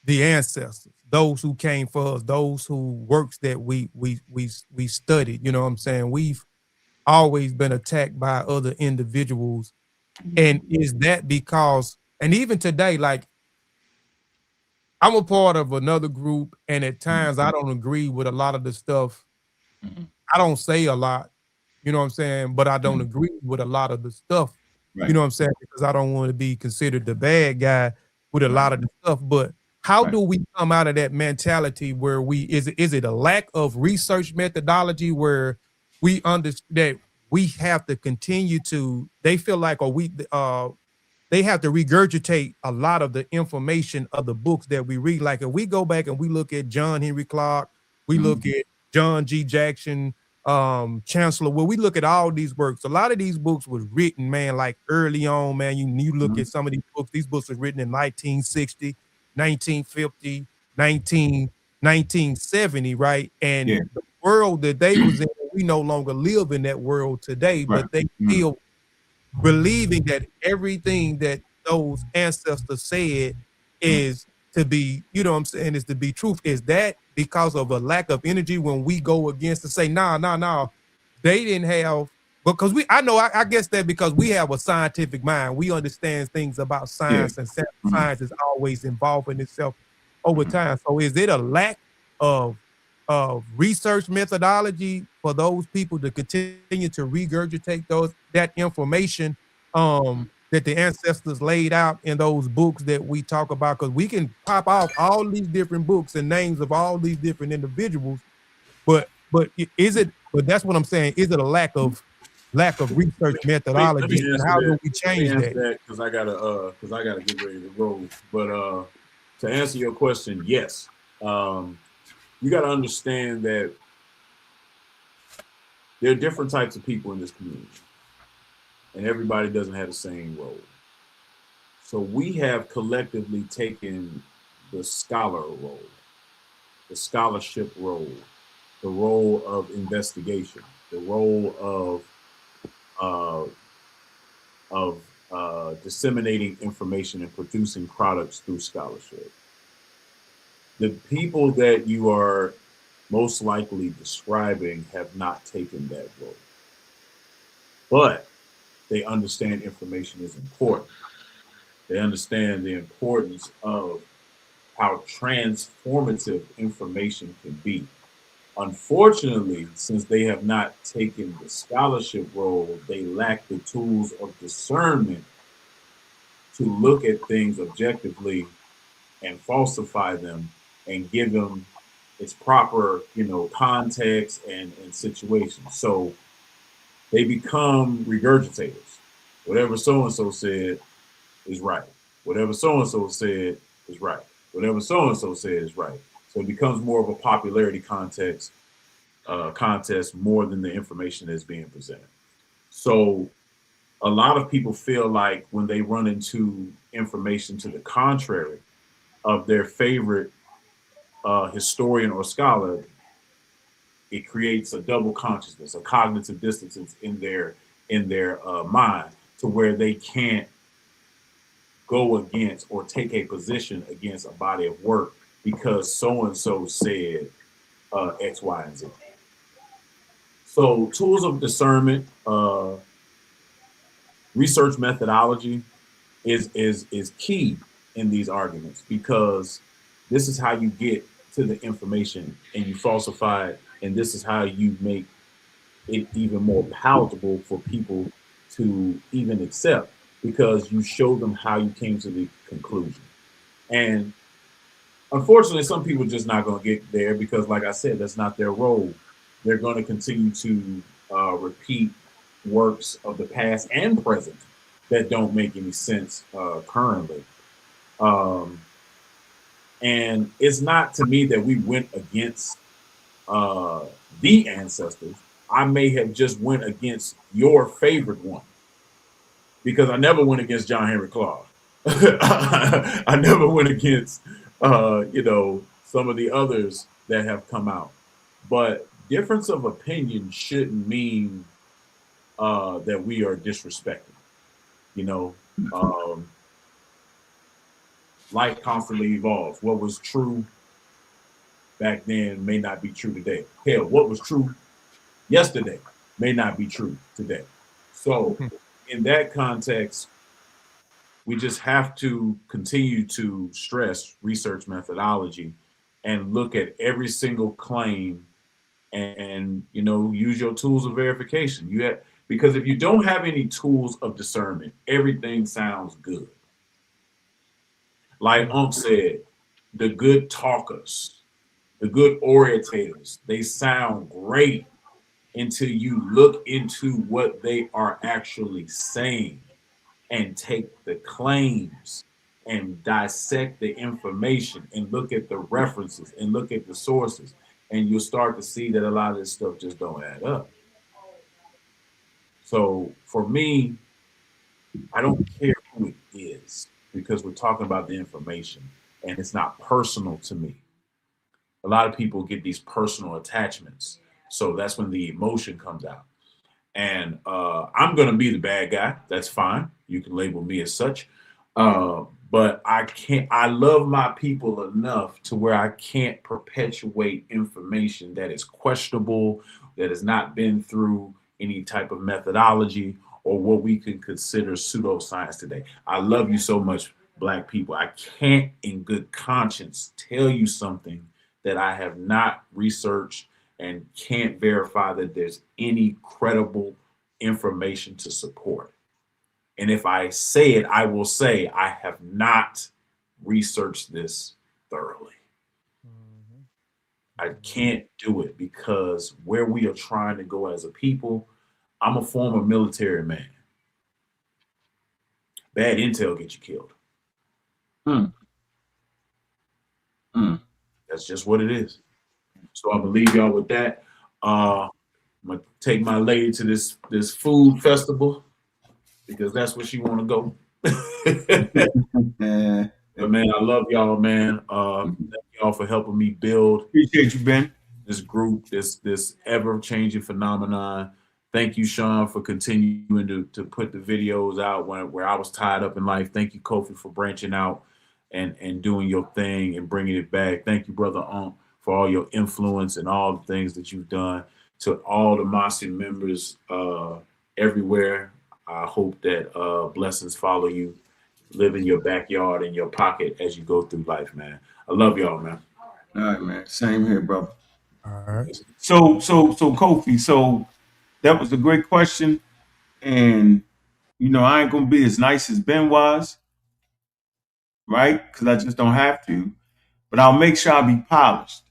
ancestors, those who came for us, those who works that we studied. You know what I'm saying? We've always been attacked by other individuals, and is that because? And even today, like, I'm a part of another group, and at times I don't agree with a lot of the stuff. I don't say a lot, you know what I'm saying, but I don't agree with a lot of the stuff. You know what I'm saying? Because I don't want to be considered the bad guy with a lot of the stuff. But how do we come out of that mentality where is it a lack of research methodology where we understand that we have to continue to, they feel like, or they have to regurgitate a lot of the information of the books that we read. Like if we go back and we look at John Henry Clark, we look at John G. Jackson, Chancellor, where we look at all these works. A lot of these books was written, man, like early on, man. You look at some of these books were written in 1960, 1950, 1970, right? Yeah. And the world that they was in, we no longer live in that world today, Right. but they still believing that everything that those ancestors said is to be, you know what I'm saying, is to be truth. Is that because of a lack of energy when we go against to say, nah, they didn't have, because I know, I guess that because we have a scientific mind, we understand things about Yeah. science, and science is always involving itself over time. So is it a lack of research methodology for those people to continue to regurgitate that information that the ancestors laid out in those books that we talk about? Because we can pop off all these different books and names of all these different individuals, but is it? But that's what I'm saying. Is it a lack of research Let me methodology, and answer how that. do we Let me change answer that? that because I gotta get ready to roll. But to answer your question, yes. You got to understand that there are different types of people in this community, and everybody doesn't have the same role. So we have collectively taken the scholar role, the scholarship role, the role of investigation, the role uh, of disseminating information and producing products through scholarship. The people that you are most likely describing have not taken that role, but they understand information is important. They understand the importance of how transformative information can be. Unfortunately, since they have not taken the scholarship role, they lack the tools of discernment to look at things objectively and falsify them and give them its proper, context and situation. So they become regurgitators. Whatever so and so said is right. Whatever so and so said is right. Whatever so and so said is right. So it becomes more of a popularity contest more than the information that's being presented. So a lot of people feel like when they run into information to the contrary of their favorite historian or scholar, it creates a double consciousness, a cognitive dissonance in their mind, to where they can't go against or take a position against a body of work because so and so said X, Y, and Z. So tools of discernment, research methodology is key in these arguments, because this is how you get to the information and you falsify it, and this is how you make it even more palatable for people to even accept, because you show them how you came to the conclusion. And unfortunately, some people are just not going to get there because, like I said, that's not their role. They're going to continue to repeat works of the past and present that don't make any sense currently. Um, and it's not to me that we went against uh, the ancestors. I may have just went against your favorite one, because I never went against John Henry Clark. I never went against, some of the others that have come out. But difference of opinion shouldn't mean that we are disrespecting. You know, um, life constantly evolves. What was true back then may not be true today. Hell, what was true yesterday may not be true today. So, in that context, we just have to continue to stress research methodology and look at every single claim, and use your tools of verification. Because if you don't have any tools of discernment, everything sounds good. Like Unc said, the good talkers, the good orators, they sound great until you look into what they are actually saying and take the claims and dissect the information and look at the references and look at the sources and you'll start to see that a lot of this stuff just don't add up. So for me, I don't care who it is because we're talking about the information and it's not personal to me. A lot of people get these personal attachments. So that's when the emotion comes out. And I'm going to be the bad guy. That's fine. You can label me as such. But I can't, I love my people enough to where I can't perpetuate information that is questionable, that has not been through any type of methodology or what we can consider pseudoscience today. I love you so much, Black people. I can't, in good conscience, tell you something that I have not researched and can't verify that there's any credible information to support. And if I say it, I will say I have not researched this thoroughly. I can't do it because where we are trying to go as a people, I'm a former military man. Bad intel gets you killed. That's just what it is. So I believe y'all with that. I'm gonna take my lady to this food festival because that's where she want to go. But man, I love y'all, man. Thank y'all for helping me build. Appreciate you, Ben. This group, this ever changing phenomenon. Thank you, Sean, for continuing to put the videos out where I was tied up in life. Thank you, Kofi, for branching out and doing your thing and bringing it back. Thank you, brother for all your influence and all the things that you've done. To all the Mossi members everywhere, I hope that blessings follow you. Live in your backyard, in your pocket as you go through life, man. I love y'all, man. All right, man. Same here, brother. All right. So Kofi, so that was a great question. And I ain't gonna be as nice as Ben was, right? Because I just don't have to. But I'll make sure I be polished.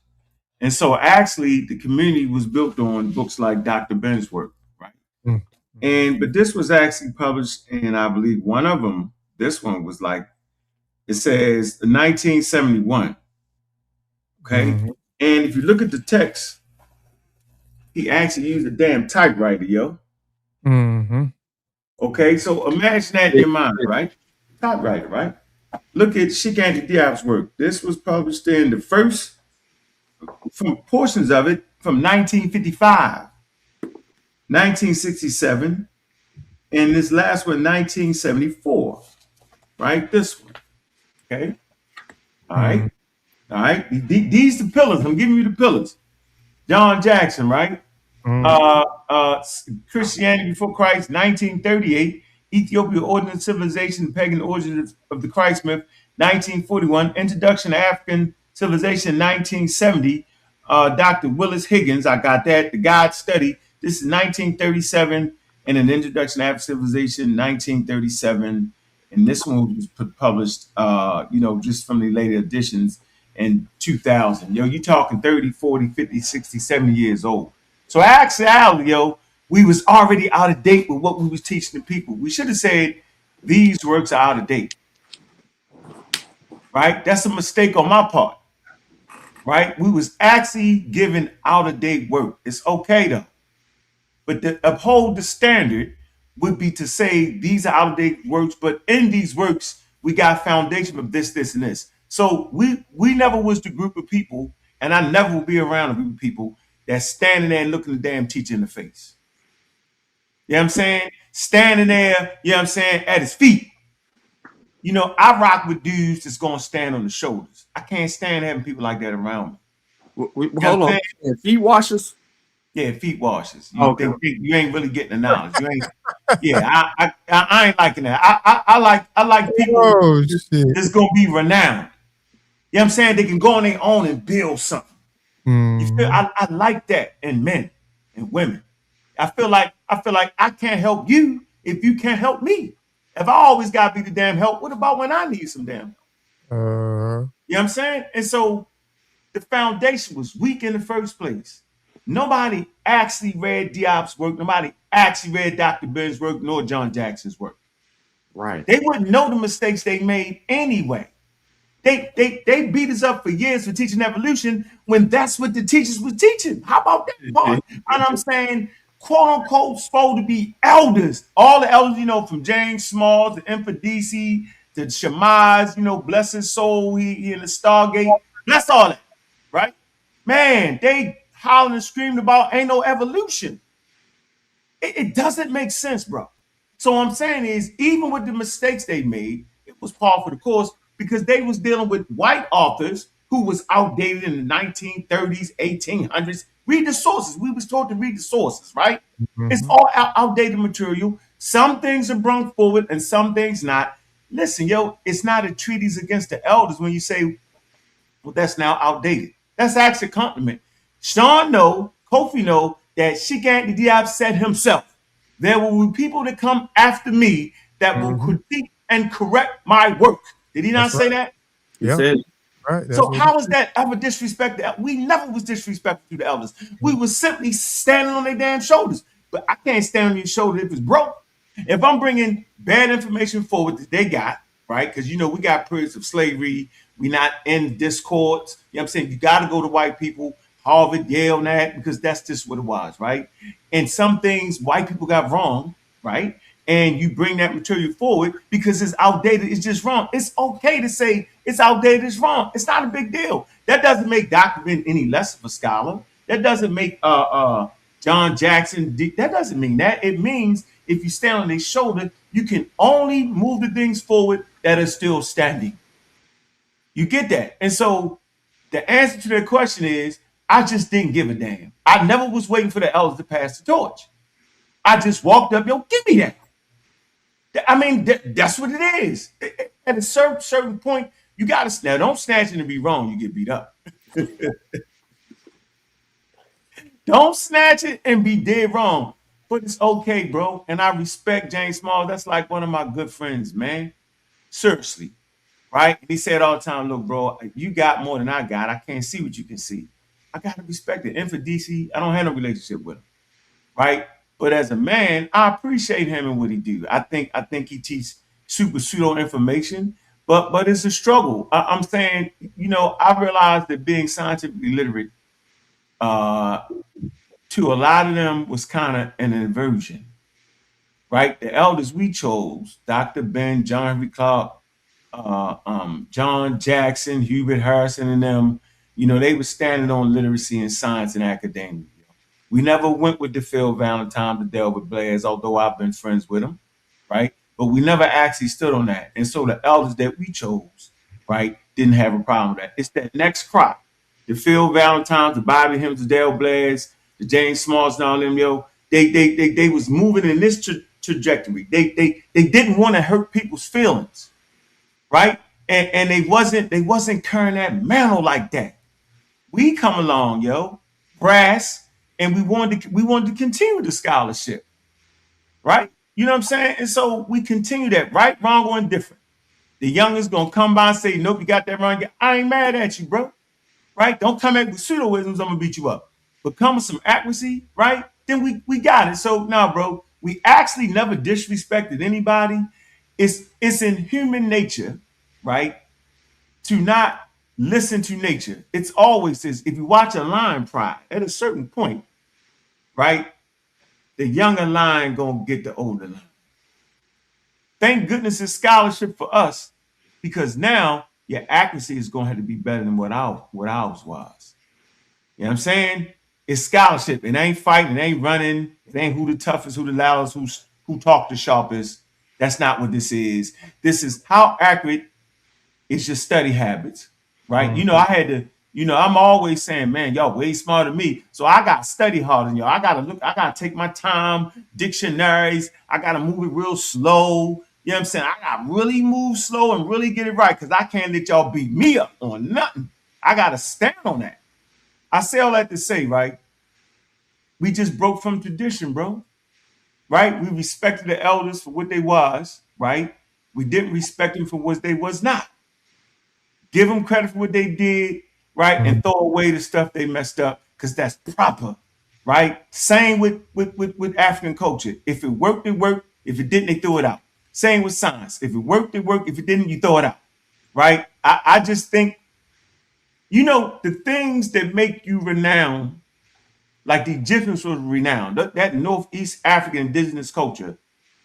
And so actually the community was built on books like Dr. Ben's work, right? But this was actually published in, I believe, one of them. This one was like, it says 1971. Okay. And if you look at the text, he actually used a damn typewriter, yo. Okay. So imagine that in your mind, right? Typewriter, right? Look at Sheikh Anta Diop's work. This was published in the first, from portions of it, from 1955, 1967, and this last one, 1974, right? This one. Okay. All right. All right. These the pillars. I'm giving you the pillars. John Jackson, right? Christianity before Christ, 1938. Ethiopia, Ordinance Civilization, Pagan Origins of the Christ Myth, 1941. Introduction to African Civilization, 1970. Dr. Willis Higgins, I got that. The God Study, this is 1937. And an Introduction to African Civilization, 1937. And this one was published, just from the later editions in 2000. Yo, you talking 30, 40, 50, 60, 70 years old. So actually, yo, we was already out of date with what we was teaching the people. We should have said these works are out of date, right? That's a mistake on my part, right? We was actually giving out of date work. It's okay though, but to uphold the standard would be to say these are out of date works, but in these works we got foundation of this, this, and this. So we never was the group of people, and I never will be around a group of people that's standing there and looking the damn teacher in the face. You know what I'm saying? Standing there, you know what I'm saying, at his feet. I rock with dudes that's going to stand on the shoulders. I can't stand having people like that around me. Hold on. Feet washers? Yeah, feet washers. Okay. You ain't really getting the knowledge. You ain't. Yeah, I ain't liking that. I like people that's going to be renowned. You know what I'm saying? They can go on their own and build something. You feel? I like that in men and women. I feel like I can't help you if you can't help me. If I always got to be the damn help, what about when I need some damn help? You know what I'm saying? And so the foundation was weak in the first place. Nobody actually read Diop's work. Nobody actually read Dr. Ben's work, nor John Jackson's work. Right. They wouldn't know the mistakes they made anyway. They beat us up for years for teaching evolution when that's what the teachers was teaching. How about that part? And I'm saying, quote unquote, supposed to be elders. All the elders, from James Small to Infidisi to Shemaiah, bless his soul, he in the Stargate. Bless all that, right? Man, they howling and screaming about ain't no evolution. It doesn't make sense, bro. So what I'm saying is, even with the mistakes they made, it was par for the course because they was dealing with white authors who was outdated in the 1930s, 1800s. Read the sources. We was taught to read the sources, right? It's all outdated material. Some things are brought forward and some things not. Listen, it's not a treatise against the elders when you say, well, that's now outdated. That's actually a compliment. Sean Kofi know that she can't Diab said himself. There will be people that come after me that will critique and correct my work. Did he not That's say right. that? He Yeah. said, Right. That's So what how is that ever disrespect? We never was disrespectful to the elders. We was simply standing on their damn shoulders. But I can't stand on your shoulder if it's broke. If I'm bringing bad information forward that they got, right? Because we got periods of slavery. We not in discords. You know what I'm saying? You got to go to white people, Harvard, Yale, and that, because that's just what it was, right? And some things white people got wrong, right? And you bring that material forward because it's outdated, it's just wrong. It's okay to say it's outdated, it's wrong. It's not a big deal. That doesn't make Dr. Ben any less of a scholar. That doesn't make John Jackson, that doesn't mean that. It means if you stand on their shoulder, you can only move the things forward that are still standing. You get that? And so the answer to that question is, I just didn't give a damn. I never was waiting for the elders to pass the torch. I just walked up, give me that. I mean, that's what it is. At a certain point, you got to now. Don't snatch it and be wrong. You get beat up. Don't snatch it and be dead wrong. But it's okay, bro. And I respect James Small. That's like one of my good friends, man. Seriously, right? And he said all the time, look, bro, you got more than I got. I can't see what you can see. I got to respect it. And for DC, I don't have no relationship with him, right? But as a man, I appreciate him and what he do. I think he teaches super pseudo information, but it's a struggle. I'm saying, I realized that being scientifically literate, to a lot of them was kind of an inversion, right? The elders we chose, Dr. Ben, John Henry Clark, John Jackson, Hubert Harrison, and them, they were standing on literacy and science and academia. We never went with DePhil Valentine to Delbert Blaze, although I've been friends with him, right? But we never actually stood on that. And so the elders that we chose, right, didn't have a problem with that. It's that next crop. DePhil Valentine, the Bobby Hymns, the Dale Blaze, the James Smalls, and all them, they was moving in this trajectory. They didn't want to hurt people's feelings, right? And they wasn't carrying that mantle like that. We come along, brass, and we wanted to continue the scholarship, right? You know what I'm saying? And so we continue that, right, wrong, or indifferent. The youngest gonna come by and say, nope, you got that wrong. I ain't mad at you, bro. Right? Don't come at with pseudoisms, I'm gonna beat you up. But come with some accuracy, right? Then we got it. So now, bro, we actually never disrespected anybody. It's in human nature, right, to not listen to nature. It's always this. If you watch a lion pride, at a certain point, right, the younger lion gonna get the older lion. Thank goodness it's scholarship for us, because now your accuracy is gonna have to be better than what ours was. You know what I'm saying? It's scholarship. It ain't fighting. It ain't running. It ain't who the toughest, who the loudest, who talk the sharpest. That's not what this is. This is how accurate is your study habits, right? I had to, I'm always saying, man, y'all way smarter than me. So I got to study harder than y'all. I got to take my time, dictionaries. I got to move it real slow. You know what I'm saying? I got to really move slow and really get it right, because I can't let y'all beat me up on nothing. I got to stand on that. I say all that to say, right? We just broke from tradition, bro. Right? We respected the elders for what they was, right? We didn't respect them for what they was not. Give them credit for what they did, right? And throw away the stuff they messed up, because that's proper, right? Same with African culture. If it worked, it worked. If it didn't, they threw it out. Same with science. If it worked, it worked. If it didn't, you throw it out, right? I just think, you know, the things that make you renowned, like the Egyptians was renowned. That Northeast African indigenous culture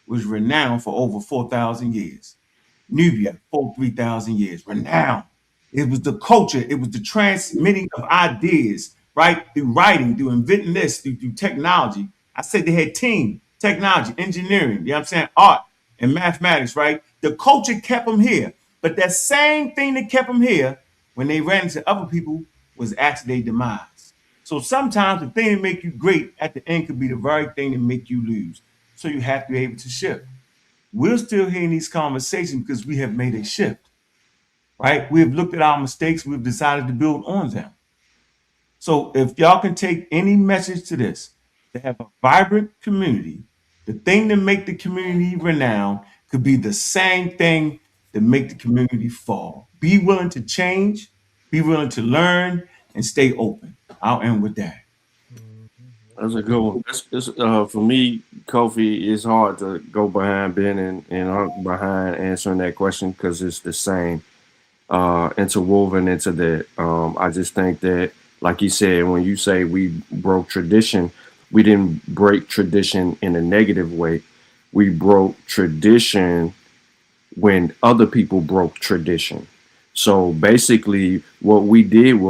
was renowned for over 4,000 years. Nubia, 3,000 years, renowned. It was the culture, it was the transmitting of ideas, right? Through writing, through inventing this, through technology. I said they had team, technology, engineering, you know what I'm saying? Art and mathematics, right? The culture kept them here. But that same thing that kept them here when they ran into other people was actually their demise. So sometimes the thing that make you great at the end could be the very thing that make you lose. So you have to be able to shift. We're still hearing these conversations because we have made a shift, right? We have looked at our mistakes. We've decided to build on them. So if y'all can take any message to this, to have a vibrant community, the thing that make the community renowned could be the same thing that make the community fall. Be willing to change, be willing to learn, and stay open. I'll end with that. That's a good one. For me, Kofi, it's hard to go behind Ben and behind answering that question because it's the same interwoven into that. I just think that, like you said, when you say we broke tradition, we didn't break tradition in a negative way. We broke tradition when other people broke tradition. So basically, what we did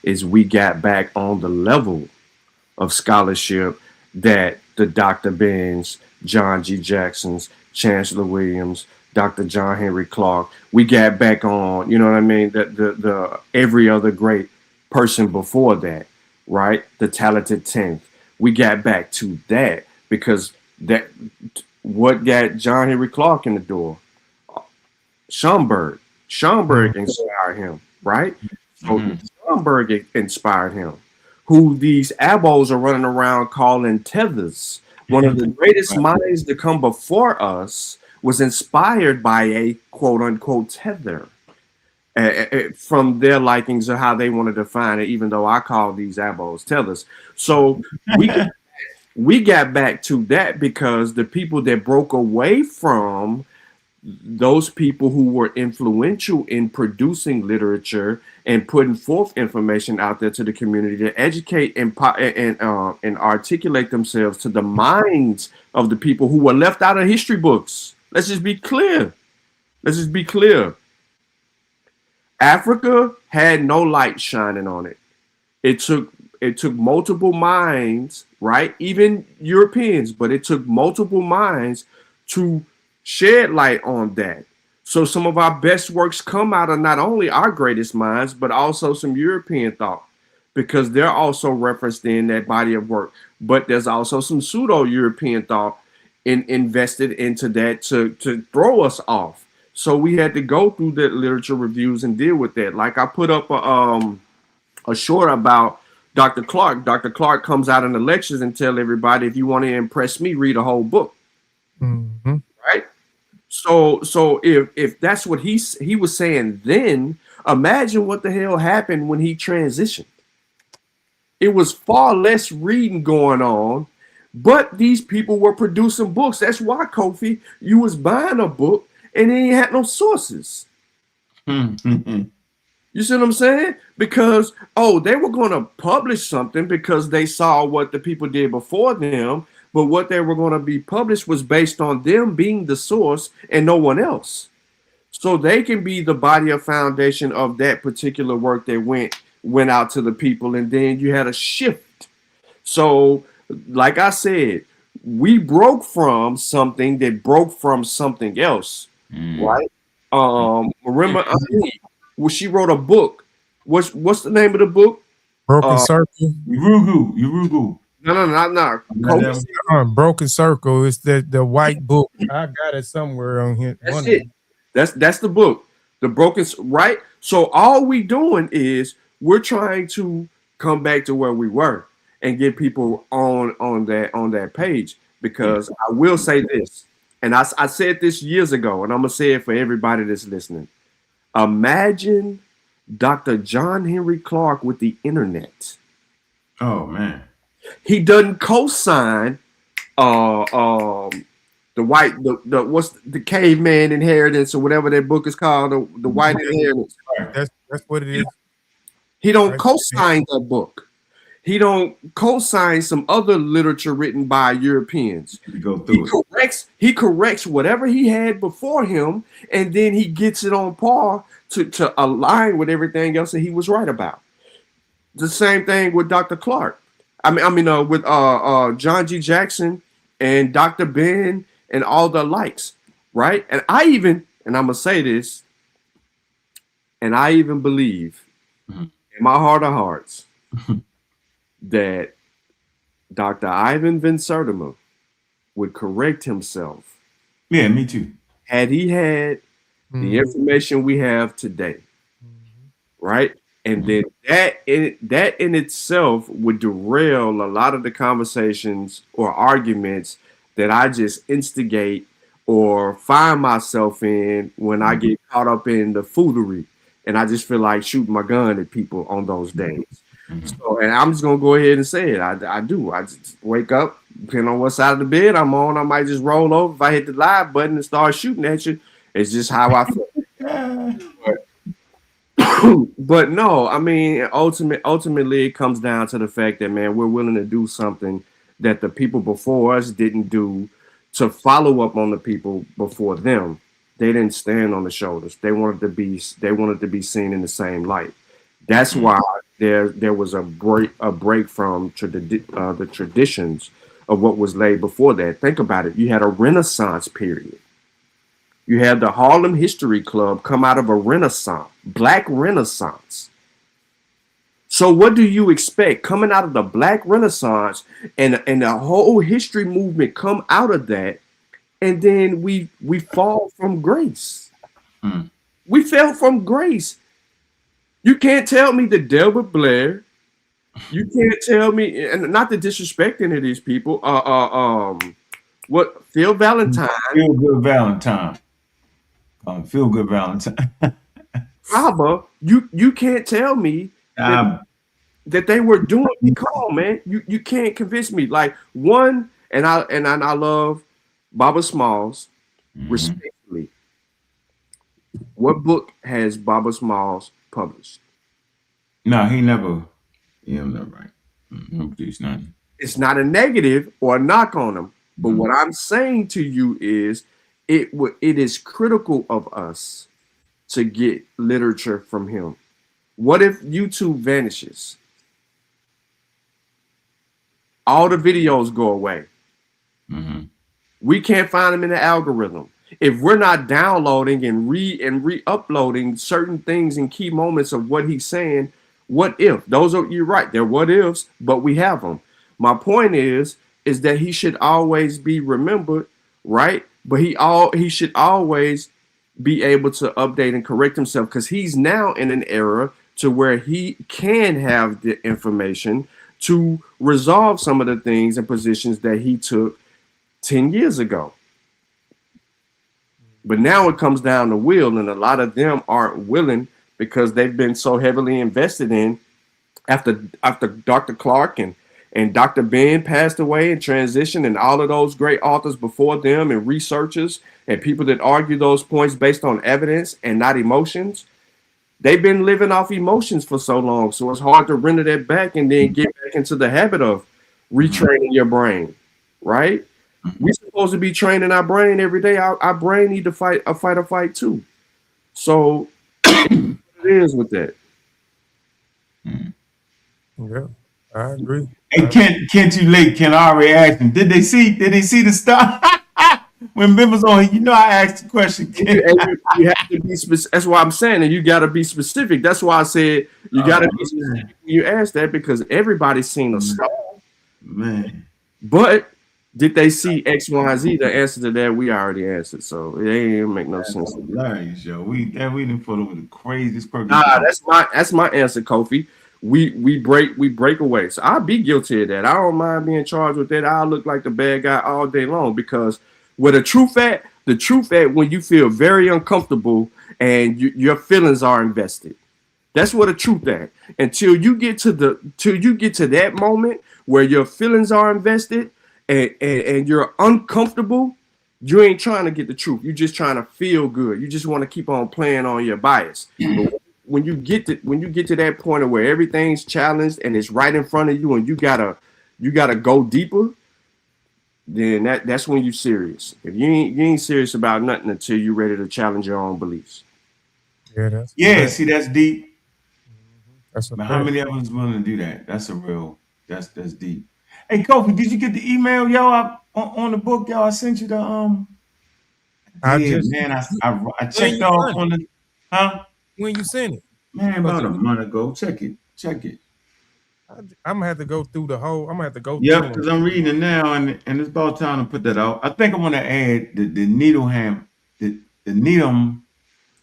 is we got back on the level of scholarship that the Dr. Ben's, John G. Jackson's, Chancellor Williams, Dr. John Henry Clark, we got back on, you know what I mean? The every other great person before that, right? The talented 10th. We got back to that because that what got John Henry Clark in the door? Schomburg. Schomburg inspired him, right? So Schomburg inspired him. Who these abos are running around calling tethers. One of the greatest minds to come before us was inspired by a quote unquote tether from their likings of how they want to define it, even though I call these abos tethers. So we got back to that because the people that broke away from those people who were influential in producing literature and putting forth information out there to the community to educate and articulate themselves to the minds of the people who were left out of history books. Let's just be clear. Africa had no light shining on it. It took multiple minds, right? Even Europeans, but it took multiple minds to shed light on that. So some of our best works come out of not only our greatest minds, but also some European thought, because they're also referenced in that body of work. But there's also some pseudo-European thought invested into that to throw us off. So we had to go through the literature reviews and deal with that. Like I put up a short about Dr. Clark. Dr. Clark comes out in the lectures and tell everybody, if you want to impress me, read a whole book. Mm-hmm. Right? So if that's what he was saying then, imagine what the hell happened when he transitioned. It was far less reading going on, but these people were producing books. That's why, Kofi, you was buying a book and then you had no sources. You see what I'm saying? Because, they were going to publish something because they saw what the people did before them, but what they were going to be published was based on them being the source and no one else. So they can be the body of foundation of that particular work that went out to the people, and then you had a shift. So, like I said, we broke from something that broke from something else, right? Remember, well, she wrote a book. What's the name of the book? Broken Circle. Urugu. No. Broken Circle. It's the white book. I got it somewhere on here. That's it. That's the book. The Broken, right? So all we doing is we're trying to come back to where we were and get people on that page. Because I will say this, and I said this years ago, and I'm gonna say it for everybody that's listening. Imagine Dr. John Henry Clark with the internet. Oh man. He doesn't co-sign the what's the caveman inheritance or whatever that book is called, the white inheritance. That's what it is. He don't Right. co-sign that book. He don't co-sign some other literature written by Europeans. He corrects whatever he had before him, and then he gets it on par to align with everything else that he was right about. The same thing with Dr. Clark. With John G. Jackson and Dr. Ben and all the likes, right? And I'm gonna say this, and I even believe in my heart of hearts that Dr. Ivan Van Sertima would correct himself. Yeah, me too. Had he had the information we have today, right? And then that in itself would derail a lot of the conversations or arguments that I just instigate or find myself in when I get caught up in the foolery, and I just feel like shooting my gun at people on those days. So, and I'm just gonna go ahead and say it. I do. I just wake up, depending on what side of the bed I'm on. I might just roll over if I hit the live button and start shooting at you. It's just how I feel. But no, I mean, ultimately, it comes down to the fact that, man, we're willing to do something that the people before us didn't do to follow up on the people before them. They didn't stand on the shoulders. They wanted to be seen in the same light. That's why there was a break from the traditions of what was laid before that. Think about it. You had a Renaissance period. You had the Harlem History Club come out of a Renaissance, Black Renaissance. So what do you expect coming out of the Black Renaissance and the whole history movement come out of that, and then we fall from grace? We fell from grace. You can't tell me that Delbert Blair. You can't tell me, and not to disrespect any of these people. Phil Valentine? Feel Good Valentine. Feel Good Valentine. Haba, you can't tell me that they were doing. Come on, man. You can't convince me. Like one, and I love Baba Smalls respectfully. What book has Baba Smalls published? No, he never. Yeah, I'm not right. Nobody's not. It's not a negative or a knock on him, but what I'm saying to you is, it is critical of us to get literature from him. What if YouTube vanishes? All the videos go away. We can't find them in the algorithm. If we're not downloading and re-uploading certain things and key moments of what he's saying, what if? You're right, they're what ifs, but we have them. My point is that he should always be remembered, right? But he should always be able to update and correct himself, because he's now in an era to where he can have the information to resolve some of the things and positions that he took 10 years ago. But now it comes down to will, and a lot of them aren't willing because they've been so heavily invested in after Dr. Clark and Dr. Ben passed away and transitioned, and all of those great authors before them and researchers and people that argue those points based on evidence and not emotions. They've been living off emotions for so long, so it's hard to render that back and then get back into the habit of retraining your brain, right? We're supposed to be training our brain every day. Our brain need to fight a fight too. So it is with that. Yeah, I agree. Hey, Kent, you late. Ken already asked him. Did they see the star? When Ben was on, I asked the question. You have to be specific. That's why I'm saying that you got to be specific. That's why I said you got to be specific when you ask that, because everybody's seen a star. Man. But did they see X, Y, and Z? The answer to that we already answered, so it ain't make no sense. Hilarious, yo. We didn't put over the craziest quirky. Nah, that's my answer, Kofi. We break away. So I'll be guilty of that. I don't mind being charged with that. I'll look like the bad guy all day long, because with the truth at when you feel very uncomfortable and your feelings are invested. That's what the truth at. Until you get to that moment where your feelings are invested and you're uncomfortable, you ain't trying to get the truth. You're just trying to feel good. You just want to keep on playing on your bias. But when you get to that point of where everything's challenged and it's right in front of you, and you gotta go deeper, then that's when you're serious. If you ain't serious about nothing until you're ready to challenge your own beliefs. Yeah, that's Yeah, see, that's deep. that's a But how fact. many of us willing to do that? That's a real. That's deep. Hey, Kofi, did you get the email, yo, on the. Yo? I sent you the. I Did just man? I when checked you off sent on the. Huh? when you sent it, Man, because about a month ago. Check it. Check it. I'm gonna have to go through the whole. I'm gonna have to go Yep, through them. because I'm reading it now, and it's about time to put that out. I think I want to add the Needleham, the Needham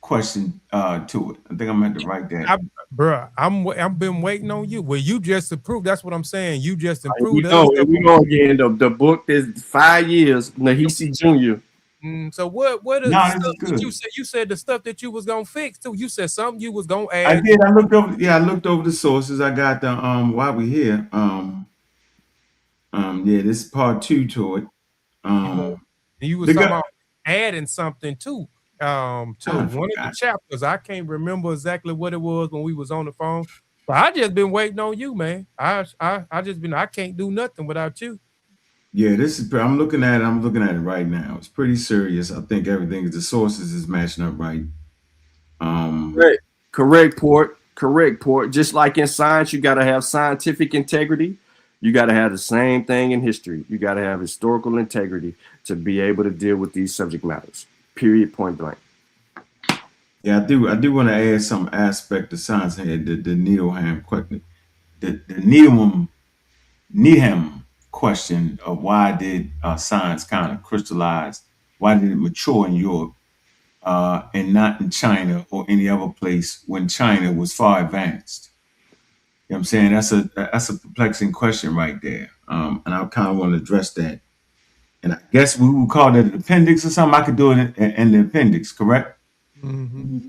question to it. I think I'm gonna have to write that. Bruh, I've been waiting on you. Well, you just improved. That's what I'm saying. You just And we improved other know, stuff. and we know again the book is 5 years. Nahisi Jr. So what is the No, this is stuff that you good. said? You said the stuff that you was gonna fix too. You said something you was gonna I add. did. I looked over. Yeah, I looked over the sources. I got the while we here. Yeah, this is part two to it. You was, Um, you was the talking guy. about adding something too. To I one of the forgot. chapters. I can't remember exactly what it was when we was on the phone. But I just been waiting on you, man. I just been I can't do nothing without you. Yeah, this is. I'm looking at it. I'm looking at it right now. It's pretty serious. I think everything. The sources is matching up right. Um, Correct. Correct, Port. Correct, Port. Just like in science, you got to have scientific integrity. You got to have the same thing in history. You got to have historical integrity to be able to deal with these subject matters. Period. Point blank. yeah, I do. I do want to add some aspect of science here. The Needham question. The Needham question of why did science kind of crystallize? Why did it mature in Europe and not in China or any other place when China was far advanced? You know what I'm saying? That's a perplexing question right there. And I kind of want to address that. And I guess we would call that an appendix or something. I could do it in the appendix, correct? Mm-hmm.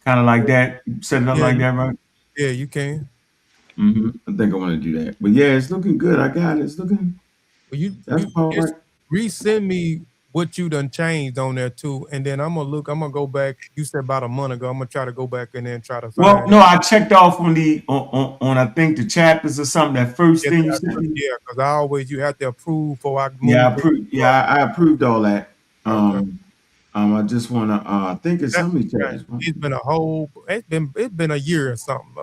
Kind of like that. You set it up Yeah, like that, right? yeah, you can. I think I want to do that. But yeah, it's looking good. I got it. It's looking. Well, you That's part just right. resend me what you done changed on there too, and then I'm gonna look. I'm gonna go back. You said about a month ago. I'm gonna try to go back in there and try to Well, find it. no, I checked off on on I think the chapters or something. That first thing you sent me. Yeah, because I always you have to approve before I Yeah, move I it. approved. Yeah, I approved all that. Okay. I just want to. I think it's That's how many right. chapters? It's been a whole. It's been a year or something.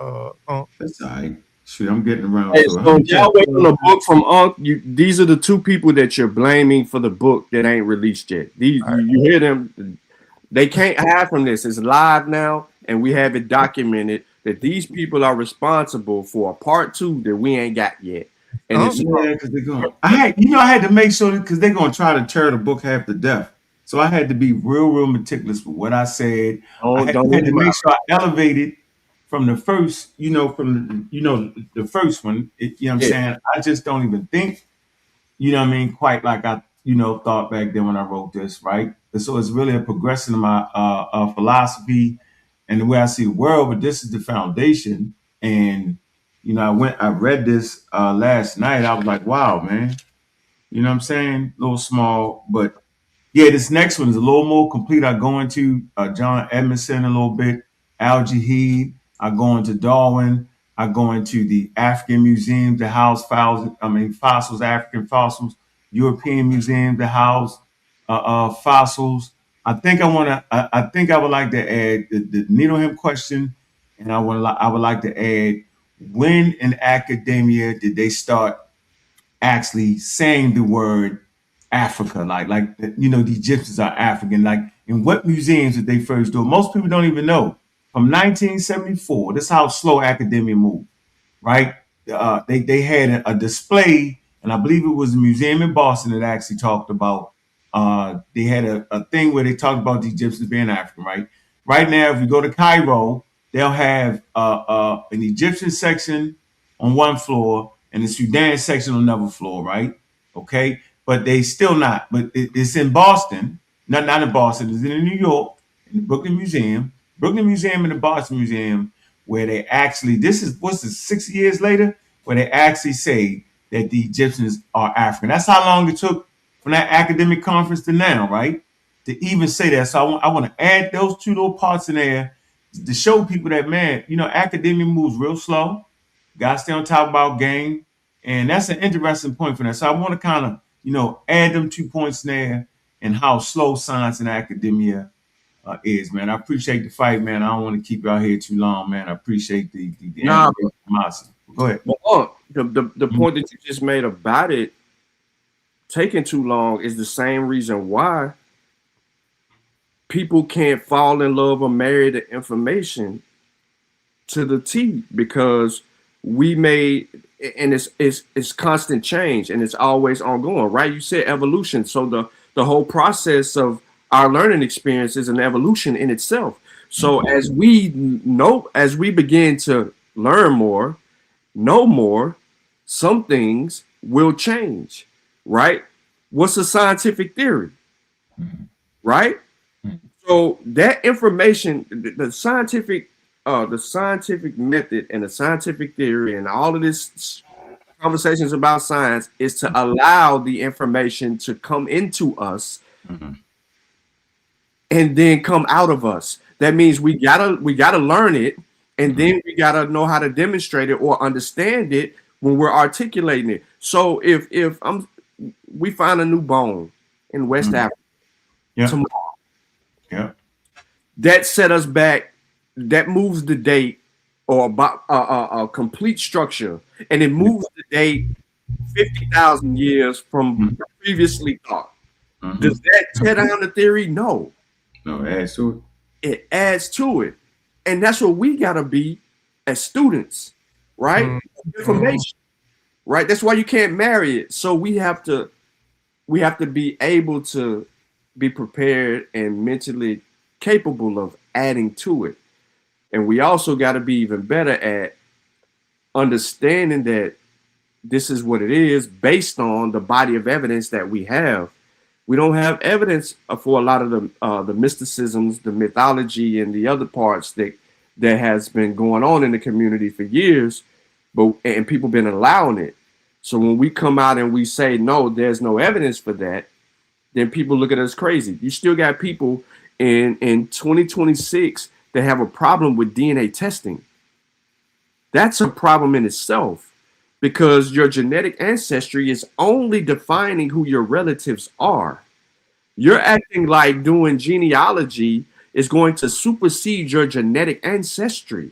That's all right. Shoot, I'm getting around Hey, to it. How so many y'all chapters? wait on a book from Unc. These are the two people that you're blaming for the book that ain't released yet. These All right. you hear them? They can't hide from this. It's live now, and we have it documented that these people are responsible for a part two that we ain't got yet. And it's Yeah, because they're going. I had to make sure because they're going to try to tear the book half to death. So I had to be real meticulous with what I said. don't Had leave to them make out. sure I elevated from the first, from the first one. You know what I'm Yeah, saying? I just don't even think, quite like I, thought back then when I wrote this, right? And so it's really a progression of my philosophy and the way I see the world. But this is the foundation. And I read this last night. I was like, wow, man. You know what I'm saying? A little small, but yeah, this next one is a little more complete. I go into John Edmondson a little bit, Al Jaheed. I go into Darwin. I go into the African museums, the house files. I mean, fossils, African fossils, European museums, the house fossils. I think I want to. I think I would like to add the needle him question, and I would like to add when in academia did they start actually saying the word Africa, the Egyptians are African. Like, in what museums did they first do it? Most people don't even know. From 1974, this is how slow academia moved, right? They had a display, and I believe it was a museum in Boston that actually talked about. They had a thing where they talked about the Egyptians being African, right? Right now, if you go to Cairo, they'll have an Egyptian section on one floor and the Sudan section on another floor, right? Okay, but they still not. But it's in Boston, not in Boston. It's in New York, in the Brooklyn Museum, and the Boston Museum, where they actually this is what's this 6 years later, where they actually say that the Egyptians are African. That's how long it took from that academic conference to now, right? To even say that. So I want to add those two little parts in there to show people that, man, academia moves real slow. Got to stay on top of our game. And that's an interesting point for that. So I want to kind of, add them 2 points there and how slow science and academia is, man. I appreciate the fight, man. I don't want to keep y'all here too long, man. I appreciate the Nah, Mossi. Go ahead. but the point that you just made about it taking too long is the same reason why people can't fall in love or marry the information to the T, because we made, and it's constant change and it's always ongoing, right? You said evolution, so the whole process of our learning experience is an evolution in itself. So as we begin to learn more, know more, some things will change, right? What's a scientific theory, right? So that information, the scientific method and the scientific theory and all of this conversations about science is to allow the information to come into us and then come out of us. That means we gotta learn it, and then we gotta know how to demonstrate it or understand it when we're articulating it. So if we find a new bone in West Africa tomorrow, that set us back, that moves the date or about a complete structure, and it moves the date 50,000 years from previously thought. Does that tear down the theory? No. No, it adds to it. It adds to it. And that's what we gotta be as students, right? Information. Right? That's why you can't marry it. So we have to be able to be prepared and mentally capable of adding to it. And we also got to be even better at understanding that this is what it is based on the body of evidence that we have. We don't have evidence for a lot of the mysticisms, the mythology, and the other parts that has been going on in the community for years, and people been allowing it. So when we come out and we say, no, there's no evidence for that, then people look at us crazy. You still got people in 2026 that have a problem with DNA testing. That's a problem in itself, because your genetic ancestry is only defining who your relatives are. You're acting like doing genealogy is going to supersede your genetic ancestry.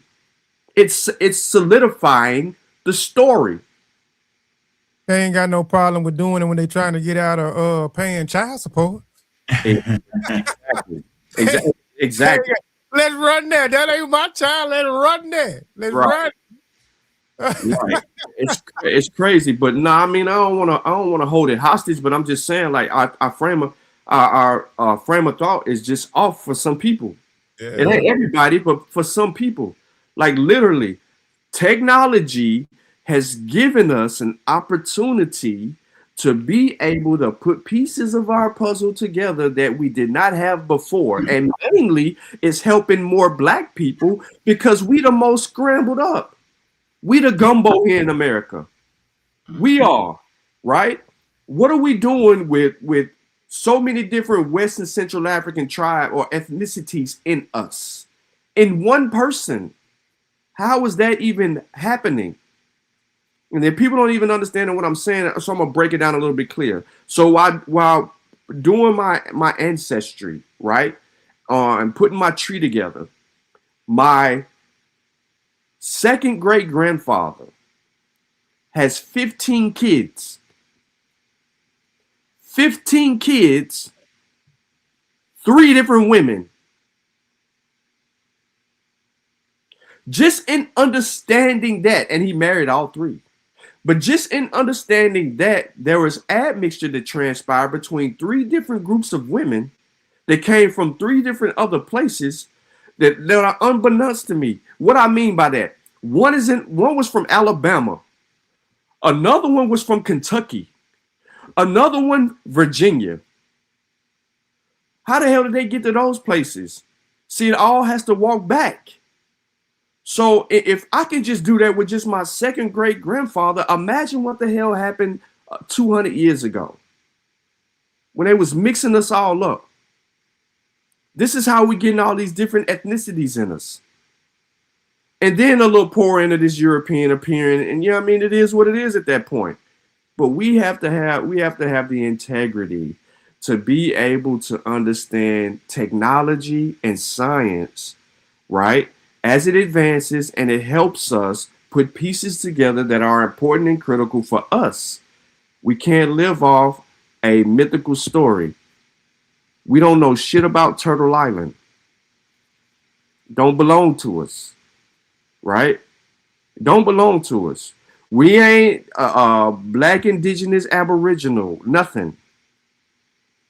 It's solidifying the story. They ain't got no problem with doing it when they trying to get out of paying child support. Exactly. Let's run there. That ain't my child. Let's run there. Let's run. Right. It's crazy, but no, I mean, I don't want to hold it hostage, but I'm just saying, like, our frame of thought is just off for some people. Yeah. It ain't everybody, but for some people, like, literally, technology has given us an opportunity to be able to put pieces of our puzzle together that we did not have before. And mainly it's helping more Black people because we the most scrambled up. We the gumbo here in America. We are, right? What are we doing with so many different West and Central African tribe or ethnicities in us? In one person. How is that even happening? And then people don't even understand what I'm saying, so I'm gonna break it down a little bit clear. So while doing my ancestry, right, and putting my tree together, my second great grandfather has 15 kids. 15 kids, 3 different women. Just in understanding that, and he married all 3. But just in understanding that there was admixture that transpired between 3 different groups of women that came from 3 different other places that are unbeknownst to me. What I mean by that, one was from Alabama, another one was from Kentucky, another one Virginia. How the hell did they get to those places? See, it all has to walk back. So if I can just do that with just my second great grandfather, imagine what the hell happened 200 years ago. when they was mixing us all up. This is how we getting all these different ethnicities in us. And then a little pour into this European appearing, and you know what I mean? It is what it is at that point. But we have to have the integrity to be able to understand technology and science, right? As it advances and it helps us put pieces together that are important and critical for us. We can't live off a mythical story. We don't know shit about Turtle Island. Don't belong to us, right? Don't belong to us. We ain't black, indigenous, aboriginal, nothing.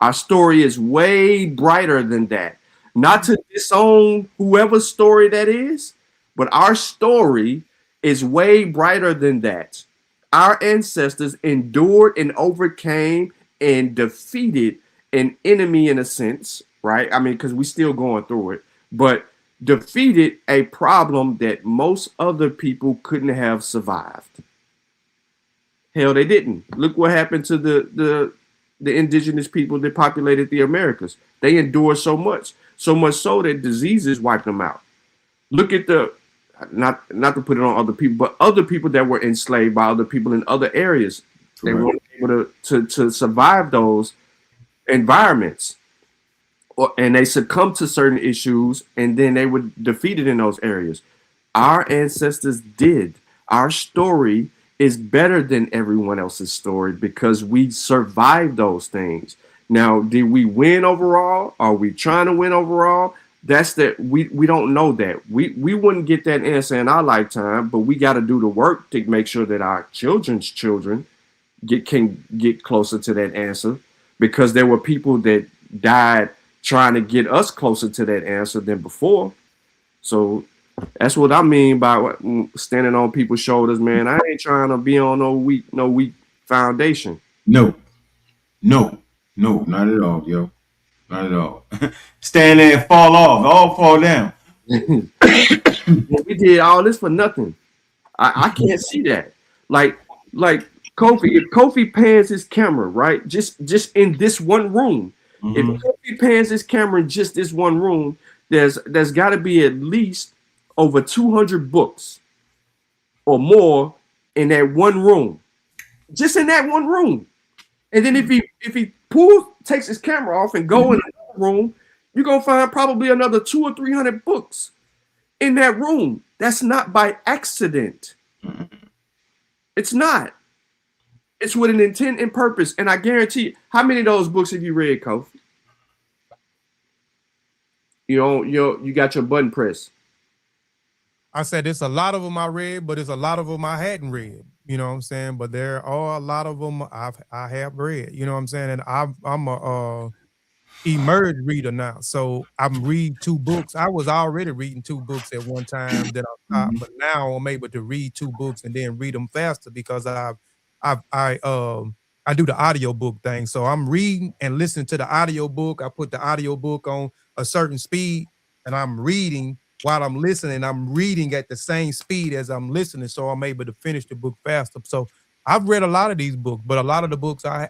Our story is way brighter than that. Not to disown whoever's story that is, but our story is way brighter than that. Our ancestors endured and overcame and defeated an enemy in a sense, right? I mean, because we still going through it, but defeated a problem that most other people couldn't have survived. Hell, they didn't. Look what happened to the indigenous people that populated the Americas. They endured so much so that diseases wiped them out. Look at the not to put it on other people, but other people that were enslaved by other people in other areas. They weren't able to survive those environments, and they succumbed to certain issues, and then they were defeated in those areas. Our ancestors did. Our story is better than everyone else's story because we survived those things. Now, did we win overall? Are we trying to win overall? That's that we don't know that. We wouldn't get that answer in our lifetime, but we got to do the work to make sure that our children's children can get closer to that answer, because there were people that died trying to get us closer to that answer than before. So that's what I mean by standing on people's shoulders, man. I ain't trying to be on no weak foundation. No, not at all, yo. Not at all. Stand there and fall off. All fall down. We did all this for nothing. I can't see that. Like Kofi, if Kofi pans his camera, right? Just in this one room. Mm-hmm. If Kofi pans his camera in just this one room, there's got to be at least over 200 books or more in that one room. Just in that one room. And then if he takes his camera off and go in another room, you're gonna find probably another 200 or 300 books in that room. That's not by accident. It's not. It's with an intent and purpose. And I guarantee, how many of those books have you read, Kofi? You got your button pressed. I said there's a lot of them I read, but there's a lot of them I hadn't read. You know what I'm saying? But there are a lot of them I have read. You know what I'm saying? And I'm a emerged reader now, so I'm reading 2 books. I was already reading 2 books at one time that I stopped, but now I'm able to read 2 books and then read them faster because I do the audio book thing. So I'm reading and listening to the audio book. I put the audio book on a certain speed, and I'm reading while I'm listening. I'm reading at the same speed as I'm listening, so I'm able to finish the book faster. So I've read a lot of these books, but a lot of the books I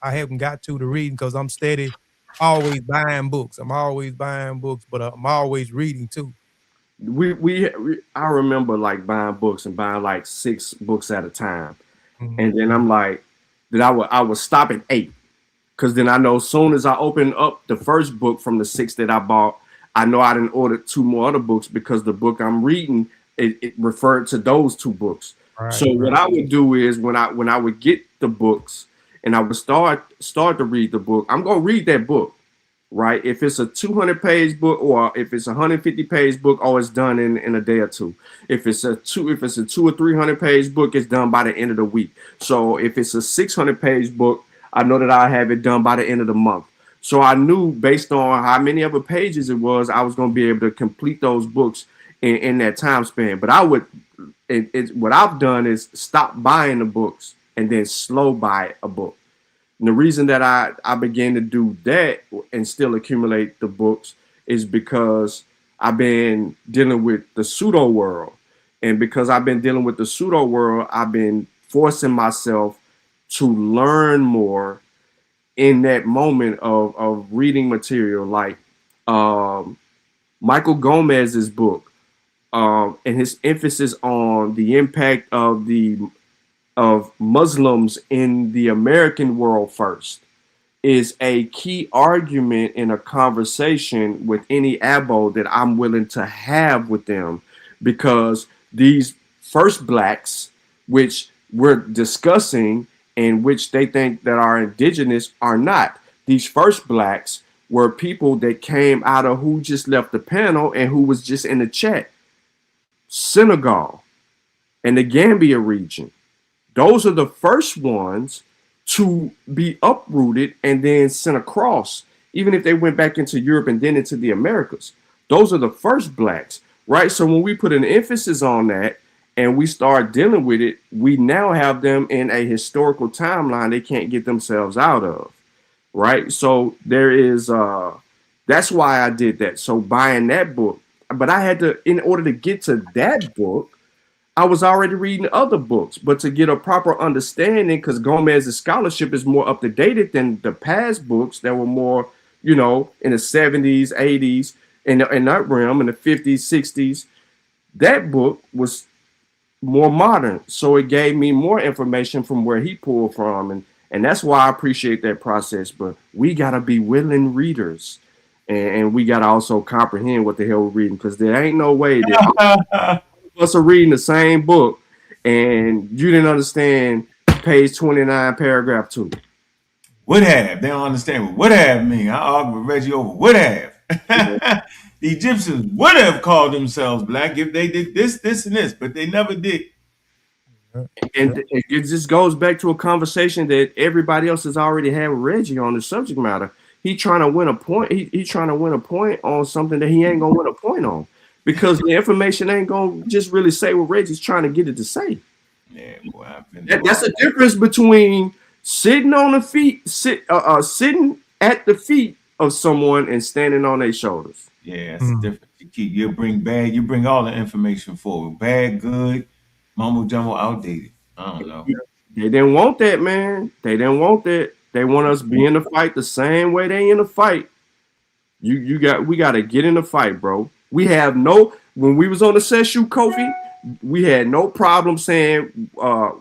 haven't got to read because I'm steady. Always buying books. I'm always buying books, but I'm always reading too. I remember like buying books and buying like 6 books at a time, and then I'm like, that I would stop at 8, because then I know as soon as I open up the first book from the 6 that I bought, I know I didn't order 2 more other books because the book I'm reading it referred to those 2 books. Right, so what I would do is when I would get the books, and I would start to read the book, I'm going to read that book, right? If it's a 200-page book or if it's a 150-page book, it's done in a day or 2. If it's a 2 or 300-page book, it's done by the end of the week. So if it's a 600-page book, I know that I have it done by the end of the month. So I knew based on how many other pages it was, I was going to be able to complete those books in that time span. But what I've done is stop buying the books and then slow buy a book. And the reason that I began to do that and still accumulate the books is because I've been dealing with the pseudo world. And because I've been dealing with the pseudo world, I've been forcing myself to learn more in that moment of reading material, like um, Michael Gomez's book, and his emphasis on the impact of Muslims in the American world first is a key argument in a conversation with any abo that I'm willing to have with them, because these first blacks, which we're discussing and which they think that are indigenous, are not. These first blacks were people that came out of who just left the panel and who was just in the chat. Senegal and the Gambia region. Those are the first ones to be uprooted and then sent across, even if they went back into Europe and then into the Americas. Those are the first blacks, right? So when we put an emphasis on that and we start dealing with it, we now have them in a historical timeline they can't get themselves out of, right? So there is, that's why I did that. So buying that book, but I had to, in order to get to that book, I was already reading other books, but to get a proper understanding, because Gomez's scholarship is more up to date than the past books that were more, in the 70s, 80s, in that realm, in the 50s, 60s. That book was more modern, so it gave me more information from where he pulled from, and that's why I appreciate that process. But we gotta be willing readers, and we gotta also comprehend what the hell we're reading, because there ain't no way that us are reading the same book and you didn't understand page 29, paragraph 2. Would have. They don't understand what would have mean. I argue with Reggie over would have. The Egyptians would have called themselves black if they did this, this, and this, but they never did. And it just goes back to a conversation that everybody else has already had with Reggie on the subject matter. He trying to win a point. He trying to win a point on something that he ain't gonna win a point on, because the information ain't gonna just really say what Reggie's trying to get it to say. Yeah, boy, that's the difference between sitting on the feet, sitting at the feet of someone and standing on their shoulders. Yeah, it's different. You bring all the information forward. Bad, good, mumbo jumbo, outdated. I don't know. They didn't want that, man. They didn't want that. They want us be in the fight the same way they in the fight. We got to get in the fight, bro. We have when we was on the Shooow, Kofi, we had no problem saying,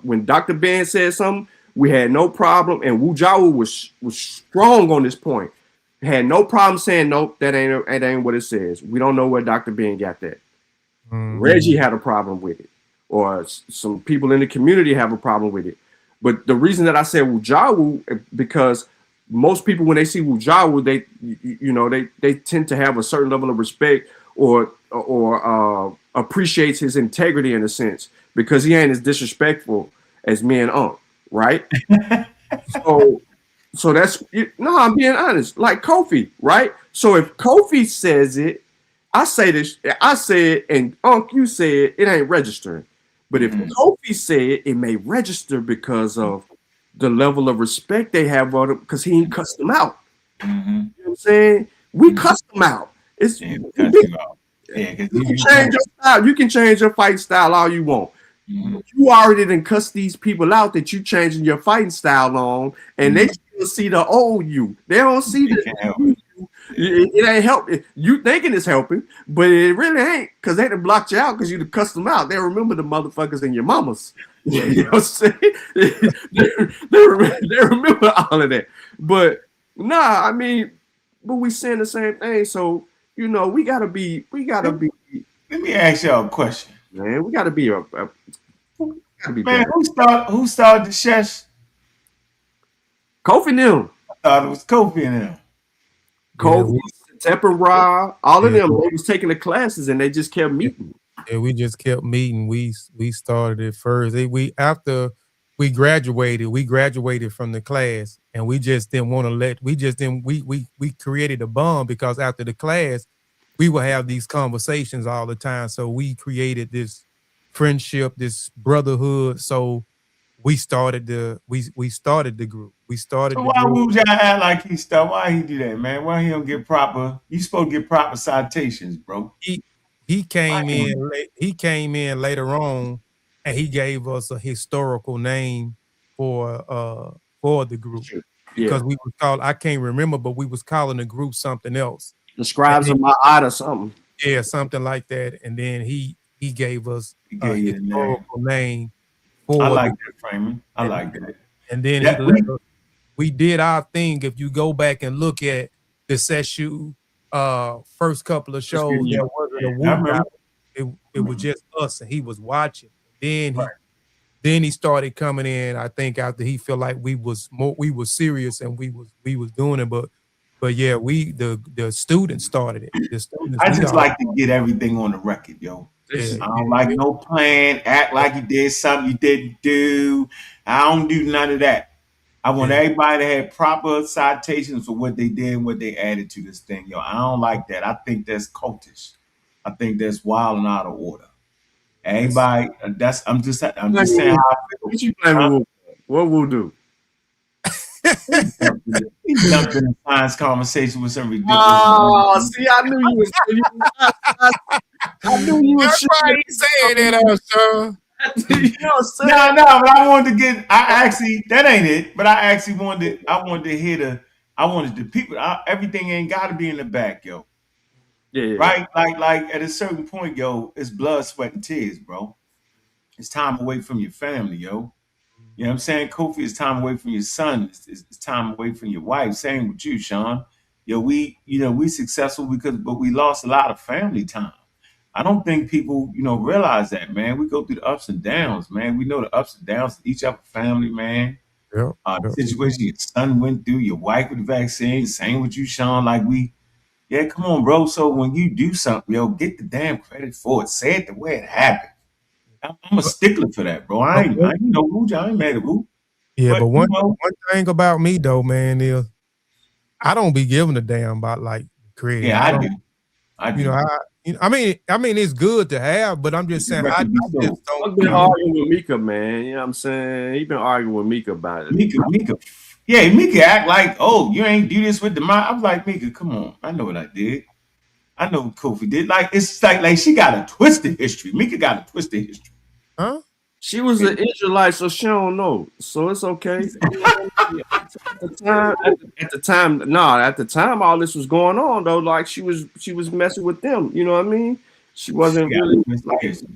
when Dr. Ben said something, we had no problem, and Wu Jawu was strong on this point. Had no problem saying, nope, that ain't what it says. We don't know where Dr. Ben got that. Reggie had a problem with it, or some people in the community have a problem with it. But the reason that I said Wu Jawu, because most people, when they see Wu Jawu, they tend to have a certain level of respect or appreciates his integrity in a sense, because he ain't as disrespectful as me and Unc, right? So that's I'm being honest. Like Kofi, right? So if Kofi says it, I say it, and Unc, you say it ain't registering. But if Kofi said it may register because of the level of respect they have on him, because he ain't cussed them out. You know what I'm saying? We cussed them out. You can change your style. You can change your fighting style all you want. You already done cuss these people out that you changing your fighting style on, and they still see the old you. They don't see the it ain't helping. You thinking it's helping, but it really ain't, because they done blocked you out because you done cussed them out. They remember the motherfuckers in your mamas. You know what I'm saying? they remember all of that. But I mean, but we saying the same thing. So, we gotta be. Let me ask y'all a question. Man, we gotta be man, who started the Shesh? Kofi and them. I thought it was Kofi and them. Kofi, Tepper Ra, all of them, they was taking the classes and they just kept meeting. Yeah, we just kept meeting. We started it first. After we graduated from the class, and we just didn't want to we created a bond, because after the class, we would have these conversations all the time. So we created this friendship, this brotherhood. So we started the group. So why would y'all act like he started? Why he do that, man? Why he don't get proper? You supposed to get proper citations, bro. He came in. He came in later on, and he gave us a historical name for the group. because we was called, I can't remember, but we was calling the group something else. The scribes of my art or something. Yeah, something like that. And then he gave us He a gave you the name. historical name I for like that framing. I like that. and then That he let us, we did our thing. If you go back and look at the Shooow first couple of shows, there wasn't a I whoop remember. out. It was just us, and he was watching. Then he started coming in. I think after he felt like we was serious and we was doing it. But yeah, the students started it. The students. I just like to get everything on the record, yo. Yeah, I don't like no plan, act like you did something you didn't do. I don't do none of that. I want everybody to have proper citations for what they did and what they added to this thing, yo. I don't like that. I think that's cultish. I think that's wild and out of order. Everybody, I'm just saying how I feel. What you playing with? What we'll do? He jumped in a science conversation with some ridiculous. Oh, see, I knew you was. I knew you was. Why you saying that, Sean? No, but I wanted to get. I actually, that ain't it. But I actually wanted. I wanted the people. Everything ain't got to be in the back, yo. Yeah. Right? Like at a certain point, yo, it's blood, sweat, and tears, bro. It's time away from your family, yo. You know what I'm saying? Kofi, it's time away from your son. It's time away from your wife. Same with you, Sean. Yo, we successful but we lost a lot of family time. I don't think people, realize that, man. We go through the ups and downs, man. We know the ups and downs of each other family, man. The situation your son went through, your wife with the vaccine, same with you, Sean. Come on, bro. So when you do something, yo, get the damn credit for it. Say it the way it happened. I'm a stickler for that, bro. I ain't mad at who. Yeah, but one thing about me though, man, is I don't be giving a damn about like credit. Yeah, I do. I mean, it's good to have, but I'm just saying, I just don't. I've been arguing with Mika, man. You know what I'm saying? He been arguing with Mika about it. Mika act like, oh, you ain't do this with the mind. I'm like, Mika, come on. I know what I did. I know what Kofi did. Like, it's like she got a twisted history. Mika got a twisted history. Huh? She was an Israelite, so she don't know. So it's okay. At the time, all this was going on though. Like she was messing with them. You know what I mean? She wasn't really.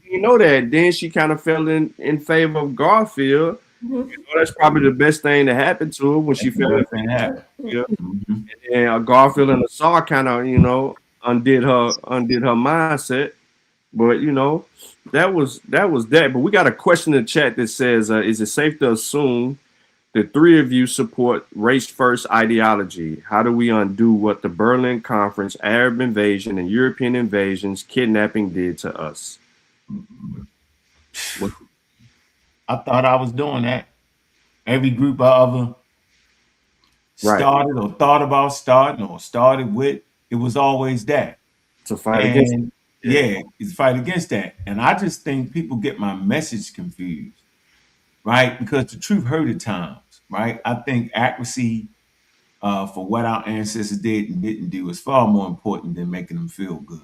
You know that. Then she kind of fell in favor of Garfield. That's probably the best thing that happened to her when she fell in favor. And Garfield and Asar kind of undid her mindset. But that was that. But we got a question in the chat that says, is it safe to assume the three of you support race-first ideology? How do we undo what the Berlin Conference, Arab invasion, and European invasions, kidnapping did to us? I thought I was doing that. Every group I ever started or thought about starting or started with, it was always that. To fight against it. Yeah, it's fight against that. And I just think people get my message confused, right? Because the truth hurt at times, right? I think accuracy for what our ancestors did and didn't do is far more important than making them feel good.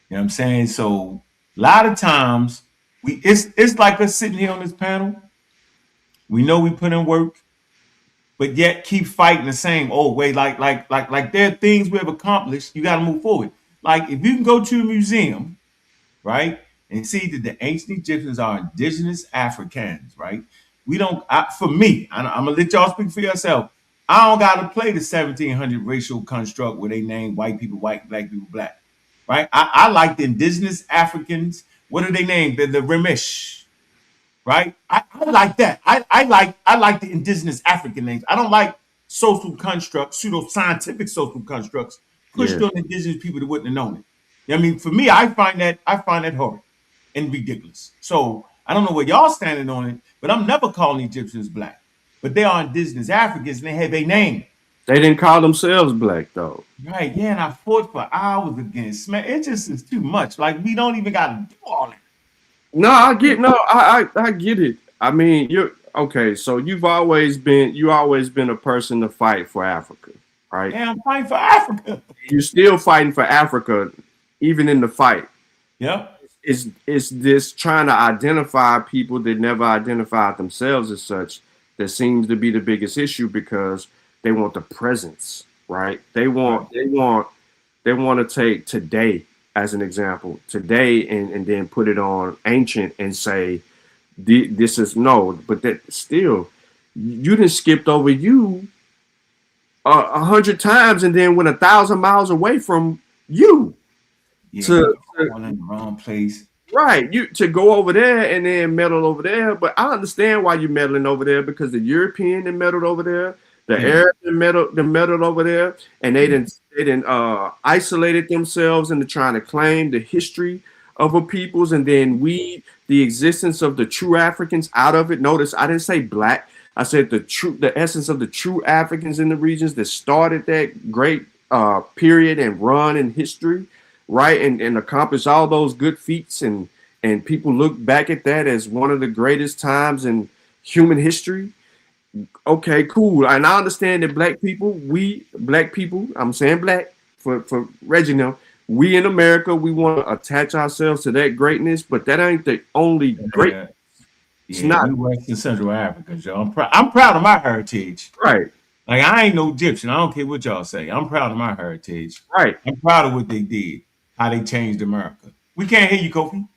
You know what I'm saying? So a lot of times it's like us sitting here on this panel. We know we put in work, but yet keep fighting the same old way. Like there are things we have accomplished. You got to move forward. Like if you can go to a museum, right, and see that the ancient Egyptians are indigenous Africans, right? For me, I'm gonna let y'all speak for yourself. I don't gotta play the 1700 racial construct where they name white people white, black people black, right? I like the indigenous Africans. What are they named? The Remish, right? I like that. I like the indigenous African names. I don't like social constructs, pseudo-scientific social constructs pushed on indigenous people that wouldn't have known it. I mean, for me, I find that horrid and ridiculous. So I don't know where y'all standing on it, but I'm never calling Egyptians black. But they are indigenous Africans and they have a name. They didn't call themselves black though. Right, yeah, and I fought for hours against, man. It just is too much. Like we don't even gotta do all that. No, I get it. I mean, you're okay, so you've always been a person to fight for Africa. Right. Yeah, I'm fighting for Africa. You're still fighting for Africa, even in the fight. Yeah. It's this trying to identify people that never identified themselves as such that seems to be the biggest issue, because They want the presence, right? They want to take today as an example, today, and then put it on ancient and say this is no, but that still you didn't skipped over you 100 times and then went 1,000 miles away from you Yeah, to, you're all in the wrong place. right, you to go over there and then meddle over there. But I understand why you're meddling over there because the European they meddled over there, the Arab they meddled over there, and they didn't isolated themselves into trying to claim the history of a peoples and then weed the existence of the true Africans out of it. Notice I didn't say black. I said the essence of the true Africans in the regions that started that great period and run in history, right? And accomplish all those good feats and people look back at that as one of the greatest times in human history. Okay, cool. And I understand that black people, I'm saying black for Reginald, we in America, we want to attach ourselves to that greatness, but that ain't the only great. It's not. We West and Central Africa, Joe. I'm proud of my heritage. Right. Like I ain't no Egyptian. I don't care what y'all say. I'm proud of my heritage. Right. I'm proud of what they did, how they changed America. We can't hear you, Kofi.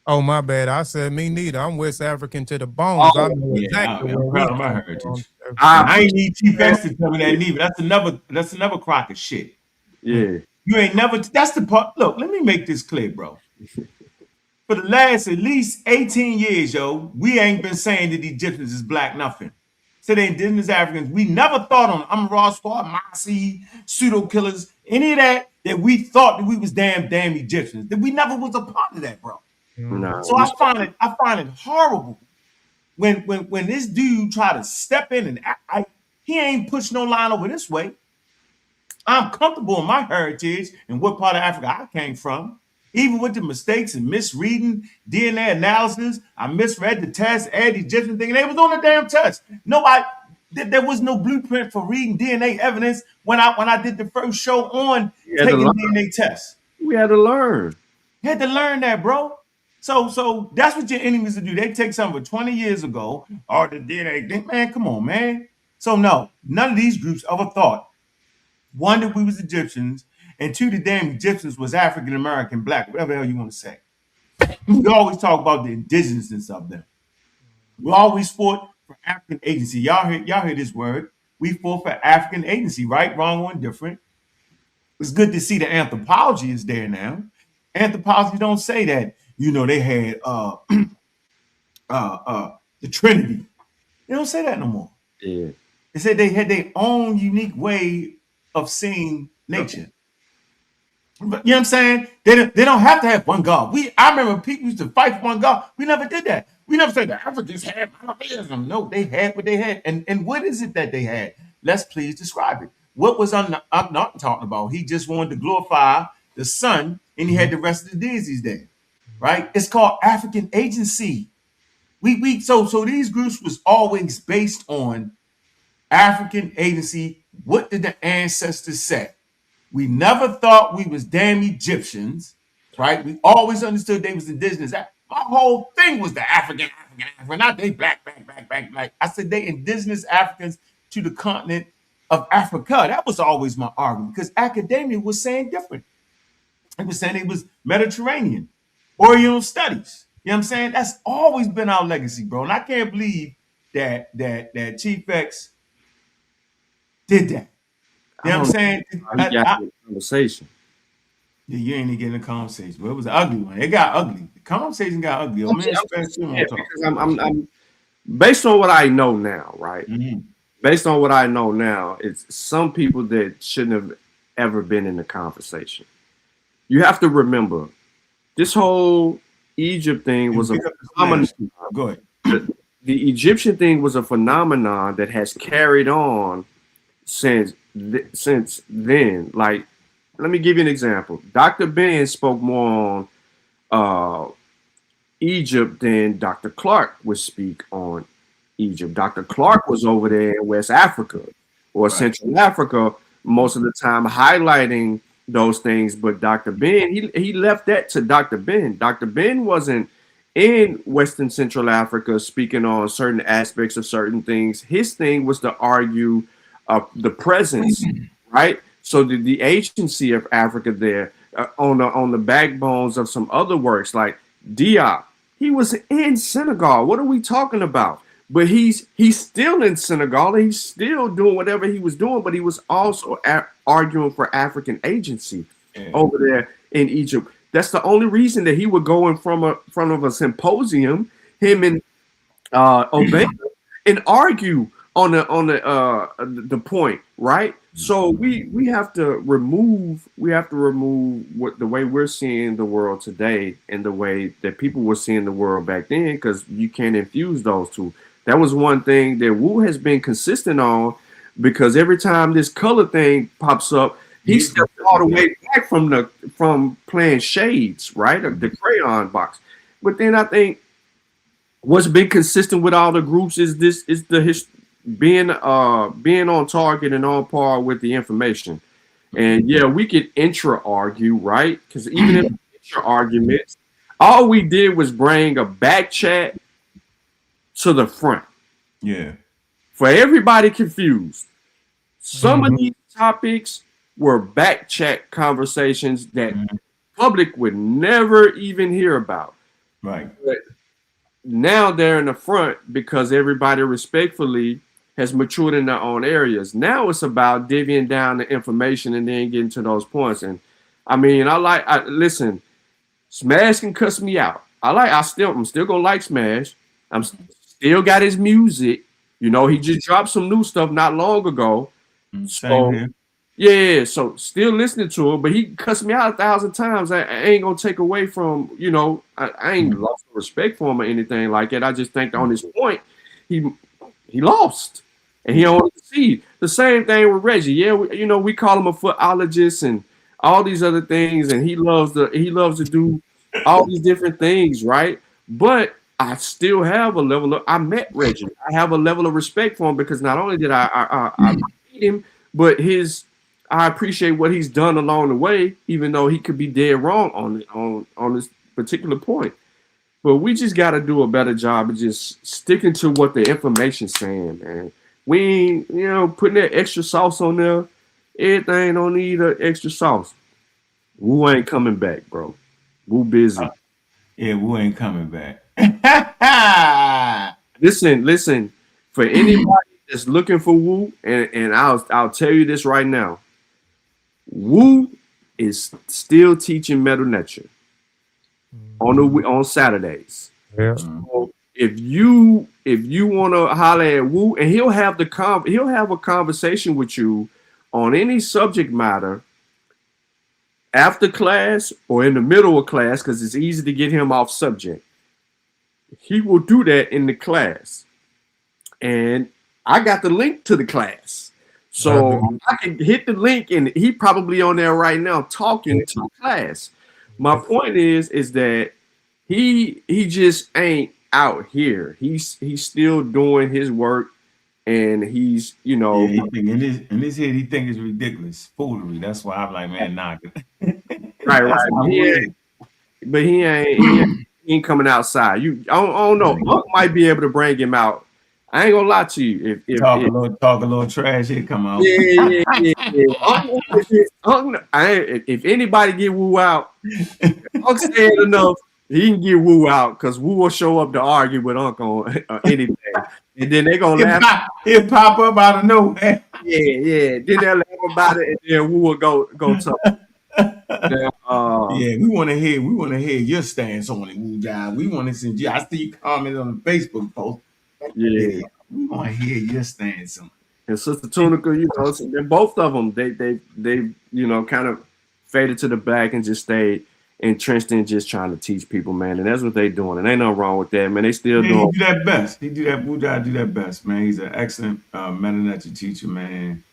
Oh, my bad. I said me neither. I'm West African to the bones. Oh, I know exactly I'm where proud we of my come heritage. from. I ain't need Chief X to tell me that neither. That's another crock of shit. Yeah. You ain't never. That's the part. Look, let me make this clear, bro. For the last at least 18 years, yo, we ain't been saying that the Egyptians is black nothing. So the indigenous Africans, we never thought on Amra Squad, Mossi, pseudo killers, any of that we thought that we was damn Egyptians. That we never was a part of that, bro. No. So I find it horrible when this dude try to step in and act, he ain't push no line over this way. I'm comfortable in my heritage and what part of Africa I came from. Even with the mistakes and misreading DNA analysis, I misread the test, add the Egyptian thing, and they was on the damn test. Nobody, there was no blueprint for reading DNA evidence when I did the first show on taking DNA tests. We had to learn. You had to learn that, bro. So that's what your enemies do. They take something 20 years ago, or the DNA thing. Man, come on, man. So no, none of these groups ever thought, one, that we was Egyptians, and two, the damn Egyptians was African American, black, whatever the hell you want to say. We always talk about the indigenousness of them. We always fought for African agency. Y'all hear this word. We fought for African agency, right, wrong, or indifferent. It's good to see the anthropology is there now. Anthropology don't say that, they had the Trinity. They don't say that no more. Yeah. They said they had their own unique way of seeing nature. But you know what I'm saying? They don't have to have one God. I remember people used to fight for one God. We never did that. We never said the Africans had monotheism. No, they had what they had. And what is it that they had? Let's please describe it. What was I'm not talking about? He just wanted to glorify the sun, and he had the rest of the deities there, right? It's called African agency. So these groups was always based on African agency. What did the ancestors say? We never thought we was damn Egyptians, right? We always understood they was indigenous. My whole thing was the African, not they black. I said they indigenous Africans to the continent of Africa. That was always my argument because academia was saying different. It was saying it was Mediterranean, Oriental studies. You know what I'm saying? That's always been our legacy, bro. And I can't believe that Chief X did that. You know what I'm saying? Conversation. Yeah, you ain't getting a conversation, but it was an ugly one. It got ugly. The conversation got ugly. I'm based on what I know now, right? Mm-hmm. Based on what I know now, it's some people that shouldn't have ever been in the conversation. You have to remember, this whole Egypt thing was a phenomenon. Go ahead. The Egyptian thing was a phenomenon that has carried on since then. Like, let me give you an example. Dr. Ben spoke more on Egypt than Dr. Clark would speak on Egypt. Dr. Clark was over there in West Africa or Central Africa most of the time highlighting those things, but Dr. Ben, he left that to Dr. Ben. Dr. Ben wasn't in Western Central Africa, speaking on certain aspects of certain things. His thing was to argue the presence, right? So the agency of Africa there on the backbones of some other works like Diop. He was in Senegal. What are we talking about? But he's still in Senegal. He's still doing whatever he was doing, but he was also arguing for African agency over there in Egypt. That's the only reason that he would go in front of a symposium, him and Obey, and argue on the point, right? So we have to remove what the way we're seeing the world today and the way that people were seeing the world back then, because you can't infuse those two. That was one thing that Wu has been consistent on, because every time this color thing pops up, he stepped all the way back from playing shades, right? The crayon box. But then I think what's been consistent with all the groups is being on target and on par with the information. And yeah, we could intra argue, right? Because even in intra arguments, all we did was bring a back chat to the front. Yeah. For everybody confused, some of these topics were back chat conversations that public would never even hear about. Right. But now they're in the front because everybody respectfully has matured in their own areas. Now it's about divvying down the information and then getting to those points. And I mean, listen, Smash can cuss me out. I'm still gonna like Smash. I'm still got his music. You know, he just dropped some new stuff not long ago. So yeah, so still listening to him, but he cussed me out 1,000 times. I ain't gonna take away from, you know, I ain't lost respect for him or anything like that. I just think on his point, he lost, and he don't see the same thing with Reggie. Yeah, we call him a footologist and all these other things, and he loves to do all these different things, right? But I still have I met Reggie. I have a level of respect for him because not only did I meet him, but I appreciate what he's done along the way, even though he could be dead wrong on this particular point. But we just got to do a better job of just sticking to what the information's saying, man. We ain't, putting that extra sauce on there. Everything don't need an extra sauce. Wu ain't coming back, bro. Wu busy. Yeah, Wu ain't coming back. Listen. For anybody that's looking for Wu, and I'll tell you this right now. Wu is still teaching Metal Nature on Saturdays. Yeah. So if you want to holler at Wu, and he'll have a conversation with you on any subject matter after class or in the middle of class, because it's easy to get him off subject. He will do that in the class, and I got the link to the class. So I can hit the link, and he probably on there right now talking to the class. My point is that he just ain't out here. He's still doing his work, and he's in his head he think it's ridiculous foolery. That's why I'm like, man, knock it. Right. But he ain't coming outside. I don't know. Monk might be able to bring him out. I ain't gonna lie to you. If talk a little trash, he'll come out. Yeah. If anybody get Wu out, Unc said enough. He can get Wu out because Wu will show up to argue with Unc on anything, and then they're gonna laugh. He'll pop up out of nowhere. Yeah. Then they'll laugh about it, and then Wu will go talk. We want to hear your stance on it, Wu Jai. We want to see. I see you comment on the Facebook post. Yeah, we want to hear your stance on it. And Sister Tunica, then both of them, they kind of faded to the back and just stayed entrenched in just trying to teach people, man. And that's what they doing. And ain't nothing wrong with that, man. They still doing. He do that best. Wu Jai do that best, man. He's an excellent Metal Nature teacher, man.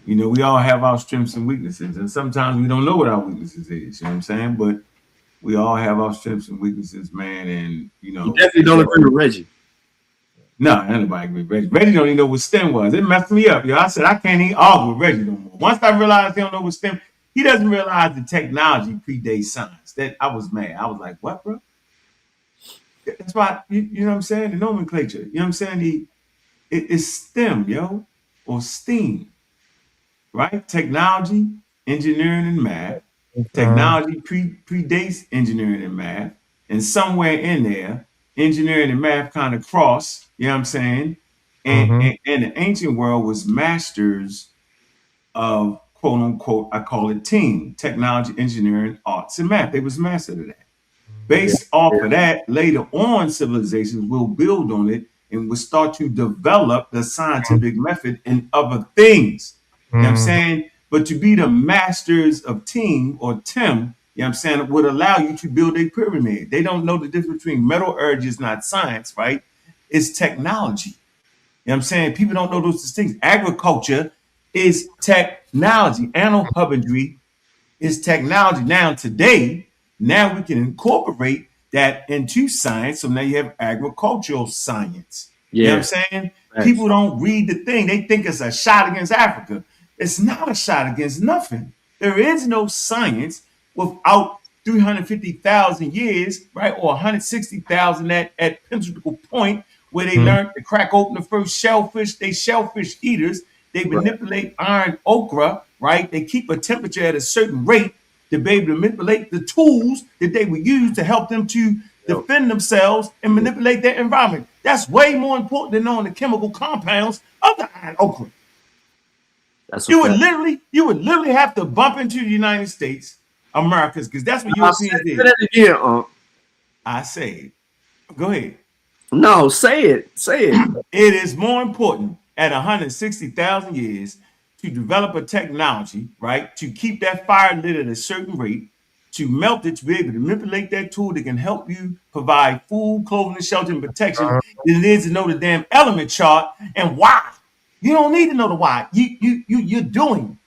We all have our strengths and weaknesses, and sometimes we don't know what our weaknesses is. You know what I'm saying? But we all have our strengths and weaknesses, man. And you definitely don't agree with Reggie. No, anybody agree with Reggie. Reggie don't even know what STEM was. It messed me up, yo. I said I can't even argue with Reggie no more. Once I realized he don't know what STEM, he doesn't realize the technology predates science. That I was mad. I was like, what, bro? That's why you know what I'm saying. The nomenclature. You know what I'm saying. It's STEM, yo, or STEAM, right? Technology, engineering, and math. Uh, Technology predates engineering and math, and somewhere in there, engineering and math kind of cross. You know what I'm saying? And, mm-hmm. and and the ancient world was masters of quote unquote, I call it team, technology, engineering, arts, and math. They was masters of that. Yeah. Based off Yeah. of that, later on, civilizations will build on it and will start to develop the scientific method in other things. You know what I'm Mm-hmm. saying? But to be the masters of team or TIM, you know what I'm saying, would allow you to build a pyramid. They don't know the difference between metallurgy is not science, right? It's technology. You know what I'm saying? People don't know those distinctions. Agriculture is technology. Animal husbandry is technology. Now, today, now we can incorporate that into science. So now you have agricultural science. You know what Yeah. I'm saying? Facts. People don't read the thing. They think it's a shot against Africa. It's not a shot against nothing. There is no science without 350,000 years, right? Or 160,000 at Pinnacle Point, where they learned to crack open the first shellfish. They shellfish eaters. They Right. manipulate iron ochre, right? They keep a temperature at a certain rate to be able to manipulate the tools that they would use to help them to Yep. defend themselves and manipulate their environment. That's way more important than knowing the chemical compounds of the iron ochre. That's a You would fact. literally, you would literally have to bump into the United States, Americas, because that's what Now, say, Europeans say did. that again. I say, go ahead. No, say it. Say it. It is more important at 160,000 years to develop a technology, right, to keep that fire lit at a certain rate, to melt it, to be able to manipulate that tool that can help you provide food, clothing, and shelter and protection, than it is to know the damn element chart and why. You don't need to know the why. You're doing.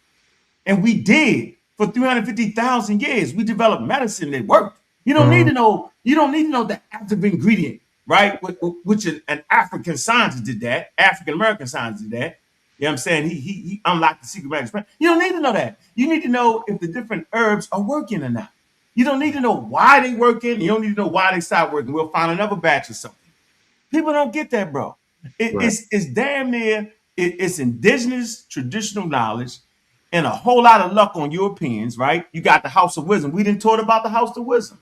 And we did for 350,000 years. We developed medicine that worked. You don't need to know, you don't need to know the active ingredient, right? Which an African scientist did that, African American scientist did that. You know what I'm saying? He unlocked the secret magic. You don't need to know that. You need to know if the different herbs are working or not. You don't need to know why they working. You don't need to know why they stop working. We'll find another batch or something. People don't get that, bro. Right. It's damn near it's indigenous traditional knowledge and a whole lot of luck on Europeans, right? You got the House of Wisdom. We didn't talk about the House of Wisdom.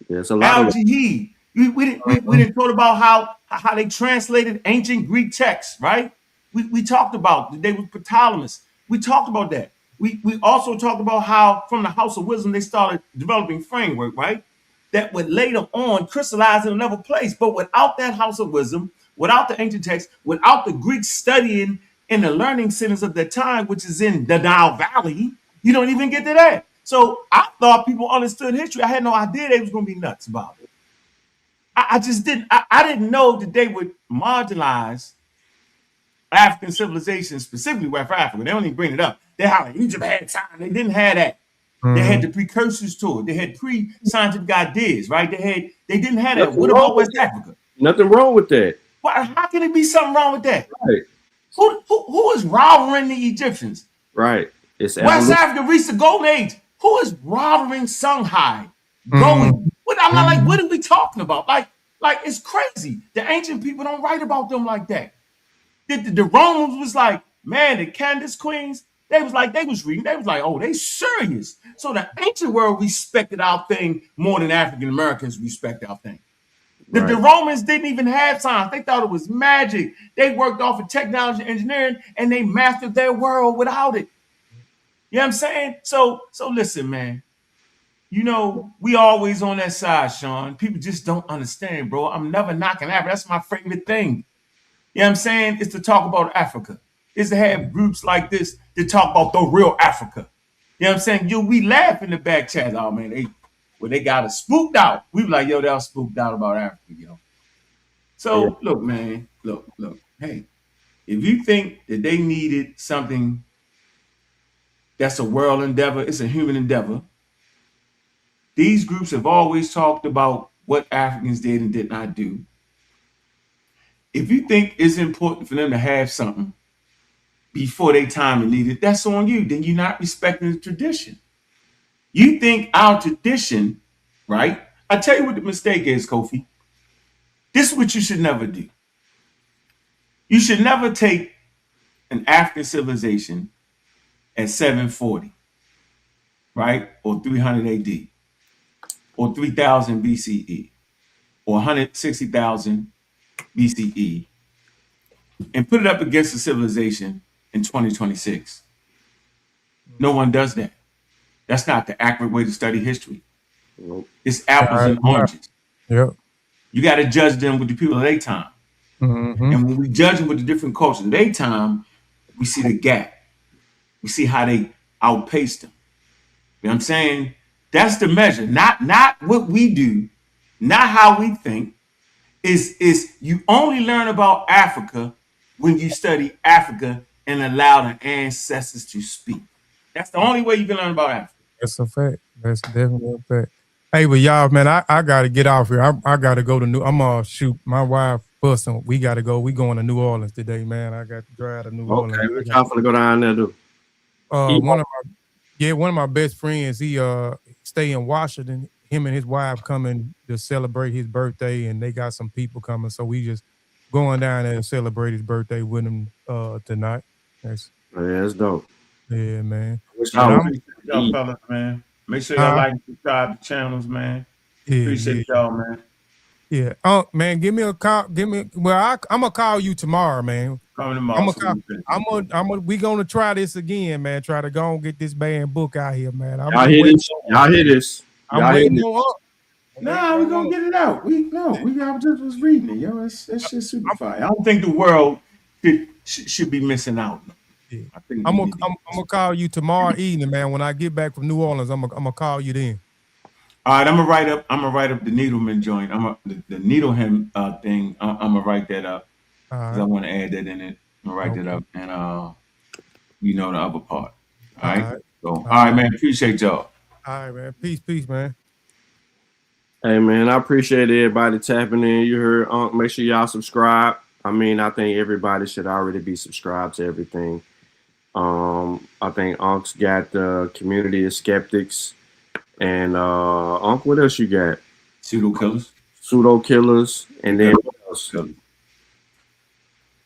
There's a lot of. Al-Jahid. We didn't talk about how they translated ancient Greek texts, right? We talked about the day with Ptolemy. We talked about that. We also talked about how from the House of Wisdom they started developing framework, right? That would later on crystallize in another place. But without that House of Wisdom, without the ancient text, without the Greeks studying in the learning centers of the time, which is in the Nile Valley, you don't even get to that. So I thought people understood history. I had no idea they was going to be nuts about it. I just didn't. I didn't know that they would marginalize African civilization, specifically West Africa. They don't even bring it up. They how Egypt had time. They didn't have that. They had the precursors to it. They had pre-scientific ideas, right? They didn't have that. Nothing What wrong about with West that. Africa? Nothing wrong with that. Why, how can it be something wrong with that? Right. Who is robbing the Egyptians? Right. It's West evolution. Africa reached the golden age. Who is robbing Songhai? Going? Mm-hmm. I'm not like, what are we talking about? Like it's crazy. The ancient people don't write about them like that. The Romans was like, man, the Candace queens, they was reading, they was like, oh, they serious. So the ancient world respected our thing more than African Americans respect our thing. The Right. Romans didn't even have science. They thought it was magic. They worked off of technology and engineering and they mastered their world without it. You know what I'm saying? So listen, man. You know, we always on that side, Sean. People just don't understand, bro. I'm never knocking Africa. That's my favorite thing. You know what I'm saying? It's to talk about Africa. It's to have groups like this to talk about the real Africa. You know what I'm saying? Yo, we laugh in the back chat. Oh man, they got us spooked out. We were like, yo, they're spooked out about Africa, yo. Yeah. So look, man, look. Hey, if you think that they needed something that's a world endeavor, it's a human endeavor. These groups have always talked about what Africans did and did not do. If you think it's important for them to have something before they time and need it, that's on you. Then you're not respecting the tradition. You think our tradition, right? I tell you what the mistake is, Kofi. This is what you should never do. You should never take an African civilization at 740, right? Or 300 AD, or 3000 BCE, or 160,000 BCE, and put it up against a civilization in 2026. No one does that. That's not the accurate way to study history. Nope. It's apples and oranges. Yep. You got to judge them with the people of their time. Mm-hmm. And when we judge them with the different cultures of their time, we see the gap. We see how they outpaced them. You know what I'm saying? That's the measure. Not what we do, not how we think. Is you only learn about Africa when you study Africa and allow the ancestors to speak. That's the only way you can learn about Africa. That's a fact. That's definitely a fact. Hey, but y'all, man, I gotta get off here. I gotta go to I'm shoot. My wife busting. We gotta go. We going to New Orleans today, man. I got to drive to New Orleans. Okay, what y'all finna go down there do? One of my best friends, he stay in Washington. Him and his wife coming to celebrate his birthday, and they got some people coming. So we just going down there and celebrate his birthday with him tonight. That's dope. Yeah, man. Y'all fellas, man. Make sure y'all like and subscribe to channels, man. Appreciate y'all, man. Yeah. Man, give me a call. I'm gonna call you tomorrow, man. Coming tomorrow. We gonna try this again, man. Try to go and get this band book out here, man. Y'all hear this? I'm waiting on up. Nah, we gonna get it out. We just was reading it, yo. It's just super fire. I don't think the world should be missing out. Yeah. I'm gonna call you tomorrow evening, man. When I get back from New Orleans, I'm gonna call you then. All right, I'm gonna write up the Needleman joint. The Needleman thing. I'm gonna write that up because I want to add that in it. I'm gonna write that up, and the other part. All right. All right, man. Appreciate y'all. All right, man. Peace, man. Hey, man, I appreciate everybody tapping in. You heard, make sure y'all subscribe. I mean, I think everybody should already be subscribed to everything. I think Unc's got the community of skeptics, and Unc, what else you got? Pseudo killers, and then what else?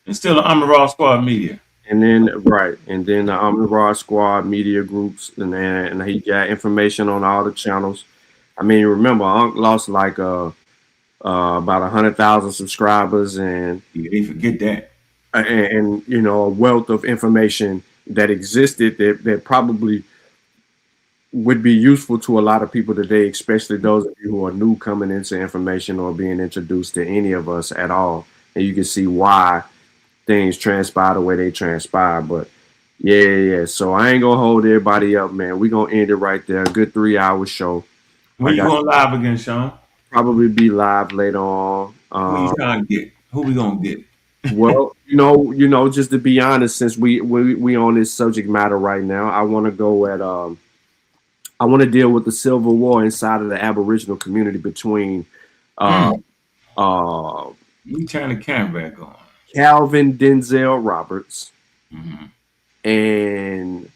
And still the Raw Squad Media. And then the Raw Squad Media groups, and he got information on all the channels. I mean, remember, Unc lost like about 100,000 subscribers, and they forget that, and a wealth of information that existed that probably would be useful to a lot of people today, especially those of you who are new coming into information or being introduced to any of us at all. And you can see why things transpire the way they transpire. But yeah. So I ain't gonna hold everybody up, man. We gonna end it right there. A good 3-hour show. When you going live again, Sean? Probably be live later on. Who you trying to get? Who we gonna get? Well, just to be honest, since we on this subject matter right now, I want to go at I want to deal with the civil war inside of the Aboriginal community between You turn the camera back on. Calvin Denzel Roberts and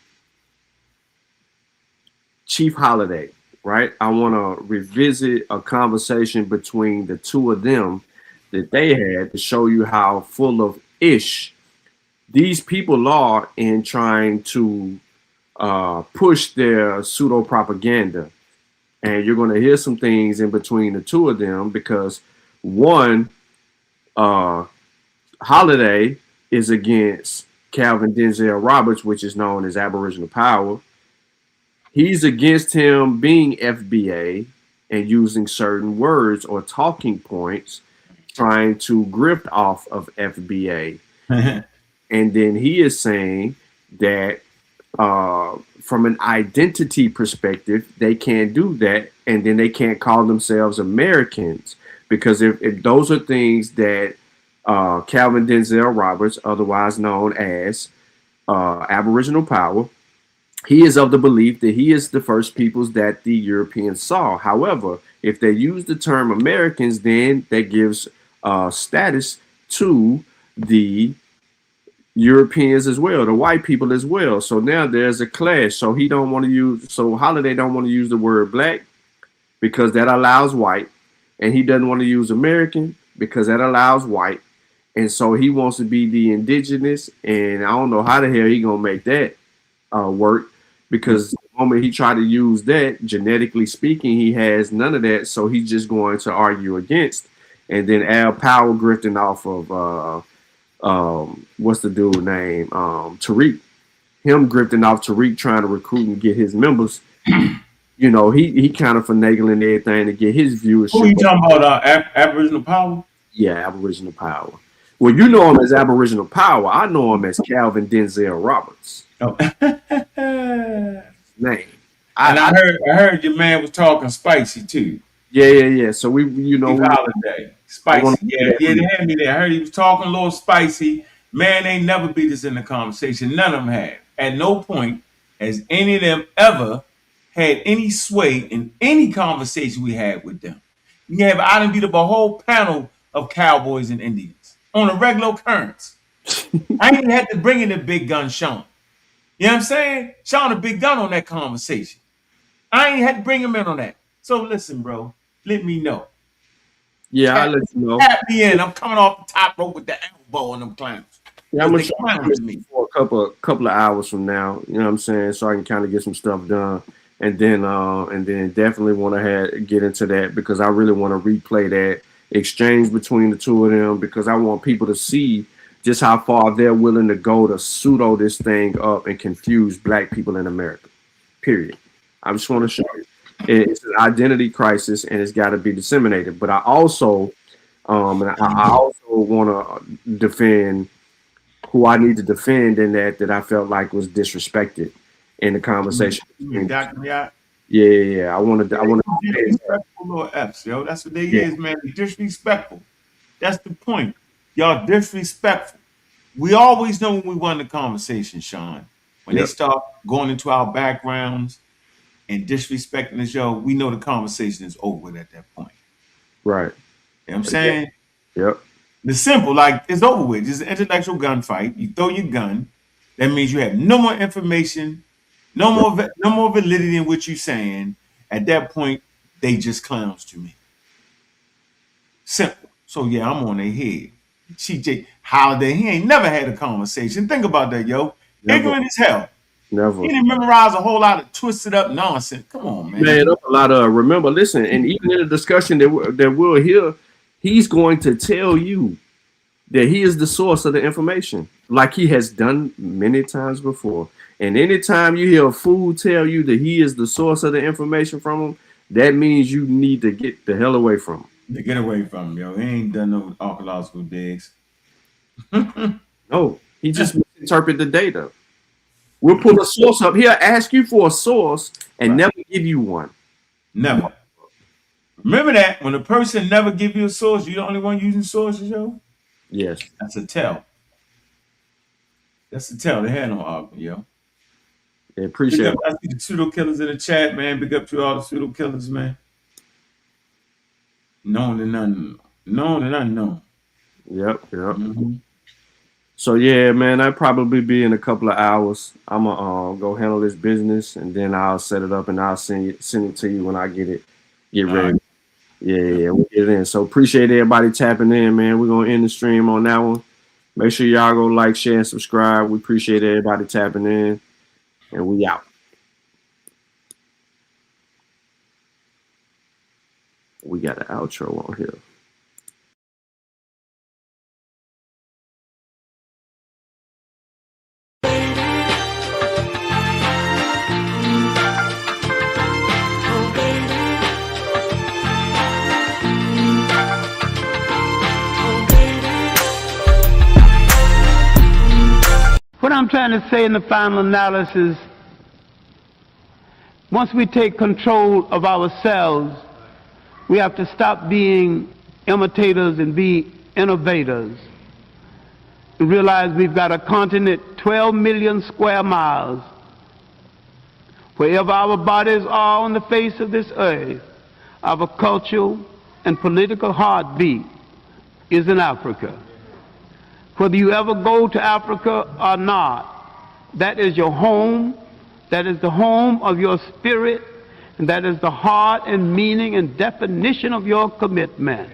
Chief Holiday. Right, I want to revisit a conversation between the two of them that they had to show you how full of ish these people are in trying to push their pseudo propaganda. And you're going to hear some things in between the two of them, because one, Holiday is against Calvin Denzel Roberts, which is known as Aboriginal Power. He's against him being FBA and using certain words or talking points, trying to grift off of FBA. And then he is saying that from an identity perspective, they can't do that. And then they can't call themselves Americans, because if those are things that Calvin Denzel Roberts, otherwise known as Aboriginal Power, he is of the belief that he is the first peoples that the Europeans saw. However, if they use the term Americans, then that gives status to the Europeans as well, the white people as well. So now there's a clash. So Holiday don't want to use the word black because that allows white, and he doesn't want to use American because that allows white. And so he wants to be the indigenous, and I don't know how the hell he gonna make that work, because the moment he tried to use that, genetically speaking, he has none of that, so he's just going to argue against. And then Al Powell grifting off of what's the dude name? Tariq. Him grifting off Tariq, trying to recruit and get his members. You know, he kind of finagling everything to get his viewership. Who you talking about? Aboriginal Power? Yeah, Aboriginal Power. Well, you know him as Aboriginal Power. I know him as Calvin Denzel Roberts. Oh. Name. I heard your man was talking spicy too. Yeah. So we Holiday. Spicy. Yeah, they had me there. I heard he was talking a little spicy. Man, they never beat us in the conversation. None of them had. At no point has any of them ever had any sway in any conversation we had with them. I done beat up a whole panel of cowboys and Indians on a regular occurrence. I ain't had to bring in the big gun Sean. You know what I'm saying? Sean a big gun on that conversation. I ain't had to bring him in on that. So listen, bro, let me know. Yeah, I'll let you know. Tap me in. I'm coming off the top rope with the elbow on them clowns. Yeah, I'm gonna try for a couple of hours from now. You know what I'm saying? So I can kind of get some stuff done, and then definitely want to get into that, because I really want to replay that exchange between the two of them, because I want people to see just how far they're willing to go to pseudo this thing up and confuse black people in America. Period. I just want to show you it's an identity crisis, and it's got to be disseminated. But I also, I also want to defend who I need to defend in that I felt like was disrespected in the conversation. Yeah. I want to disrespectful little F's, yo. That's what they is, man. Disrespectful. That's the point. Y'all disrespectful. We always know when we won the conversation, Sean. When they start going into our backgrounds and disrespecting us, yo, we know the conversation is over with at that point. Right. You know what I'm saying? Yep. It's simple, like it's over with. It's an intellectual gunfight. You throw your gun. That means you have no more information, no more validity in what you're saying. At that point, they just clowns to me. Simple. So yeah, I'm on their head. CJ Holiday, he ain't never had a conversation. Think about that, yo. Never. Ignorant as hell. Never. He didn't memorize a whole lot of twisted up nonsense. Come on, man. Made up a lot of. Remember, listen, and even in the discussion that we'll hear, he's going to tell you that he is the source of the information, like he has done many times before. And anytime you hear a fool tell you that he is the source of the information from him, that means you need to get the hell away from him. To get away from him, yo. He ain't done no archaeological digs. No, he just misinterpret the data. We'll pull a source up. He'll ask you for a source and never give you one. Never. Remember that when a person never give you a source, you're the only one using sources, yo? Yes. That's a tell. That's a tell. They had no argument, yo. They appreciate it. I see the pseudo killers in the chat, man. Big up to all the pseudo killers, man. Known and unknown. Known and unknown. Yep. Mm-hmm. So yeah, man, I'll probably be in a couple of hours. I'm gonna go handle this business, and then I'll set it up and I'll send it to you when I get ready. Right. Yeah, we'll get it in. So appreciate everybody tapping in, man. We're gonna end the stream on that one. Make sure y'all go like, share, and subscribe. We appreciate everybody tapping in, and we out. We got an outro on here. What I'm trying to say in the final analysis, once we take control of ourselves, we have to stop being imitators and be innovators. We realize we've got a continent 12 million square miles. Wherever our bodies are on the face of this earth, our cultural and political heartbeat is in Africa. Whether you ever go to Africa or not, that is your home, that is the home of your spirit, and that is the heart and meaning and definition of your commitment.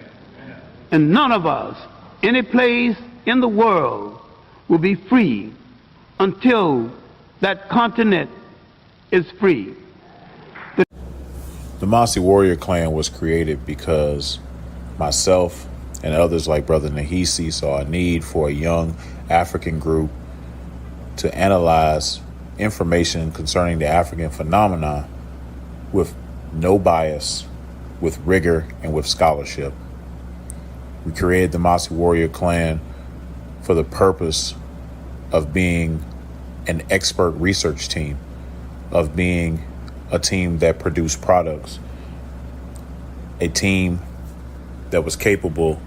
And none of us, any place in the world, will be free until that continent is free. The Mossi warrior clan was created because myself and others like Brother Nahisi saw a need for a young African group to analyze information concerning the African phenomenon with no bias, with rigor, and with scholarship. We created the Mossi warrior clan for the purpose of being an expert research team, of being a team that produced products, a team that was capable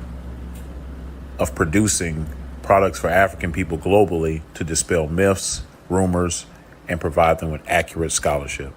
of producing products for African people globally to dispel myths, rumors, and provide them with accurate scholarship.